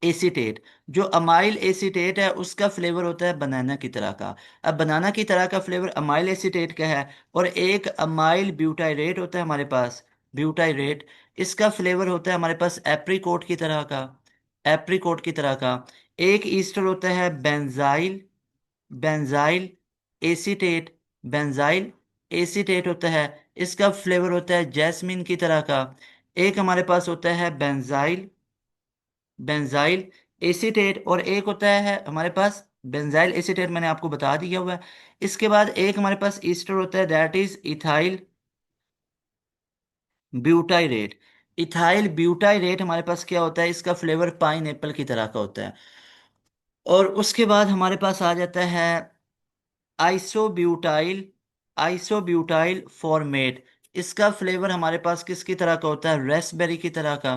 एसीटेट। जो अमाइल एसीटेट है उसका फ्लेवर होता है बनाना की तरह का। अब बनाना की तरह का फ्लेवर अमाइल एसीटेट का है। और एक अमाइल ब्यूटाइरेट होता है हमारे पास, ब्यूटाइरेट, इसका फ्लेवर होता है हमारे पास एप्रीकोट की तरह का, एप्रीकोट की तरह का। एक ईस्टर होता है benzyl, benzyl acetate, benzyl acetate होता है, इसका फ्लेवर होता है जैस्मिन की तरह का। एक हमारे पास होता है बेंजाइल, बेंजाइल एसीटेट, और एक होता है हमारे पास बेंजाइल एसीटेट, मैंने आपको बता दिया हुआ है। इसके बाद एक हमारे पास ईस्टर होता है, that is ethyl butyrate. Ethyl butyrate हमारे पास क्या होता है? इसका फ्लेवर पाइन एप्पल की तरह का होता है। और उसके बाद हमारे पास आ जाता है आइसोब्यूटाइल, आइसोब्यूटाइल फॉर्मेट। इसका फ्लेवर हमारे पास किसकी तरह का होता है? रेसबेरी की तरह का,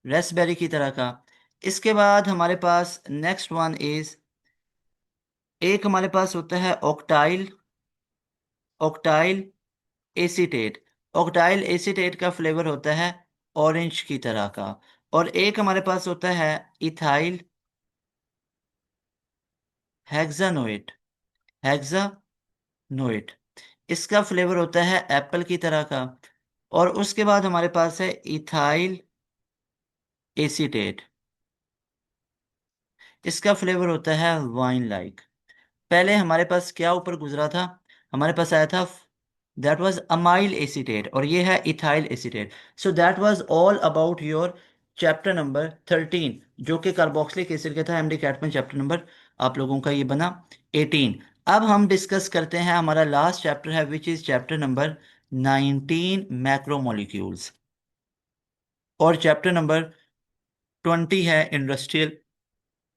रेसबेरी की तरह का। इसके बाद हमारे पास नेक्स्ट वन इज, एक हमारे पास होता है octyl, octyl acetate. Octyl acetate का फ्लेवर होता है ऑरेंज की तरह का। और एक हमारे पास होता है इथाइल हेक्सानोएट, हेक्सानोएट, इसका फ्लेवर होता है एप्पल की तरह का। और उसके बाद हमारे पास है इथाइल एसीटेट, इसका फ्लेवर होता है वाइन लाइक। पहले हमारे पास क्या ऊपर गुजरा था, हमारे पास आया था दैट वाज अमाइल एसीटेट, और ये है ethyl acetate. So that was all about your chapter number 13, जो कि कार्बोक्सिलिक एसिड का था। एमडी कैट में चैप्टर नंबर आप लोगों का ये बना 18। अब हम डिस्कस करते हैं, हमारा लास्ट चैप्टर है which is chapter number 19, macromolecules. और चैप्टर नंबर 20 है इंडस्ट्रियल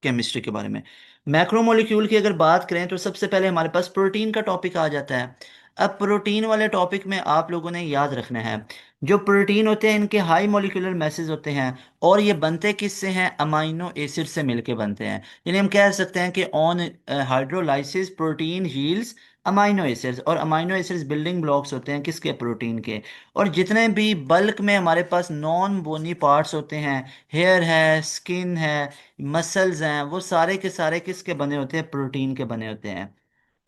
केमिस्ट्री के बारे में। मैक्रोमोलिक्यूल की अगर बात करें तो सबसे पहले हमारे पास प्रोटीन का टॉपिक आ जाता है। अब प्रोटीन वाले टॉपिक में आप लोगों ने याद रखना है, जो प्रोटीन होते हैं इनके हाई मॉलिक्यूलर मैसेज होते हैं, और ये बनते किससे हैं, अमाइनो एसिड से मिलके बनते हैं। यानी हम कह सकते हैं कि on hydrolysis protein yields amino acids, और अमाइनो एसिड्स बिल्डिंग ब्लॉक्स होते हैं किसके, प्रोटीन के। और जितने भी बल्क में हमारे पास नॉन बोनी पार्ट्स होते हैं, हेयर है, स्किन है, मसल्स हैं, वो सारे के सारे किसके बने होते हैं, प्रोटीन के बने होते हैं।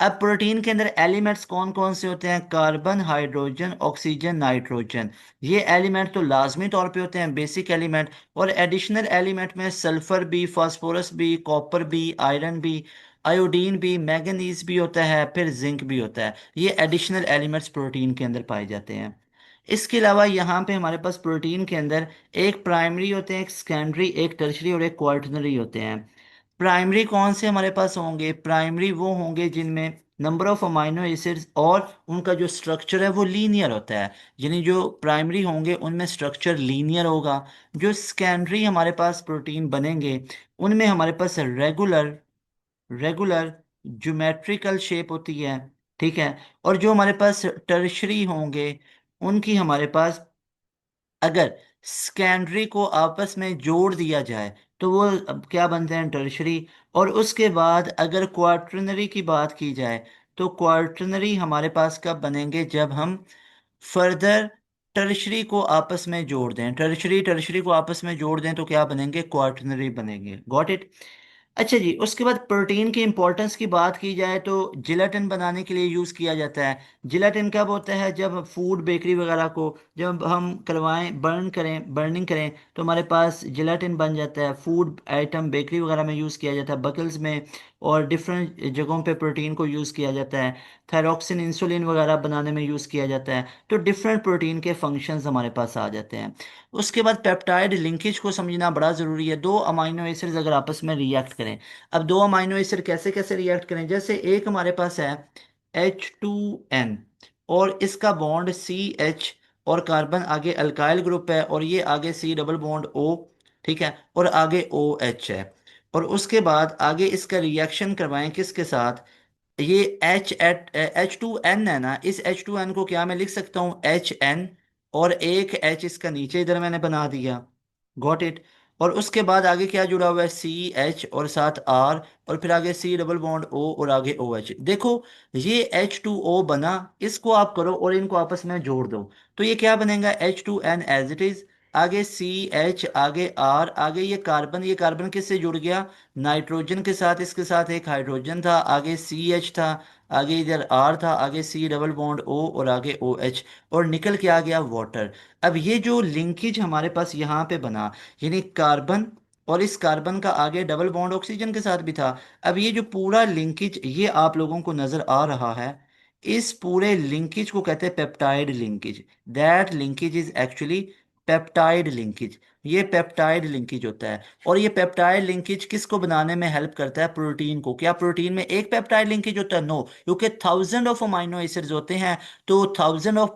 अब प्रोटीन के अंदर एलिमेंट्स कौन कौन से होते हैं, कार्बन, हाइड्रोजन, ऑक्सीजन, नाइट्रोजन। ये एलिमेंट तो लाजमी तौर पे होते हैं, बेसिक एलिमेंट। और एडिशनल एलिमेंट में सल्फर भी, फास्फोरस भी, कॉपर भी, आयरन भी, आयोडीन भी, मैंगनीज भी होता है, फिर जिंक भी होता है। ये एडिशनल एलिमेंट्स प्रोटीन के अंदर पाए जाते हैं। इसके अलावा यहाँ पे हमारे पास प्रोटीन के अंदर एक प्राइमरी होते हैं, एक सेकेंडरी, एक टर्शरी और एक क्वार्टनरी होते हैं। प्राइमरी कौन से हमारे पास होंगे, प्राइमरी वो होंगे जिनमें नंबर ऑफ अमाइनो एसिड्स और उनका जो स्ट्रक्चर है वो लीनियर होता है। यानी जो प्राइमरी होंगे उनमें स्ट्रक्चर लीनियर होगा। जो सेकेंडरी हमारे पास प्रोटीन बनेंगे उनमें हमारे पास रेगुलर रेगुलर ज्योमेट्रिकल शेप होती है, ठीक है। और जो हमारे पास टर्शरी होंगे उनकी हमारे पास, अगर सेकेंडरी को आपस में जोड़ दिया जाए तो वो अब क्या बनते हैं, टर्शरी। और उसके बाद अगर क्वार्टरनरी की बात की जाए तो क्वार्टरनरी हमारे पास कब बनेंगे, जब हम फर्दर टर्शरी को आपस में जोड़ दें, टर्शरी टर्शरी को आपस में जोड़ दें तो क्या बनेंगे, क्वार्टरनरी बनेंगे। Got it. अच्छा जी, उसके बाद प्रोटीन की इंपॉर्टेंस की बात की जाए तो जिलेटिन बनाने के लिए यूज़ किया जाता है। जिलेटिन कब होता है, जब फूड बेकरी वगैरह को जब हम करवाएं, बर्निंग करें तो हमारे पास जिलेटिन बन जाता है। फूड आइटम बेकरी वगैरह में यूज़ किया जाता है, बकल्स में और डिफरेंट जगहों पे प्रोटीन को यूज़ किया जाता है। थायरॉक्सिन, इंसुलिन वगैरह बनाने में यूज़ किया जाता है। तो डिफरेंट प्रोटीन के फंक्शंस हमारे पास आ जाते हैं। उसके बाद पेप्टाइड लिंकेज को समझना बड़ा ज़रूरी है। दो अमाइनो एसिड्स अगर आपस में रिएक्ट करें, अब दो अमाइनो एसिड कैसे कैसे रिएक्ट करें, जैसे एक हमारे पास है H2N, और इसका बॉन्ड CH, और कार्बन आगे अल्काइल ग्रुप है, और ये आगे C डबल बॉन्ड O, ठीक है, और आगे OH है। और उसके बाद आगे इसका रिएक्शन करवाएं किसके साथ, ये H2N है ना, इस H2N को क्या मैं लिख सकता हूँ, HN, और एक H इसका नीचे इधर मैंने बना दिया। Got it. और उसके बाद आगे क्या जुड़ा हुआ है, CH और साथ R, और फिर आगे C डबल बॉन्ड O और आगे OH। देखो ये H2O बना, इसको आप करो और इनको आपस में जोड़ दो तो ये क्या बनेगा, H2N एज इट इज, आगे CH, आगे R, आगे ये कार्बन किससे जुड़ गया, नाइट्रोजन के साथ। इसके साथ एक हाइड्रोजन था, आगे CH था, आगे इधर R था, आगे C डबल बॉन्ड O और आगे OH, और निकल के आ गया वाटर। अब ये जो लिंकेज हमारे पास यहाँ पे बना, यानी कार्बन, और इस कार्बन का आगे डबल बॉन्ड ऑक्सीजन के साथ भी था। अब ये जो पूरा लिंकेज ये आप लोगों को नजर आ रहा है, इस पूरे लिंकेज को कहते हैं peptide linkage. That linkage is actually peptide linkage. ये पेप्टाइड लिंकेज होता है। और ये पेप्टाइड लिंकेज किसको बनाने में हेल्प करता है, प्रोटीन को। क्या प्रोटीन में एक पेप्टाइड लिंकेज होता है, नो, क्योंकि थाउजेंड ऑफ अमाइनो एसिड्स होते हैं। तो थाउजेंड ऑफ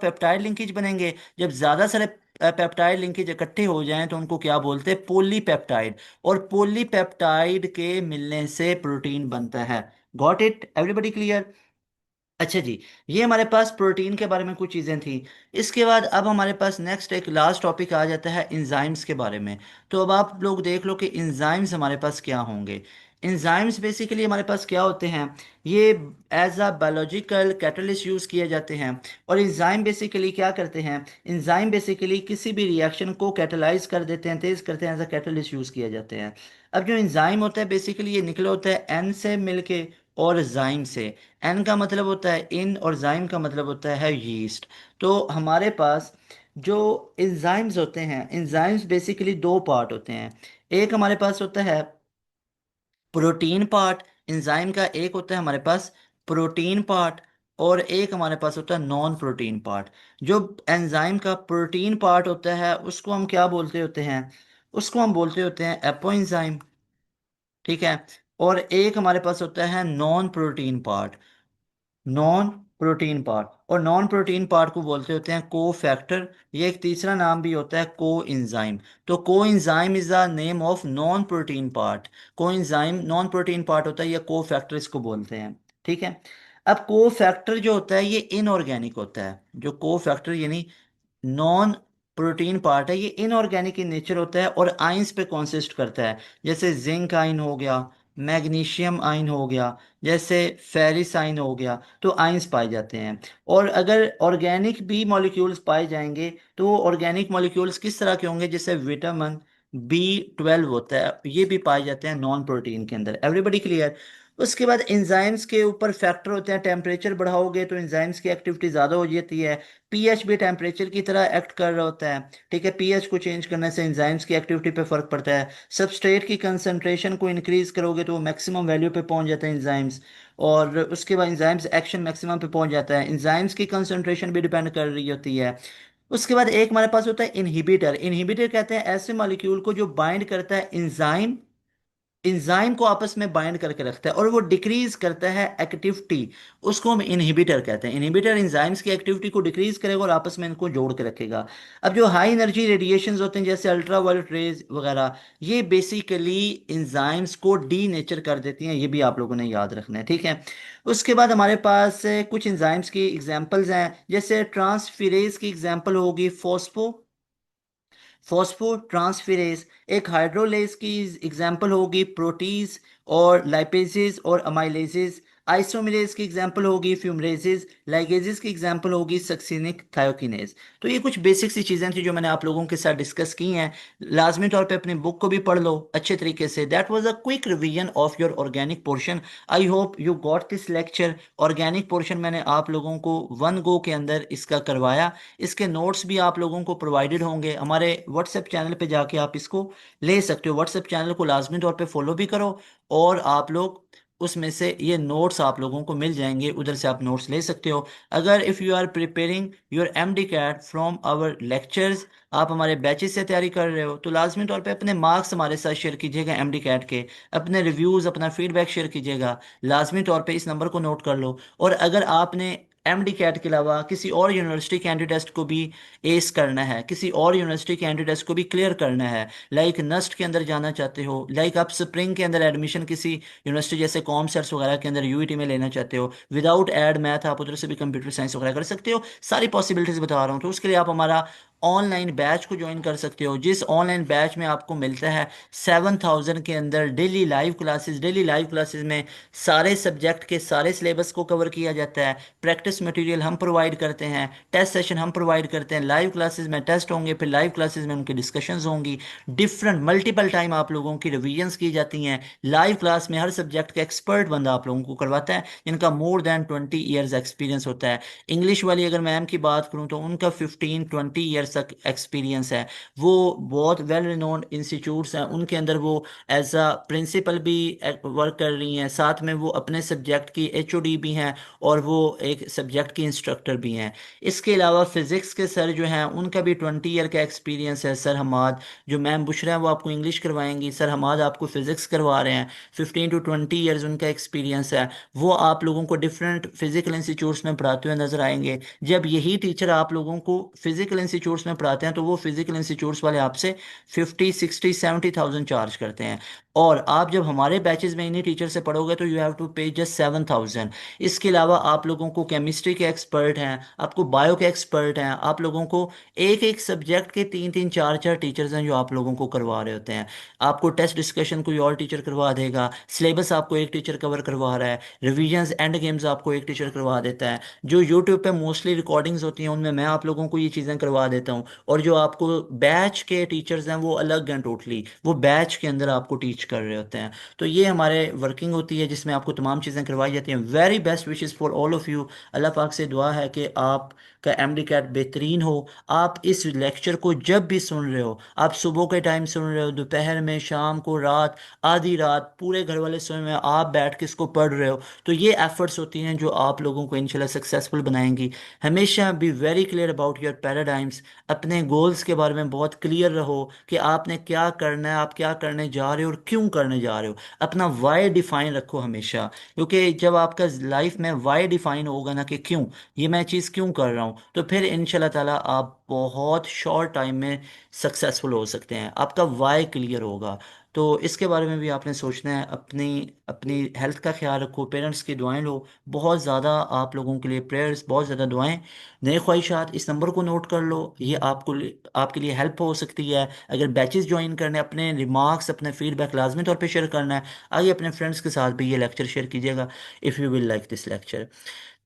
पेप्टाइड लिंकेज बनेंगे। जब ज्यादा सारे पेप्टाइड लिंकेज इकट्ठे हो जाएं तो उनको क्या बोलते हैं, पॉलीपेप्टाइड। और पॉलीपेप्टाइड के मिलने से प्रोटीन बनता है। Got it, everybody clear. अच्छा जी, ये हमारे पास प्रोटीन के बारे में कुछ चीज़ें थी। इसके बाद अब हमारे पास नेक्स्ट एक लास्ट टॉपिक आ जाता है इंजाइम्स के बारे में। तो अब आप लोग देख लो कि इंजाइम्स हमारे पास क्या होंगे। इंजाइम्स बेसिकली हमारे पास क्या होते हैं, ये as a biological catalyst use किए जाते हैं। और इंजाइम बेसिकली क्या करते हैं, इंजाइम बेसिकली किसी भी रिएक्शन को कैटलाइज कर देते हैं, तेज करते हैं, एज अ कैटलिस्ट यूज़ किए जाते हैं। अब जो इंजाइम होता है बेसिकली ये निकला होता है एन से मिलके और जाइम से। एन का मतलब होता है इन और जाइम का मतलब होता है यीस्ट। तो हमारे पास जो एंजाइम्स होते हैं, एंजाइम्स बेसिकली दो पार्ट होते हैं। एक हमारे पास होता है प्रोटीन पार्ट, एंजाइम का एक होता है हमारे पास प्रोटीन पार्ट, और एक हमारे पास होता है नॉन प्रोटीन पार्ट। जो एंजाइम का प्रोटीन पार्ट होता है उसको हम क्या बोलते होते हैं, उसको हम बोलते होते हैं एपो एंजाइम। ठीक है। और एक हमारे पास होता है non protein part, non protein part, और नॉन प्रोटीन पार्ट को बोलते होते हैं को फैक्टर। ये एक तीसरा नाम भी होता है को इंजाइम। तो को enzyme is the name of non protein part. को इंजाइम नॉन प्रोटीन पार्ट होता है, या को फैक्टर इसको बोलते हैं। ठीक है। अब को फैक्टर जो होता है ये इनऑर्गेनिक होता है। जो को फैक्टर यानी नॉन प्रोटीन पार्ट है, ये इनऑर्गेनिक इन नेचर होता है और आइंस पे कॉन्सिस्ट करता है। जैसे जिंक आइन हो गया, मैग्नीशियम आइन हो गया, जैसे फेरिस आइन हो गया, तो आइंस पाए जाते हैं। और अगर ऑर्गेनिक भी मॉलिक्यूल्स पाए जाएंगे तो वो ऑर्गेनिक मॉलिक्यूल्स किस तरह के होंगे, जैसे विटामिन B12 होता है, ये भी पाए जाते हैं नॉन प्रोटीन के अंदर। Everybody clear? उसके बाद एंजाइम्स के ऊपर फैक्टर होते हैं। टेम्परेचर बढ़ाओगे तो एंजाइम्स की एक्टिविटी ज़्यादा हो जाती है। पीएच भी टेम्परेचर की तरह एक्ट कर रहा होता है। ठीक है। पीएच को चेंज करने से एंजाइम्स की एक्टिविटी पे फर्क पड़ता है। सबस्ट्रेट की कंसंट्रेशन को इंक्रीज करोगे तो वो मैक्सिमम वैल्यू पे पहुंच जाता है एंजाइम्स, और उसके बाद एंजाइम्स एक्शन मैक्सिमम पे पहुंच जाता है। एंजाइम्स की कंसंट्रेशन भी डिपेंड कर रही होती है। उसके बाद एक हमारे पास होता है इनहिबिटर। इनहिबिटर कहते हैं ऐसे मॉलिक्यूल को जो बाइंड करता है एंजाइम, एंजाइम को आपस में बाइंड करके रखता है और वो डिक्रीज करता है एक्टिविटी, उसको हम इनहिबिटर कहते हैं। इनहिबिटर एंजाइम्स की एक्टिविटी को डिक्रीज करेगा और आपस में इनको जोड़ के रखेगा। अब जो हाई एनर्जी रेडिएशंस होते हैं जैसे अल्ट्रा वायलेट रेज वगैरह, ये बेसिकली एंजाइम्स को डी नेचर कर देती हैं। ये भी आप लोगों ने याद रखना है। ठीक है। उसके बाद हमारे पास कुछ एंजाइम्स की एग्जांपल्स हैं, जैसे ट्रांसफिरेज की एग्जांपल होगी फॉस्फोट्रांसफेरेज। एक हाइड्रोलेज की एग्जांपल होगी प्रोटीज और लाइपेजेस और अमाइलेजेस। आइसोमेरेज की एग्जांपल होगी फ्यूमरेजेस। लाइगेजेस की एग्जांपल होगी सक्सिनिक थायोकिनेज। तो ये कुछ बेसिक सी चीज़ें थी जो मैंने आप लोगों के साथ डिस्कस की हैं। लाजमी तौर पे अपनी बुक को भी पढ़ लो अच्छे तरीके से। That was a quick revision of your organic portion. I hope you got this lecture. Organic portion मैंने आप लोगों को वन गो के अंदर इसका करवाया। इसके नोट्स भी आप लोगों को प्रोवाइडेड होंगे। हमारे व्हाट्सएप चैनल पे जाके आप इसको ले सकते हो। व्हाट्सएप चैनल को लाजमी तौर पे फॉलो भी करो, और आप लोग उसमें से ये नोट्स आप लोगों को मिल जाएंगे, उधर से आप नोट्स ले सकते हो। अगर if you are preparing your MD CAT from our lectures, आप हमारे बैचेस से तैयारी कर रहे हो, तो लाजमी तौर पे अपने मार्क्स हमारे साथ शेयर कीजिएगा MD कैट के। अपने रिव्यूज़ अपना फीडबैक शेयर कीजिएगा। लाजमी तौर पे इस नंबर को नोट कर लो। और अगर आपने MD कैट के अलावा किसी और यूनिवर्सिटी कैंडिडेट टेस्ट को भी एस करना है, किसी और यूनिवर्सिटी कैंडिडेट टेस्ट को भी क्लियर करना है, लाइक नस्ट के अंदर जाना चाहते हो, लाइक आप स्प्रिंग के अंदर एडमिशन किसी यूनिवर्सिटी जैसे कॉमसर्स वगैरह के अंदर UET में लेना चाहते हो, विदाउट एड मैथ आप उधर से भी कंप्यूटर साइंस वगैरह कर सकते हो। सारी पॉसिबिलिटीज बता रहा हूँ। तो उसके लिए आप हमारा ऑनलाइन बैच को ज्वाइन कर सकते हो, जिस ऑनलाइन बैच में आपको मिलता है 7,000 के अंदर daily live classes. Daily live classes में सारे सब्जेक्ट के सारे सिलेबस को कवर किया जाता है। प्रैक्टिस मटेरियल हम प्रोवाइड करते हैं, टेस्ट सेशन हम प्रोवाइड करते हैं। लाइव क्लासेस में टेस्ट होंगे, फिर लाइव क्लासेस में उनकी डिस्कशंस होंगी। डिफरेंट मल्टीपल टाइम आप लोगों की रिवीजन्स की जाती हैं। लाइव क्लास में हर सब्जेक्ट का एक्सपर्ट बंदा आप लोगों को करवाता है, जिनका मोर देन 20 ईयर्स एक्सपीरियंस होता है। इंग्लिश वाली अगर मैम की बात करूँ तो उनका 15-20 ईयर्स तक एक्सपीरियंस है। वो बहुत वेल रिनोन्ड इंस्टीट्यूट्स हैं, उनके अंदर वो एज अ प्रिंसिपल भी वर्क कर रही हैं, साथ में वो अपने सब्जेक्ट की HOD भी हैं, और वो एक सब्जेक्ट की इंस्ट्रक्टर भी हैं। इसके अलावा फिज़िक्स के सर जो हैं उनका भी 20 ईयर का एक्सपीरियंस है। सर हमाद, जो मैम बुशरा हैं वो आपको इंग्लिश करवाएंगी, सर हमाद आपको फिज़िक्स करवा रहे हैं। 15-20 ईयर्स उनका एक्सपीरियंस है। वो आप लोगों को डिफरेंट फिजिकल इंस्टीट्यूट्स में पढ़ाते हुए नजर आएंगे। जब यही टीचर आप लोगों को फिजिकल इंस्टीट्यूट्स में पढ़ाते हैं तो वो फिजिकल इंस्टीट्यूट्स वाले आपसे 50, 60, 70,000 चार्ज करते हैं। और आप जब हमारे बैचेस में इन्हीं टीचर से पढ़ोगे तो यू हैव टू पे जस्ट 7,000। इसके अलावा आप लोगों को केमिस्ट्री के एक्सपर्ट हैं, आपको बायो के एक्सपर्ट हैं, आप लोगों को एक एक सब्जेक्ट के 3-3, 4-4 टीचर्स हैं जो आप लोगों को करवा रहे होते हैं। आपको टेस्ट डिस्कशन कोई और टीचर करवा देगा, सिलेबस आपको एक टीचर कवर करवा रहा है, रिविजन्स एंड गेम्स आपको एक टीचर करवा देता है। जो यूट्यूब पे मोस्टली रिकॉर्डिंग्स होती हैं उनमें मैं आप लोगों को ये चीज़ें करवा देता हूँ। और जो आपको बैच के टीचर्स हैं वो अलग हैं टोटली, वो बैच के अंदर आपको टीच कर रहे होते हैं। तो ये हमारे वर्किंग होती है जिसमें आपको तमाम चीज़ें करवाई जाती हैं। Very best wishes for all of you. Allah पाक से दुआ है कि आप का एमडी कैट बेहतरीन हो। आप इस लेक्चर को जब भी सुन रहे हो, आप सुबह के टाइम सुन रहे हो, दोपहर में, शाम को, रात, आधी रात, पूरे घर वाले सोए में आप बैठ के इसको पढ़ रहे हो, तो ये एफर्ट्स होती हैं जो आप लोगों को इंशाल्लाह सक्सेसफुल बनाएंगी। हमेशा be very clear about your paradigms. अपने गोल्स के बारे में बहुत क्लियर रहो कि आपने क्या करना है, आप क्या करने जा रहे हो और क्यों करने जा रहे हो। अपना वाई डिफाइन रखो हमेशा, क्योंकि जब आपका लाइफ में वाई डिफाइन होगा ना कि क्यों, ये मैं चीज़ क्यों कर रहा हूँ, तो फिर इंशाल्लाह ताला आप बहुत शॉर्ट टाइम में सक्सेसफुल हो सकते हैं। आपका वाई क्लियर होगा। तो इसके बारे में भी आपने सोचना है। अपनी अपनी हेल्थ का ख्याल रखो, पेरेंट्स की दुआएं लो, बहुत ज़्यादा आप लोगों के लिए प्रेयर्स, बहुत ज़्यादा दुआएं। नए ख्वाहिशात, इस नंबर को नोट कर लो, ये आपके लिए हेल्प हो सकती है। अगर बैचेस ज्वाइन करने, अपने रिमार्क्स, अपने फीडबैक लाजमी तौर पे शेयर करना है, आइए अपने फ्रेंड्स के साथ भी ये लेक्चर शेयर कीजिएगा, if you will like this lecture.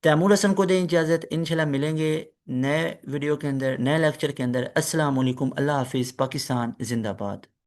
Taimur Hasan को दें इजाज़त, इंशाल्लाह मिलेंगे नए वीडियो के अंदर, नए लेक्चर के अंदर। अस्सलाम वालेकुम, अल्लाह हाफिज़, पाकिस्तान जिंदाबाद।